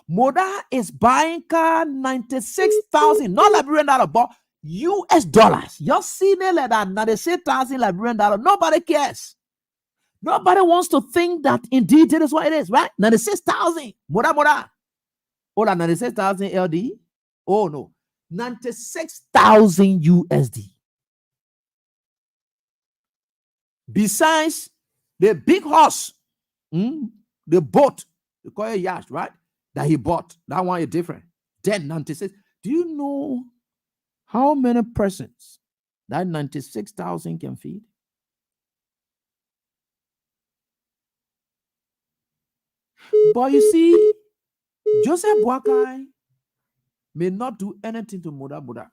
Moda is buying car 96,000, not Liberian dollar, but US dollars. You're seeing it like that 96,000 Liberian dollar. Nobody cares. Nobody wants to think that indeed it is what it is, right? 96,000. Moda. Oh, 96,000 LD? Oh, no. 96,000 USD. Besides the big horse, the boat, they call it yacht, right? That he bought. That one is different. Then 96. Do you know how many persons that 96,000 can feed? But you see, Joseph Boakai may not do anything to Modak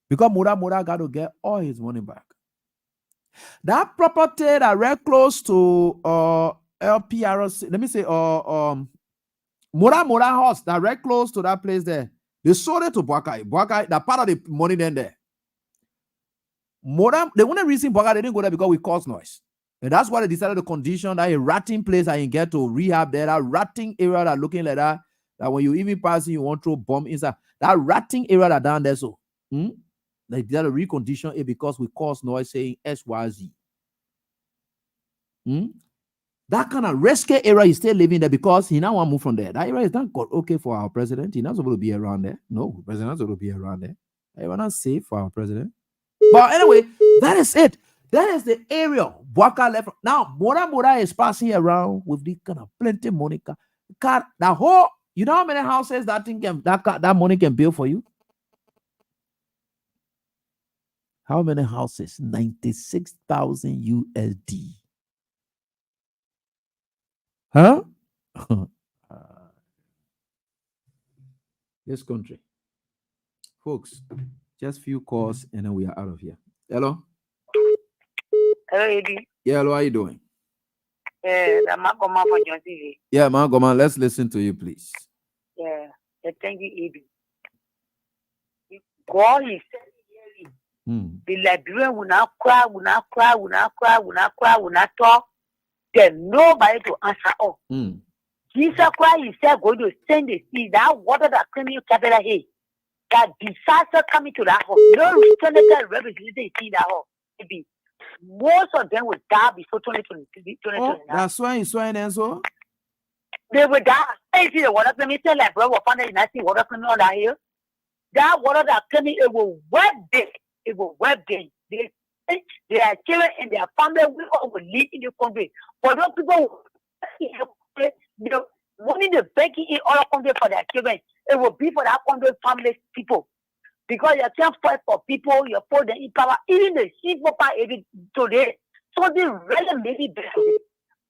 because Modak got to get all his money back. That property that right close to LPRC, let me say Moda house that right close to that place there, they sold it to Boakai, that part of the money then there. Moda, the only reason Boakai didn't go there because we caused noise. And that's why they decided to condition that a ratting place that you get to rehab there, that ratting area that looking like that when you even pass, you want to throw bomb inside. That ratting area that down there, so they decided to recondition it because we caused noise saying SYZ. That kind of risky area is still living there because he now want to move from there. That area is not good, okay for our president. He's not supposed to be around there. No, the president is not supposed to be around there. It's not safe for our president. But anyway, that is it. That is the area Boakai left. Now, Moda is passing around with this kind of plenty money. Car, the whole, you know how many houses that thing can that money can build for you? How many houses? 96,000 USD. Huh? This country. Folks, just few calls and then we are out of here. Hello? Hello, Eddie. Yeah, hello, how you doing? I'm not going for John TV. Yeah, Margoma, let's listen to you, please. Yeah, thank you, Eddie. God is the Liberian will not cry, will not cry, will not cry, will not cry, will not talk. There's nobody to answer all. Jesus Christ is going to send the sea, that water that came in capital here. That disaster coming to that home. No senator representative in that home. Maybe most of them will die before 2029. Oh, that's why you're swearing and so? They will die. I see the water coming, tell like brother, found it, and I see water coming on that hill. That water that coming, it will wet them. It will wet them. Their children and their family will all live in the country. For those people who money the banking in all country for their children, it will be for that country family people. Because you can't fight for people, you put them in power. Even the people even today, so they really maybe better.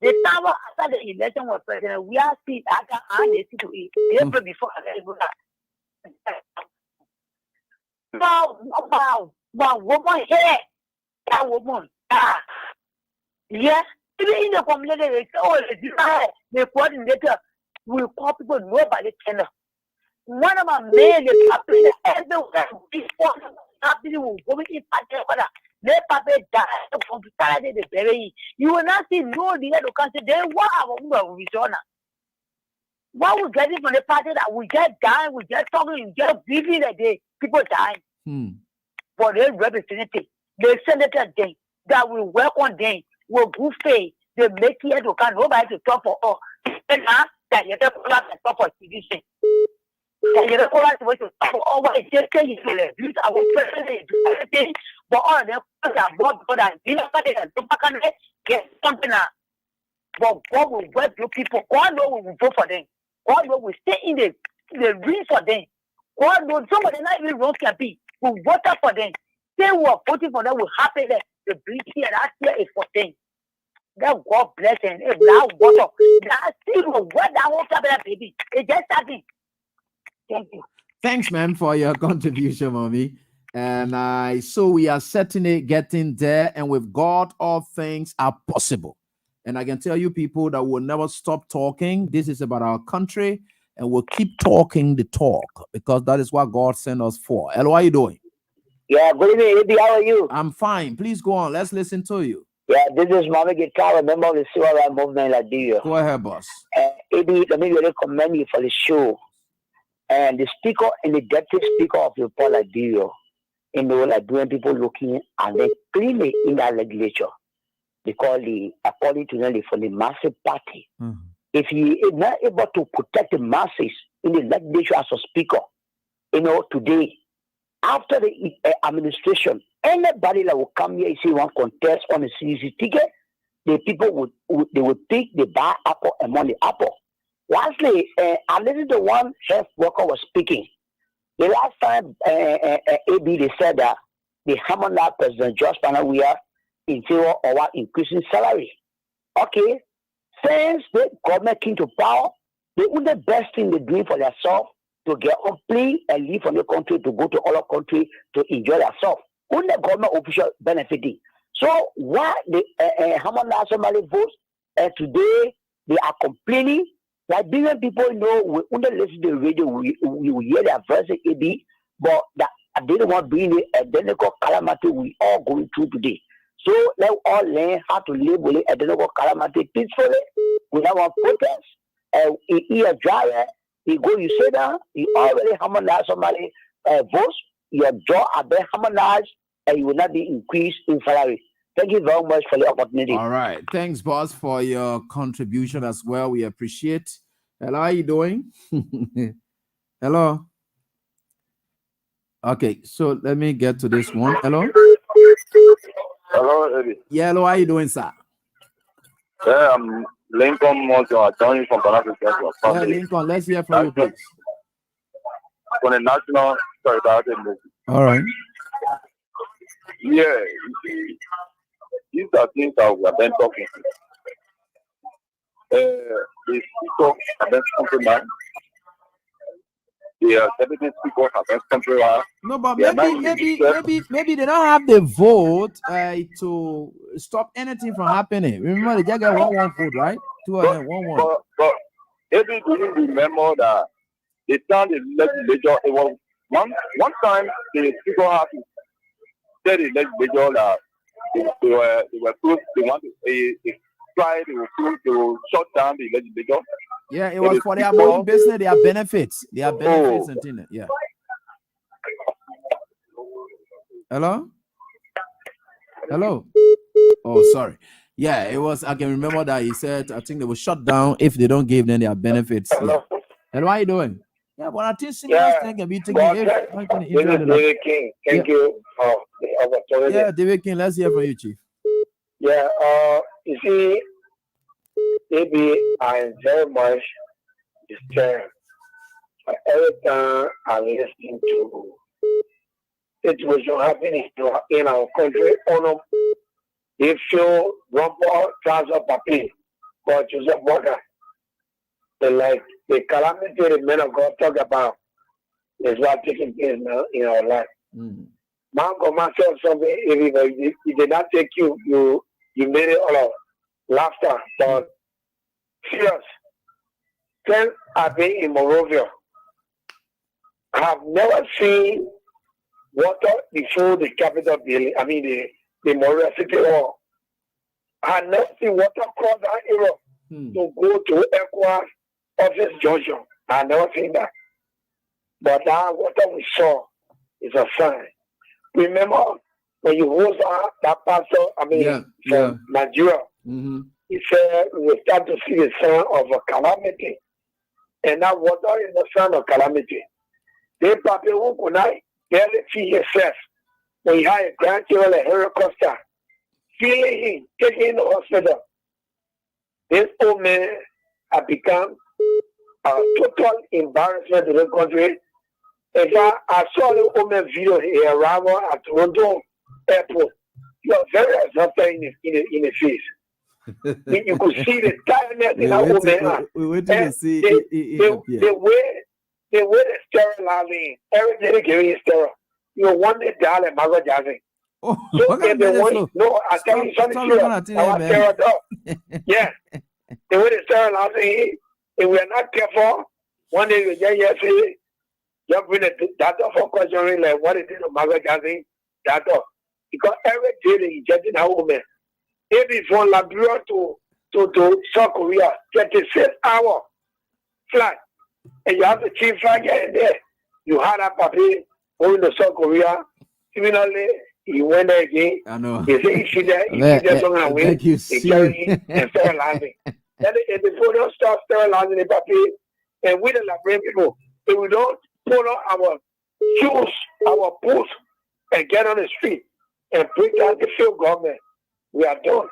The power after the election was president, we are still after and to eat. They before Wow, woman here, that woman. Yeah, even in the community, they say, oh, the coordinator will call people nobody can. One of my men, the public, everywhere, before happening will go in particular. Let Papa die from Saturday the bury. You will not see no leader to come say, then what will be done? What we get from the party that we get dying, we get talking, we get breathing a day, people dying. But they representative, the senator day, that will work on them, will buffet, they make it to come, nobody to talk for all. And now, that you don't talk for TV. And you don't want to talk for all what it just says you will abuse our president, everything, but all of them are more because they get something out. But God will work with people. God knows we will vote for them. God knows we stay in the ring for them. God knows somebody not even wrong can be. We voted for them. They were voting for them will happen there. The British here, that year is for them. That God bless them. If that water, that still will work that whole cabinet, baby. It's just starting. Thank you. Thanks, man, for your contribution, mommy. And so we are certainly getting there. And with God, all things are possible. And I can tell you people that will never stop talking. This is about our country. And we'll keep talking the talk because that is what God sent us for. Hello, how are you doing? Yeah, good evening, Eddie. How are you? I'm fine. Please go on. Let's listen to you. Yeah, this is Mama Guitar, a member of the Civil Rights Movement in Liberia. Go ahead, boss. Eddie, let me really commend you for the show. And the speaker and the deputy speaker of the Port Liberia, Liberian people looking and they clearly in that legislature because according to them, for the massive party. If he is not able to protect the masses in the legislature as a speaker, today, after the administration, anybody that will come here, see one contest on the CDC ticket, the people would pick the buy apple and money apple. Lastly, I listened to one health worker was speaking. The last time AB they said that the Hamana President George Panel we are in favor of increasing salary. Okay, since the government came to power, they do the best thing they do for themselves to get on plane and leave from the country to go to other country to enjoy themselves. Only the government official benefiting. So why the Hamana Somali votes today they are complaining. Liberian people we only listen to the radio, we hear their verse AB, but that they don't want to be in the identical calamity we all going through today. So let all learn how to live with the identical calamity peacefully, without one protest. You drive, you go, you sit down, you already harmonize somebody votes, your jaw are there harmonized, and you will not be increased in salary. Thank you very much for the opportunity. All right. Thanks, boss, for your contribution as well. We appreciate. Hello, how are you doing? Hello. Okay, so let me get to this one. Hello. Hello, Eddie. Yeah, hello. How are you doing, sir? Yeah, I'm Lincoln Mojo, joining from Panama. Yeah, Lincoln, let's hear from you, please. For the national solidarity movement. All right. Yeah, you see, these are things that we have been talking. The speaker have been compromised. The deputy speaker have been compromised. No, but maybe they don't have the vote to stop anything from happening. Remember, they just get one vote, right? 2-1. But maybe do you remember that they turned the legislature? It was one time the speaker had to tell the legislature that they were close. They want to try to shut down the legislature. Yeah, it was for their own business, their benefits. And things. Yeah. Hello? Oh, sorry. Yeah, it was. I can remember that he said, I think they will shut down if they don't give them their benefits. Yeah. Hello, how are you doing? Yeah, but I think similar thing can be taken. David King, thank you for the opportunity. Yeah, David King, let's hear from you, Chief. Yeah, you see, maybe I very much disturbed every time I listen to situation happening in our country. They feel rumble, trouser, papi, but Joseph Border. Like the calamity the men of God talk about is what taking place now in our life. Man, myself, something, if it did not take you made it all of laughter, but serious. Since I've been in Morovia, I have never seen water before the Capitol building. I mean, the Morovia City Hall. I have never seen water cross that area to go to ECOWAS office junction. I have never seen that. But that water we saw is a sign. Remember when you host that pastor, from Nigeria, he said we will start to see the sign of a calamity. And that water is the sign of calamity. They probably who could not barely feed himself when he had a grandchild like Harry Costa, feeling him, taking him to the hospital. This old man had become a total embarrassment to the country. In fact, I saw the old man video he arrived at Toronto airport. He was very exhausted in the face. You could see the tiredness in that old man. We waited to see the way they sterilizing everything they give you sterile. You want the dial and Margaret Jackson. So if they want, no, I tell you something serious. Yeah, the way they sterilizing, if we are not careful, one day you just say, you bring the data for questioning like what it is to Margaret Jackson data. Because every day they injecting that woman. Maybe from Liberia to South Korea, 36-hour flight. And you have to chief flight get in there. You had that puppy going to South Korea. Similarly, he went there again. I know. He said he see that something away. They carry him and sterilizing. Then if before they don't start sterilizing the puppy, and we the Liberian people, if we don't pull out our shoes, our boots, and get on the street and bring down the field government, we are done.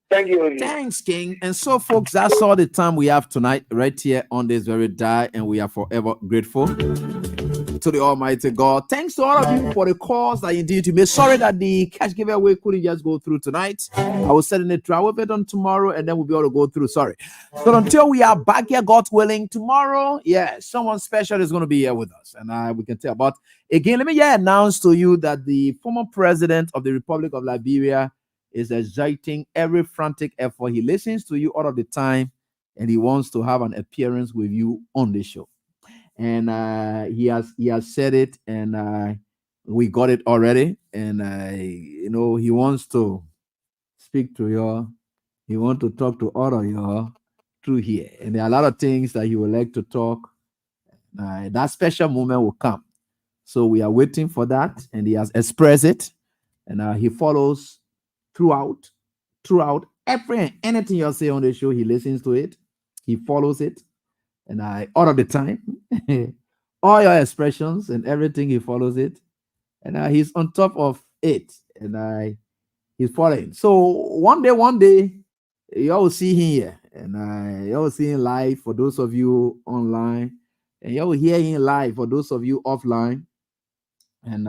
Thank you. Thanks, King. And so, folks, that's all the time we have tonight, right here on this very day, and we are forever grateful to the Almighty God. Thanks to all of you for the calls that indeed you made. Sorry that the cash giveaway couldn't just go through tonight. I was setting it through it on tomorrow, and then we'll be able to go through. Sorry. So until we are back here, God willing, tomorrow, someone special is going to be here with us, and we can tell. But again, let me announce to you that the former president of the Republic of Liberia is exerting every frantic effort. He listens to you all of the time, and he wants to have an appearance with you on the show. And he has said it, and we got it already. And he wants to speak to you. He wants to talk to all of you through here. And there are a lot of things that he would like to talk. That special moment will come. So we are waiting for that, and he has expressed it, and he follows throughout anything you say on the show. He listens to it, he follows it, and all of the time, all your expressions and everything, he follows it, and he's on top of it, and he's following. So one day, you all will see him here, and you all will see him live for those of you online, and you all will hear him live for those of you offline, and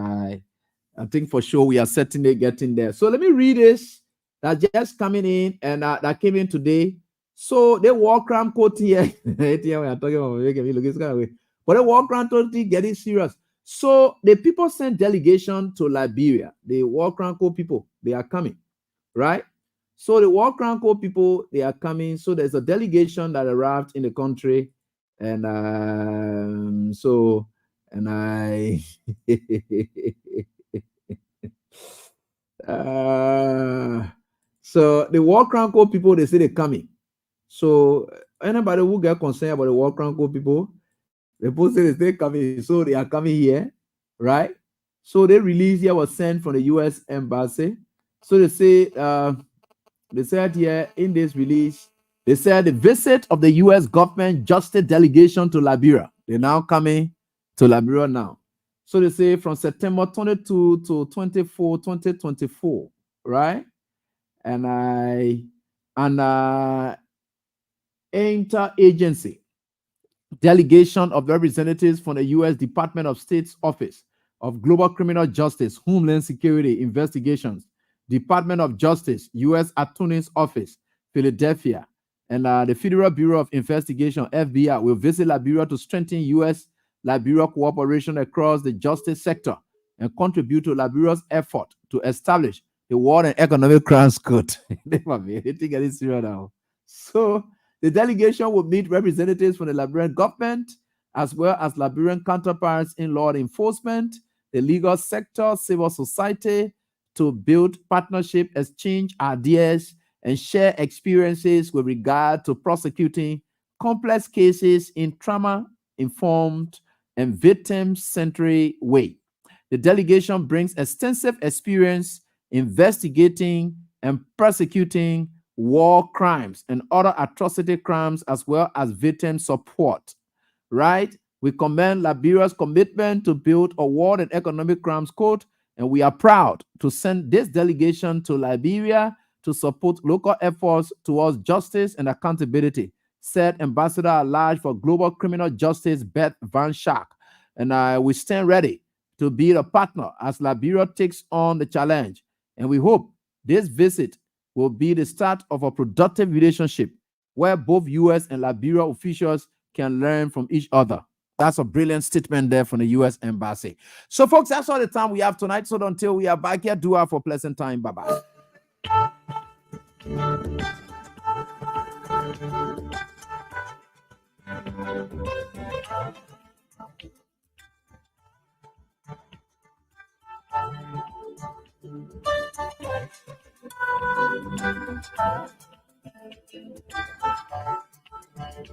I think for sure we are certainly getting there. So let me read this that just coming in and that came in today. So the war crime quote here. We are talking about making me look this kind of way. But the war crime totally getting serious. So the people sent delegation to Liberia. The war crime code people, they are coming, right? So the war crime code people, they are coming. So there's a delegation that arrived in the country, and I so the war crime code people, they say they're coming. So anybody who get concerned about the war crime code people, the people say they stay coming, so they are coming here, right? So the release here was sent from the U.S. Embassy. So they said here in this release, they said the visit of the U.S. government justice delegation to Liberia. They're now coming to Liberia now. So they say from September 22 to 24, 2024, right? And interagency delegation of representatives from the U.S. Department of State's Office of Global Criminal Justice, Homeland Security Investigations, Department of Justice, U.S. Attorney's Office, Philadelphia, and the Federal Bureau of Investigation, FBI, will visit Liberia to strengthen U.S.-Liberia cooperation across the justice sector and contribute to Liberia's effort to establish the War and Economic Crimes Court. So the delegation will meet representatives from the Liberian government, as well as Liberian counterparts in law enforcement, the legal sector, civil society, to build partnership, exchange ideas, and share experiences with regard to prosecuting complex cases in trauma-informed and victim-centered way. The delegation brings extensive experience investigating and prosecuting war crimes and other atrocity crimes, as well as victim support, right? We commend Liberia's commitment to build a war and economic crimes court, and we are proud to send this delegation to Liberia to support local efforts towards justice and accountability, said Ambassador at Large for Global Criminal Justice, Beth Van Schaak. And we stand ready to be a partner as Liberia takes on the challenge. And we hope this visit will be the start of a productive relationship where both U.S. and Liberia officials can learn from each other. That's a brilliant statement there from the U.S. Embassy. So, folks, that's all the time we have tonight. So until we are back here, do have for pleasant time. Bye-bye.